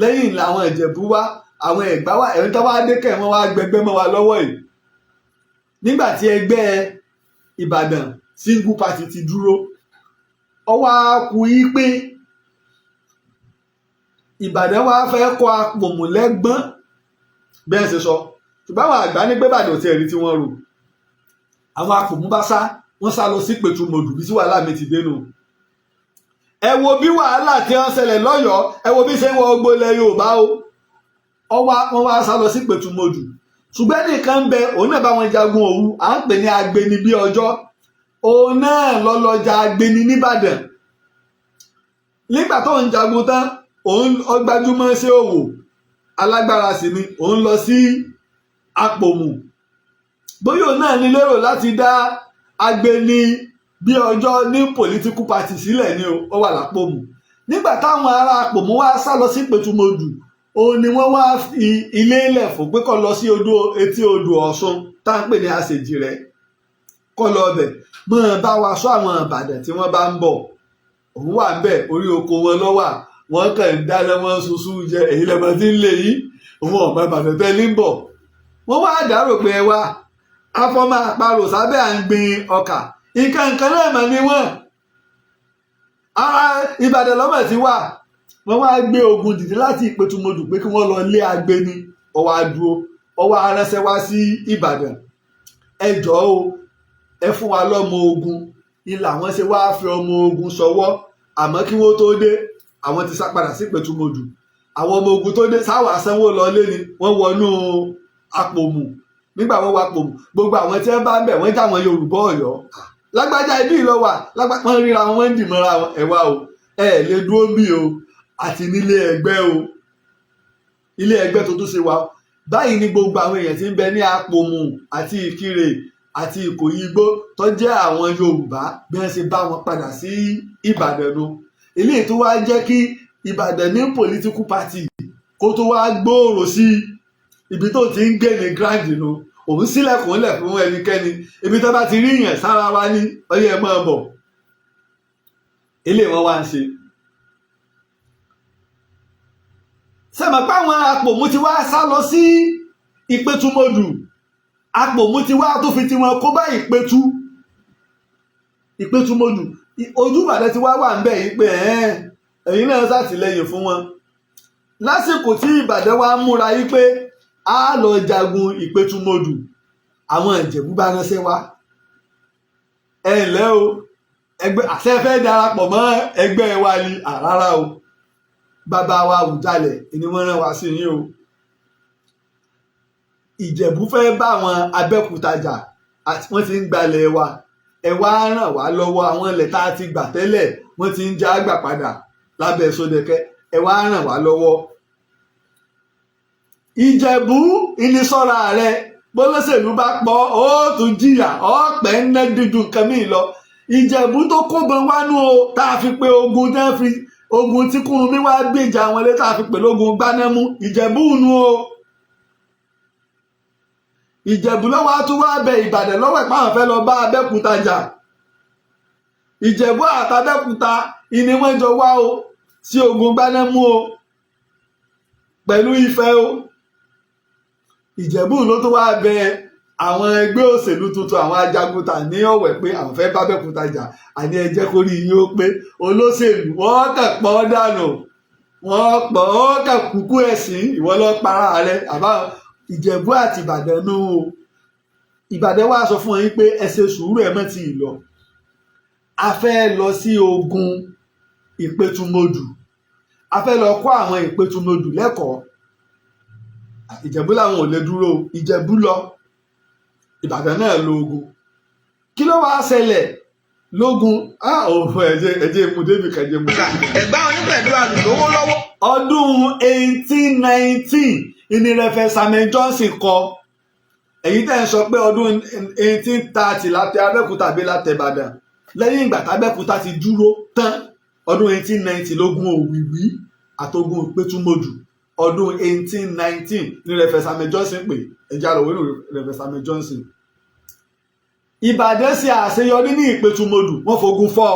Lẹ́yìn làwọn Ìjẹ̀bú wá, àwọn Ẹ̀gbá wá, ẹ̀rín tó wá dékẹ̀ wọ́n wá gbẹgbẹ́ mọ́ wa lọ́wọ́ yìí. Nígbà tí ẹgbẹ́ Ìbàdàn single party ti dúró, ó wá kù í pé Ìbàdàn wá fẹ́ kọ́ Àpòmù lẹ́gbọ́n bẹ́ẹ̀ ṣe sọ, ṣùgbọ́n àwọn àgbà ní pé Ìbàdàn ò tiẹ̀ rí tí wọ́n rò. Àwọn Àpòmù bá sá, wọ́n sá lọ sí Pẹ̀tùmọ̀dù bí tí wàhálà mi ti dénú. Ẹ wo bí wàhálà tí wọ́n ṣẹlẹ̀ lọ́yọ̀ọ́, ẹ wo bí ṣe ń wọ ogbó ilẹ̀ Yorùbá o. Wọ́n wá sá lọ sí Pẹ̀tùmọ̀dù. Ṣùgbọ́n nìkan ń bẹ, òun náà bá wọn jagun òru, à ń pè ní Agbeni bí ọjọ́. Òun náà lọ́lọ́jà Agbeni nìbàdàn. Nígbà tó ń jagun tán, òun gbajúmọ̀ sí òwò, alágbára sì ni, òun lọ sí Àpòmù. Bóyá òun náà ní lérò láti dá Agbeni bí ọjọ́ ní political party sílẹ̀ ni ó wà l'Àpòmù. Nígbà táwọn ará Àpòmù wá sá lọ sí Pẹ̀tùmọ̀dù, òun ni wọ́n wá fi ilé ilẹ̀ fún pé kó lọ sí etí odò Ọ̀ṣun tá à ń pè ní Àṣejì rẹ̀, kó lọ ọbẹ̀ mọ́ bá wa sọ àwọn Ìbàdàn tí wọ́n bá ń bọ̀. Òun wà ń bẹ̀, orí oko wọn lọ́wà, wọ́n kàn ń dáná, wọ́n ṣoṣù jẹ, èyí lẹ́mọ̀ tí ń lè yí, òun ọ̀mọ Ìbàdàn tẹ́lẹ̀ ń bọ̀. Wọ́n wá dárò pé ẹ wá afọmọ àparò sábẹ́ à ń gbin ọkà, nǹkan náà mà ní wọ́n. Ara Ìbàdàn lọ́mọ̀ ti wà. Wọ́n wá gbé ogun dìde láti Ìpẹ̀tùmọ̀dù pé kí wọ́n lọ lé Agbeni, ó wá dúró, ó wá ránṣẹ́ wá sí Ìbàdàn. Ẹ jọ̀ọ́ o, ẹ fún wa lọ́mọ ogun. Ilà wọn ṣe wá fi ọmọ ogun ṣọwọ́, àmọ́ kí wọ́n tó dé, àwọn ti sá padà sí Ìpẹ̀tùmọ̀dù. Àwọn ọmọ ogun tó dé sáwà sanwó lọ lé ni, wọ́n wọnú Àpòmù. Nígbà wọ́n wá Àpòmù, gbogbo àwọn tí wọ́n bá ń bẹ̀ wọ́n jáwọn Yorùbá Ọ̀yọ́. Lágbájá ibi ìlọ wà, wọ́n ríra wọn, wọ́n ń dìmọ́ra wọn. Ẹ wá o, ẹ lè dúró bí o, àti nílé ẹgbẹ́ o, ilé ẹgbẹ́ tó tún ṣe wà. Báyìí ni gbogbo àwọn èèyàn tí ń bẹ ní Àpòmù àti Ìkirè àti Ìkòyí Igbó tó jẹ́ àwọn Yorùbá bí wọ́n ṣe bá wọn padà sí Ìbàdàn nu. Eléyìí tó wá jẹ́ kí Ìbàdàn ní political party kó tó wá gbòòrò sí ibi tó ti ń gé ní grand nu. Òun sílẹ̀kùn lẹ̀ fún ẹnikẹ́ni, ibi tó bá ti rí yàn sára wa ní ọyẹ́ ẹ máa bọ̀. Eléyìí wọ́n wá ń ṣe. Sẹ́mọ̀ pé àwọn Àpòmù ti wá sá lọ sí Ìpẹ̀tùmọ̀dù. Àpòmù ti wá tó fi tiwọn kó bá Ìpẹ̀tùmọ̀dù. Ojú Ìbàdàn ti wá wà ń bẹ̀ yìí pé ẹ̀yin náà ṣàtìlẹ́yìn fún wọn. Lásìkò tí Ìbàdàn wá múra yìí pé a lọ jagun Ìpẹ̀tùmọ̀dù, àwọn Ìjẹ̀bú bá ránṣẹ́ wá. Ẹ ǹlẹ́ o, ẹgbẹ́ àṣẹfẹ́ darapọ̀ mọ́ ẹgbẹ́ wa ni rárá o bàbá wa Àwùjalẹ̀ ni wọ́n rán wa sí yín o Ìjẹ̀bú fẹ́ bá àwọn Abẹ́òkúta jà wọ́n ti ń gbalẹ̀ wa ẹ wá ràn wá lọ́wọ́ àwọn ilẹ̀ tá a ti gbà tẹ́lẹ̀ wọ́n ti ń já àgbà padà lábẹ́ Sódẹkẹ́ ẹ wá ràn wá lọ́wọ́. Ìjẹ̀bú ìnísọ́ra rẹ bólóṣèlú bá pọ̀ ó tún jìyà ọ̀pẹ́ ń ná dídùn nǹkan míì lọ. Ìjẹ̀bú tó kóbọn wánú o tá a fi pé ogun náà fi ogun tí Kúrúnmí wá gbèjà àwọn ilé tá a fi pè lógun Gbanámú Ìjẹ̀bú nu o. Ìjẹ̀bú lọ́wọ́ á tún wá bẹ Ìbàdàn lọ́wọ́ ìpáhàn fẹ́ lọ bá Abẹ́òkúta jà. Ìjẹ̀bú àtàbẹ́òkúta ìní wọ́n jọ wá o sí ogun Gbanámú o pẹ̀lú Ifẹ̀ o. Ìjẹ̀bú ló tún wá bẹ àwọn ẹgbẹ́ òṣèlú tuntun àwọn Ajagunta ní Ọ̀wẹ̀ pé àwọn fẹ́ bá Abẹ́òkúta jà àní ẹ jẹ́ kó rí yín ó pé olóṣèlú wọ́n kàn pọ̀ dànù wọ́n pọ̀ ó kàn kúkú ẹ̀sìn ìwọ lọ para rẹ àbá Ìjẹ̀bú àti Ìbàdàn nù o. Ìbàdàn wá sọ fún yín pé ẹ ṣe sùúrù ẹ mọ́ ti lọ a fẹ́ lọ sí ogun Ìpẹ̀tùmọdù a fẹ́ lọ kọ́ àwọn Ìpẹ̀tùmọdù lẹ́kọ̀ọ́ Ìjẹ̀bú làwọn ò lè dúró Ìjẹ̀bú lọ Ìbàdàn náà lo ogun kí ló wá ṣẹlẹ̀ lógun òfin ẹ̀jẹ̀ mu débi kẹjẹ mu. ẹ̀gbá onípẹ̀lú àlùlówó lọ́wọ́. ọdún 1819 ìní Reverend Samuel Johnson kọ èyí tẹ́ ń sọ pé ọdún 1830 láti Abẹ́òkúta bí láti Ìbàdàn lẹ́yìn ìgbà tábẹ́òkúta ti dúró tán ọdún 1890 lógun Òwìwí àtogun Ìpẹ̀tùmọdù ọdún 1819 ní Reverend Samuel Johnson pé ẹja lọ wínú Reverend Samuel Johnson. Ìbàdàn ṣe àṣeyọrí ní Ìpẹ̀tùmọdù wọ́n fogun fọ́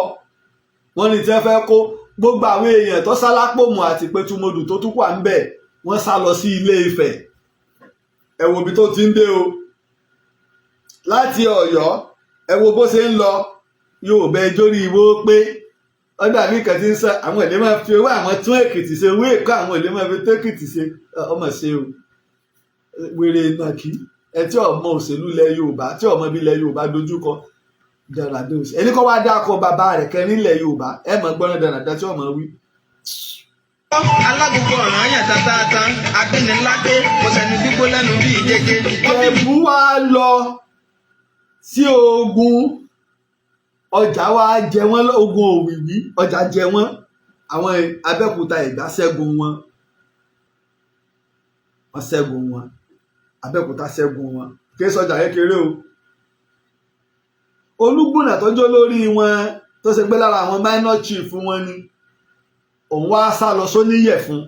wọ́n ní tí wọ́n fẹ́ kó gbogbo àwọn èèyàn tó sálápòmù àti Ìpẹ̀tùmọdù tó tún wà ń bẹ̀ wọ́n sá lọ sí Ilé Ifẹ̀ ẹ wo ibi tó ti ń dé o láti Ọ̀yọ́ ẹ wo bó ṣe ń lọ yóò bẹ jórí ìwó pé ọdún àbí kan ti ń sọ àwọn èlé máa fi owó àwọn tún Èkìtì ṣe owó Èkó àwọn èlé máa fi tó Èkìtì ṣe ọmọ ṣe o wèrè nàkí ẹ tí ọmọ òṣèlú ilẹ̀ Yorùbá tí ọmọ ibi ilẹ̀ Yorùbá dojúkọ dáradá òṣèlú ẹni kọ́ wá dákọ bàbá rẹ̀ kẹrin ilẹ̀ Yorùbá ẹ mọ̀ gbọ́dọ̀ dáradá tí ọmọ wí. alágbogbo ọ̀ràn yàn tátátá agbẹniládé kò sẹ́ni gbígbó lẹ́nu bíi jẹjẹ. Ìjẹ̀bú wá lọ sí ogun ọjà wa jẹ wọ́n ogun Òwìwí ọjà jẹ wọ́n àwọn Abẹ́òkúta Ẹ̀gbá ṣẹ́gun wọn wọ́n ṣẹ́gun wọn Abẹ́òkúta ṣẹ́gun wọn kí sọjà kékeré o. Olúgbùnà tọ́jọ́ lórí wọn tó ṣe pé lára àwọn minor chief wọn ni òun wá sá lọ sóníyẹ̀fun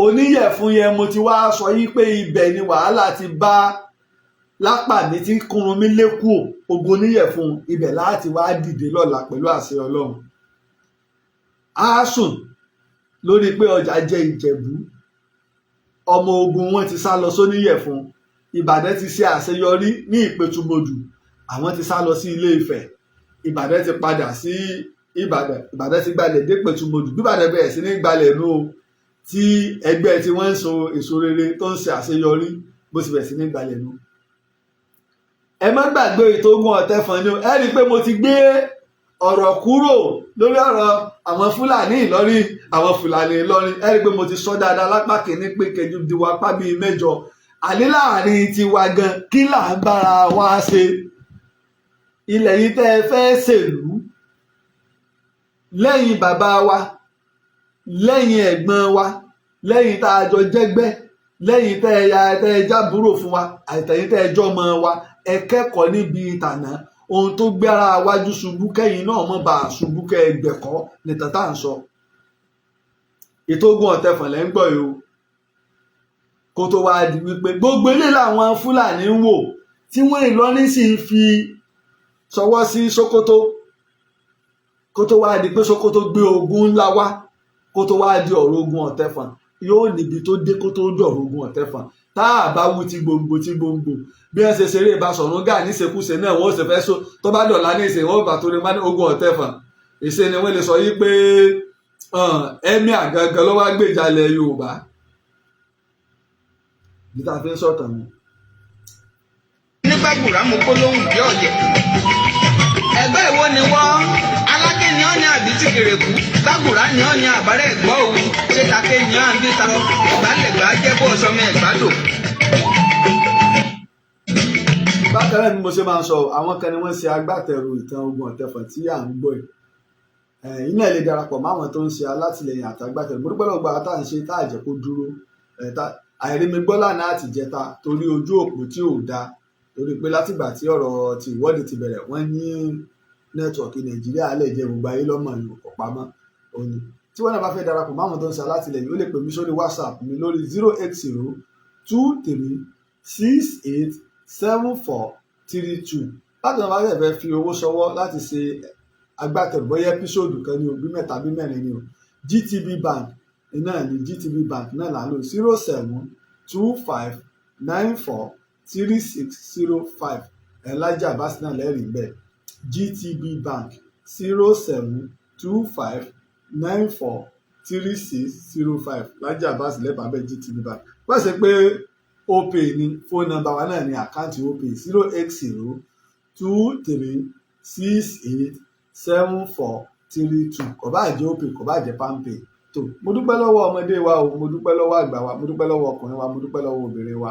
Oníyẹ̀fun yẹn mo ti wá sọ yí pé ibẹ̀ ni wàhálà ti bá Lápàdé tí Kúrúnmí lékù ogun Oníyẹ̀fun ibẹ̀ láti wá dìde lọ́la pẹ̀lú àṣẹ Ọlọ́run á sùn lórí pé ọjà jẹ Ìjẹ̀bú ọmọ ogun wọn ti sá lọ sóníyẹ̀fun Ìbàdàn ti ṣe àṣeyọrí ní Ìpẹ̀tùmọdù àwọn ti sá lọ sí Ilé Ifẹ̀ Ìbàdàn ti padà sí Ìbàdàn ti gbalẹ̀ dé Ìpẹ̀tùmọdù bí Ìbàdàn bẹ̀rẹ̀ sí ní gbalẹ̀ nù tí ẹgbẹ́ tí wọ́n ń so èso rere tó ń ṣe àṣeyọrí bó ti bẹ̀rẹ̀ sí ní gbalẹ̀ nù. Ẹ má gbàgbé ètò Ogun Ọ̀tẹ̀fọ̀n ni ẹ rí i pé mo ti gbé ọ̀rọ̀ kúrò lórí ọ̀rọ̀ àwọn Fúlàní Ìlọrin àwọn Fúlàní Ìlọrin ẹ rí i pé mo ti sọ dáadáa lápá kìíní pé kẹjú di wa pa bíi 8 àní láàrin tiwa gan kí là ń bára wa ṣe ilẹ̀ yìí tẹ́ ẹ fẹ́ ṣèlú lẹ́yìn bàbá wa lẹ́yìn ẹ̀gbọ́n wa lẹ́yìn tá a jọ jẹ́gbẹ́ lẹ́yìn tẹ́ ẹ jábúrò fún wa àtẹ̀yìn tẹ́ ẹ jọmọ wa ẹ kẹ́kọ̀ọ́ níbi ìtànà ohun tó gbára wájú ṣubú kẹ́yìn náà mọ̀ bá ṣubú kẹ́ ẹ gbẹ̀kọ́ ní tàtà ń sọ. Ètò Ogun Ọ̀tẹ̀fọ̀n lẹ́ ń gbọ́ yìí o kó tó wá di wípé gbogbo ilé làwọn Fúlàní ń wò tí wọ́n Ìlọrin sì fi ṣọwọ́ sí Sókótó kó tó wá di pé Sókótó gbé ogun ńlá wá kó tó wá di ọ̀rọ̀ Ogun Ọ̀tẹ̀fọ̀n yóò níbi tó dé kó tó dọ̀rọ̀ Ogun Ọ̀tẹ̀fọ̀n tá a bá wú ti gbòǹgbò bí wọ́n ṣe ṣeré Ìbáṣọ̀run Gáà níṣekúṣe náà wọ́n ṣe fẹ́ so tó bá dọ̀la ní ìṣe wọ́n bá tó ní Ogun Ọ̀tẹ̀fọ̀n ìṣe ni wọ́n lè sọ yí pé ẹ̀mí àgangan ló wá gbèjà ilẹ̀ Yorùbá bí tá a fi ń sọ̀tàn mi. nígbà gbùrà mo kó lóhùn bí ọ̀jẹ̀ ni wọ́n aláké ni ọ́ ní àbí tí kèrèkú lágùrá ni ọ́ ní àbárẹ̀ ẹ̀gbọ́ òwú ṣé take ni ọ́ àbí tarọ ìgbàlẹ̀gbà jẹ́ bó sọmọ ẹ̀gbádò. bákan náà ni mo ṣe máa ń sọ àwọn kan ni wọ́n ṣe agbátẹrù ìtàn Ogun Ọ̀tẹ̀fọ̀n tí à ń gbọ́ yìí iná lè darapọ̀ mọ́ àwọn tó ń ṣe alátìlẹyìn àtàgbàtẹrù mo dúpẹ́ lọ́wọ́ gbà tá à ń ṣe tá à jẹ́ kó dúró àìrími gbọ́ lánàá àti jẹta torí ojú òpó tí ò dáa torí pé látìgbà tí ọ̀rọ̀ ti ìwọ́de ti bẹ̀rẹ̀ wọ́n ní nẹ́tíwọ̀kì Nàìjíríà lè jẹ́ gbogbo ayé lọ́mọ ìlú ọ̀pamọ́ òní tí wọ́n náà bá fẹ́ darapọ̀ mọ́ àwọn tó ń ṣe alátìlẹyìn ó lè pè mí sórí WhatsApp mi lórí 08023687432 láti náà bá fẹ́ fi owó ṣọwọ́ láti ṣe agbátẹrù bóyá ẹ́písòdù kan ní o bí mẹ́ta bí mẹ́rin ní o GTB Bank náà ní GTB Bank náà là ń lò 0725943605 Alhaji Abbas náà lẹ́rìí bẹ́ẹ̀ GTB Bank 0725943605 Alhaji Abbas lẹ́bàá bẹ́ẹ̀ GTB Bank wọ́n ṣe pé Opay ní fóònù nọ́mbà wa náà ní àkáǹtì Opay 08023687432 kò bá jẹ́ Opay kò bá jẹ́ Palmpay tó mo dúpẹ́ lọ́wọ́ ọmọdé wa o mo dúpẹ́ lọ́wọ́ àgbà wa mo dúpẹ́ lọ́wọ́ ọkùnrin wa mo dúpẹ́ lọ́wọ́ obìnrin wa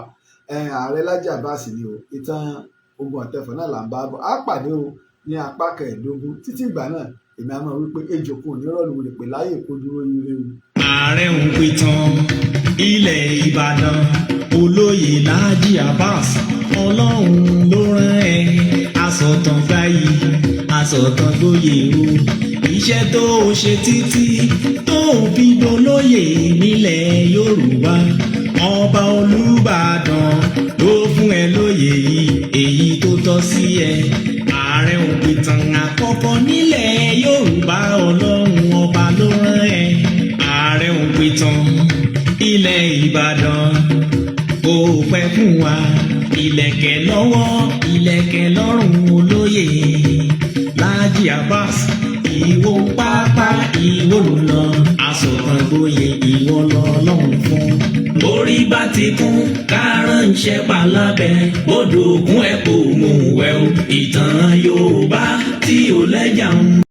ààrẹ Alhaji Abbas ni o ìtàn Ogun Ọ̀tẹ̀fọ̀n náà là ń bá bọ̀ á pàdé o ní apá kẹẹ̀ẹ́dógún títí ìgbà náà èmi àmọ́ wípé ejò kò ní rọ̀lù rè pé láyè kó dúró ire o. ààrẹ ń pìtàn ilẹ̀ Ìbàdàn olóyè Láàjì Abbas ọlọ́run ló rán ẹ asọ̀tàn gbáyì asọ̀tàn gbóyè o iṣẹ́ tó o ṣe títí tó o fi dolóyè nílẹ̀ Yorùbá ọba Olúbàdàn ló fún ẹ lóyè yìí èyí tó tọ́ sí ẹ ààrẹ òpìtàn àkọ́kọ́ nílẹ̀ Yorùbá ọlọ́run ọba ló rán ẹ ààrẹ òpìtàn ilẹ̀ Ìbàdàn ó pẹ́ fún wa ìlẹ̀kẹ̀ lọ́wọ́ ìlẹ̀kẹ̀ lọ́rùn olóyè Láàjì Abbas ìwọ pápá ìwọ ló lọ asọ̀kan gboyè ìwọ lọ́lọ́run fún. borí bá ti kún kárànṣẹ́ palábẹ́ bọ́dọ̀ ògùn ẹ̀ kò mú wẹ̀ o ìtàn Yorùbá tí ò lẹ́jà ń.